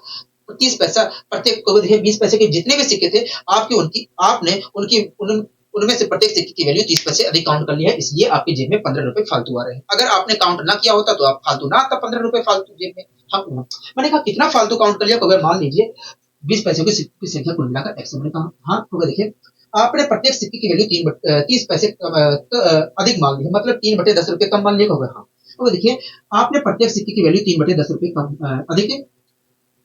[SPEAKER 1] प्रत्येक। तो देखिए 20 पैसे के जितने भी सिक्के थे आपकी उनकी आपने उनकी उनमें से प्रत्येक सिक्के की वैल्यू 30 पैसे अधिक काउंट कर लिया है, इसलिए आपकी जेब में 15 रुपए फालतू आ रहे हैं। अगर आपने काउंट ना किया होता तो आप फालतू ना आता 15 रुपए फालतू जेब में। हाँ, मैंने कहा कितना फालतू काउंट कर लिया? तो अगर मान लीजिए 20 पैसों की सिक्के की संख्या कुल मिलाकर एक्स मैंने कहा। हाँ, तो देखिए आपने प्रत्येक सिक्के की वैल्यू 30 पैसे अधिक मान ली है, मतलब 3/10 रुपए कम मान लिया होगा। हाँ, तो देखिए आपने प्रत्येक सिक्के की वैल्यू 3/10 रुपए कम अधिक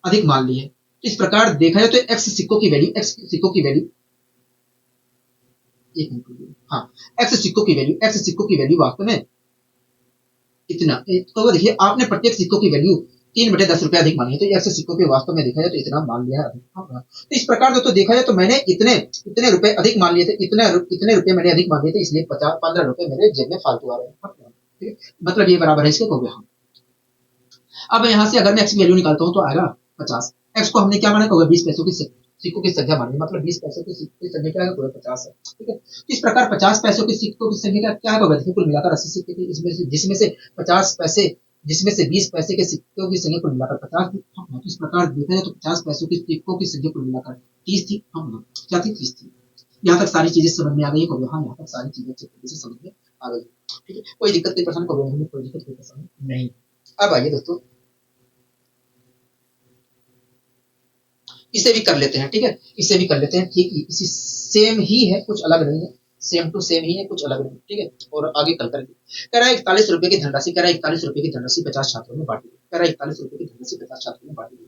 [SPEAKER 1] अधिक मान ली है। तो इस प्रकार देखा जाए तो एक्स सिक्कों की वैल्यू एक मिनट, हाँ, एक्स सिक्कों की वैल्यू वास्तव में इतना। तो देखिए आपने प्रत्येक सिक्कों की वैल्यू 3/10 रुपए अधिक मानी है, तो एक्स सिक्कों के वास्तव में देखा जाए तो इतना मान लिया है अधिक। हाँ, तो इस प्रकार तो देखा जाए तो मैंने इतने रुपए अधिक मान लिए थे, इतने रुपए मैंने अधिक मान लिए थे, इसलिए 15 रुपए मेरे जेब में फालतू आ रहे हैं। हाँ, ठीक है, मतलब ये बराबर है इसके हो गया। हाँ, अब यहाँ से अगर मैं एक्स की वैल्यू निकालता हूँ तो आएगा 50। एक्स को हमने क्या माना? होगा 20 पैसों की सिक्कों की संख्या मानी, मतलब 20 पैसों की सिक्कों की संख्या क्या है? 50 है। ठीक है, तो इस प्रकार 50 पैसों की सिक्कों की संख्या क्या है? देखिए कुल मिलाकर 80 सिक्के थे, इसमें से जिसमें से 20 पैसे के सिक्कों की संख्या कुल मिलाकर 50 थी। तो इस प्रकार देखा जाए तो 50 पैसों की सिक्कों की संख्या कुल मिलाकर 30 थी। क्या थी? 30 थी। यहाँ तक सारी चीजें समझ में आ गई है। हाँ, यहाँ तक सारी चीजें अच्छे तरीके से समझ में आ गई। ठीक है, कोई दिक्कत कोई परेशानी कोई दिक्कत कोई परेशानी नहीं। अब आइए दोस्तों इसे भी कर लेते हैं। ठीक है, इसे भी कर लेते हैं। ठीक है, इसी सेम ही है, कुछ अलग नहीं है। सेम टू सेम ही है, कुछ अलग नहीं। ठीक है, और आगे कल करेंगे। कह रहा है 41 रुपए की धनराशि 50 छात्रों में बांटी गई। कह रहा है 41 रुपए की धनराशि 50 छात्रों में बांटी गई।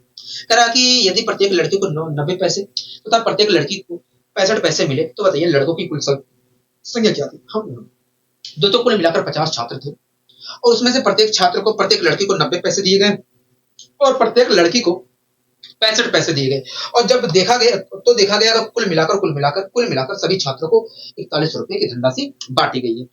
[SPEAKER 1] कह रहा है कि यदि प्रत्येक लड़की को 90 पैसे तथा प्रत्येक लड़की को 65 पैसे मिले तो बताइए लड़कों की कुल संख्या क्या थी? हम दोस्तों कुल मिलाकर 50 छात्र थे और उसमें से प्रत्येक लड़की को 90 पैसे दिए गए और प्रत्येक लड़की को 65 पैसे दिए गए। और जब देखा गया कि कुल मिलाकर सभी छात्रों को 41 रुपए की धनराशि बांटी गई है।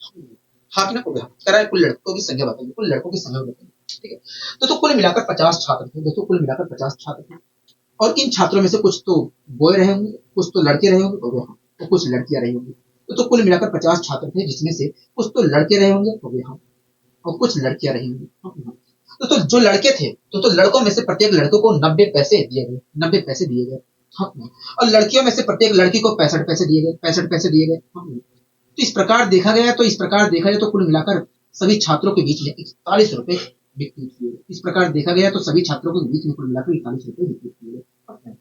[SPEAKER 1] हाँ कि ना? हो गया। कह रहा है कुल लड़कों की संख्या बताइए, कुल लड़कों की संख्या बताइए। ठीक है, तो कुल मिलाकर 50 छात्र थे। दोस्तों कुल मिलाकर 50 छात्र थे और इन छात्रों में से कुछ तो बॉय रहे होंगे, कुछ तो लड़के रहे होंगे, हो गया। तो कुछ लड़कियां रही होंगी। तो कुल मिलाकर 50 छात्र थे जिसमें से कुछ तो लड़के रहे होंगे, हो गया, और कुछ लड़कियां रही होंगी। जो लड़के थे तो लड़कों में से प्रत्येक लड़कों को 90 पैसे दिए गए। हाँ, और लड़कियों में से प्रत्येक लड़की को 65 पैसे दिए गए। 65 पैसे दिए गए। हाँ, तो इस प्रकार देखा गया तो कुल मिलाकर सभी छात्रों के बीच में 41 रुपए वितरित किए गए। इस प्रकार देखा गया तो सभी छात्रों के बीच में कुल मिलाकर 41 रुपए वितरित किए गए। हाँ,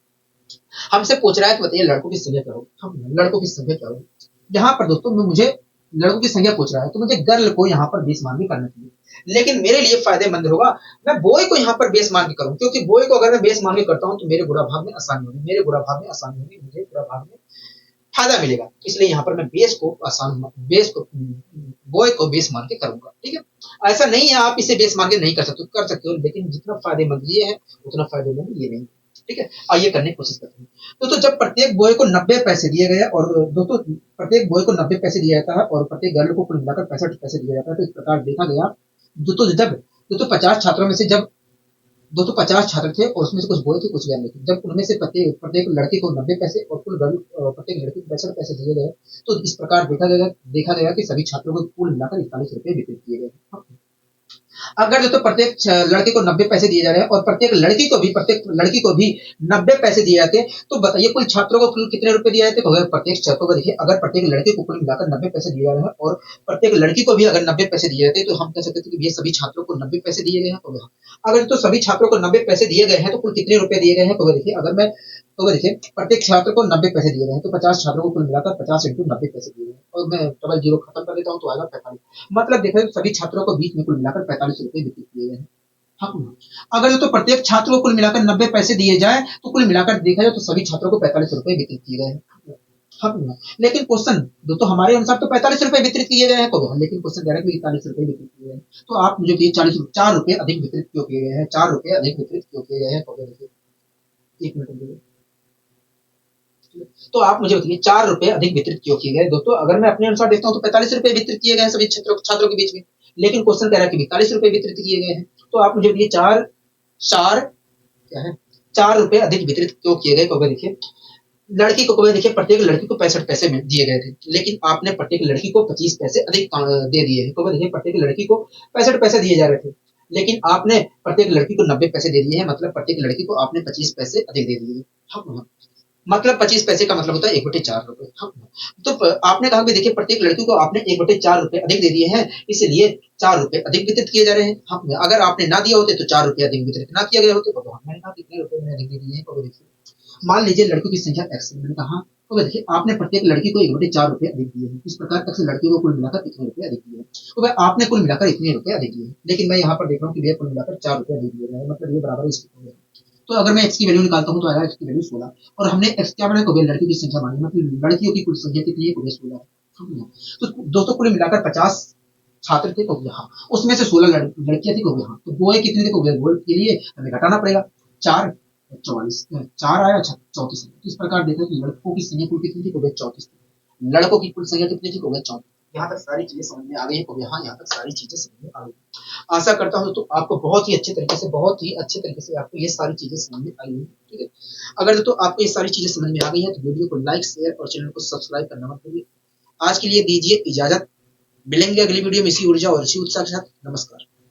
[SPEAKER 1] हमसे पूछ रहा है तो बताइए लड़कों की संख्या क्या होगी? लड़कों की संख्या क्या होगी? यहाँ पर दोस्तों मुझे लड़कों की संख्या पूछ रहा है तो मुझे गर्ल को यहाँ पर बेस मान के करना चाहिए, लेकिन मेरे लिए फायदेमंद होगा मैं बॉय को यहाँ पर बेस मान के करूँ, क्योंकि बॉय को अगर मैं बेस मान के करता हूँ तो मेरे गुणा भाग में आसानी होगी, मुझे गुणा भाग में फायदा मिलेगा। इसलिए यहाँ पर मैं बेस को बॉय को बेस मान के करूंगा। ठीक है, ऐसा नहीं है आप इसे बेस मान के नहीं कर सकते हो, लेकिन जितना फायदेमंद ये है उतना फायदेमंद ये नहीं है। ठीक है, आइए करने की कोशिश करते हैं। तो जब प्रत्येक बॉय को 90 पैसे दिए गए और दोस्तों प्रत्येक बॉय को 90 पैसे दिया जाता है और प्रत्येक गर्ल को कुल मिलाकर 65 पैसे दिया जाता है, तो इस प्रकार देखा गया दोस्तों 50 छात्रों में से जब 250 छात्र थे और उसमें से कुछ बॉय थे कुछ गर्ल थे, जब उनमें से प्रत्येक लड़के को 90 पैसे और प्रत्येक लड़के को 65 पैसे दिए गए, तो इस प्रकार देखा गया कि सभी छात्रों को कुल मिलाकर 41 रुपए वितरित किए गए। अगर जो तो प्रत्येक लड़के को 90 पैसे दिए जा रहे हैं और प्रत्येक लड़की को भी 90 पैसे दिए जाते हैं, तो बताइए कुल छात्रों को कुल कितने रुपए दिए जाते हैं? प्रत्येक छात्रों को देखिए, अगर प्रत्येक लड़के को कुल मिलाकर 90 पैसे दिए जा रहे हैं और प्रत्येक लड़की को भी अगर 90 पैसे दिए जाते हैं, तो हम कह सकते थे कि ये सभी छात्रों को 90 पैसे दिए गए हैं। तो अगर तो सभी छात्रों को 90 पैसे दिए गए हैं तो कुल कितने रुपए दिए गए हैं? देखिए प्रत्येक छात्र को 90 पैसे दिए गए हैं, तो 50 छात्रों को कुल मिलाकर 50 × 90 पैसे दिए गए हैं, और मैं डबल जीरो खत्म कर देता हूँ तो आएगा 45। मतलब देखा जाए तो सभी छात्रों को बीच में कुल मिलाकर 45 रुपए वितरित किए गए हैं। हाँ, अगर तो प्रत्येक छात्र को कुल मिलाकर 90 पैसे दिए जाए तो कुल मिलाकर देखा जाए तो सभी छात्रों को 45 रुपए वितरित किए गए हैं। हाँ, लेकिन क्वेश्चन दोस्तों हमारे अनुसार तो 45 रुपए वितरित किए गए हैं को, लेकिन क्वेश्चन कह रहा है कि 41 रुपए वितरित किए गए हैं। तो आप मुझे बताइए 4 रुपए अधिक वितरित क्यों किए गए हैं, 4 रुपए अधिक वितरित क्यों किए गए हैं, एक मिनट रुकिए। तो आप मुझे बताइए 4 रुपए अधिक वितरित क्यों किए गए। दोस्तों अगर मैं अपने अनुसार देखता हूँ तो 45 रुपए वितरित किए गए हैं सभी छात्रों छात्रों के बीच में, लेकिन क्वेश्चन कह रहा है कि 42 रुपए वितरित किए गए हैं। तो आप मुझे बताइए चार चार क्या है 4 रुपए अधिक वितरित क्यों किए गए, क्योंकि देखिए लड़की को देखिए प्रत्येक लड़की को 65 पैसे में दिए गए थे, लेकिन आपने प्रत्येक लड़की को 25 पैसे अधिक दे दिए हैं। तो देखिए प्रत्येक लड़की को 65 पैसे दिए जा रहे थे, लेकिन आपने प्रत्येक लड़की को 90 पैसे दे दिए हैं, मतलब प्रत्येक लड़की को आपने 25 पैसे अधिक दे दिए हैं। हाँ, मतलब 25 पैसे का मतलब होता है 1/4 रुपए। हाँ, तो आपने कहा कि देखिए प्रत्येक लड़की को आपने 1/4 रुपए अधिक दे दिए हैं, इसलिए 4 रुपए अधिक वितरित किए जा रहे हैं। हाँ, अगर आपने ना दिया होते तो 4 रुपए अधिक वितरित ना किया गया होते, तो मैंने कहा कितने रुपए मैंने अधिक दे दिए हैं। तो देखिए मान लीजिए लड़कियों की संख्या एक्स है, मैंने कहा तो देखिए आपने प्रत्येक लड़की को 1/4 रुपए अधिक दिए हैं, इस प्रकार एक्स लड़कियों को कुल मिलाकर इतने रुपए अधिक दिए हैं। तो भाई आपने कुल मिलाकर इतने रुपए अधिक दिए हैं, लेकिन मैं यहाँ पर देख रहा हूँ कि भैया कुल मिलाकर 4 रुपए अधिक दिए गए हैं, मतलब ये बराबर इसके हो गया। तो अगर मैं एक्स की वैल्यू निकालता हूँ तो आएगा एक्स की वैल्यू 16, और हमने एक्स क्या बनाया, तो लड़कियों की संख्या मानी, मतलब लड़कियों की कुल संख्या कितनी है, तो 16। तो दोस्तों कुल मिलाकर 50 छात्र थे, तो यहाँ उसमें से 16 लड़कियां थी, तो यहाँ तो गोए कितने थे, तो गोए के लिए हमें घटाना पड़ेगा 4, 44 4 आया 34। इस प्रकार देखा कि लड़कों की संख्या कुल कितनी थी, तो 34 थी, लड़कों की कुल संख्या कितनी थी, तो 34। यहाँ तक सारी चीजें समझ में आ गई है, तो यहाँ तक सारी चीजें समझ में आ गई। आशा करता हूँ तो आपको बहुत ही अच्छे तरीके से, बहुत ही अच्छे तरीके से आपको ये सारी चीजें समझ में आई होंगी। ठीक है, अगर तो आपको ये सारी चीजें समझ में आ गई है तो वीडियो को लाइक शेयर और चैनल को सब्सक्राइब करना मत भूलिए। आज के लिए दीजिए इजाजत, मिलेंगे अगली वीडियो में इसी ऊर्जा और इसी उत्साह के साथ। नमस्कार।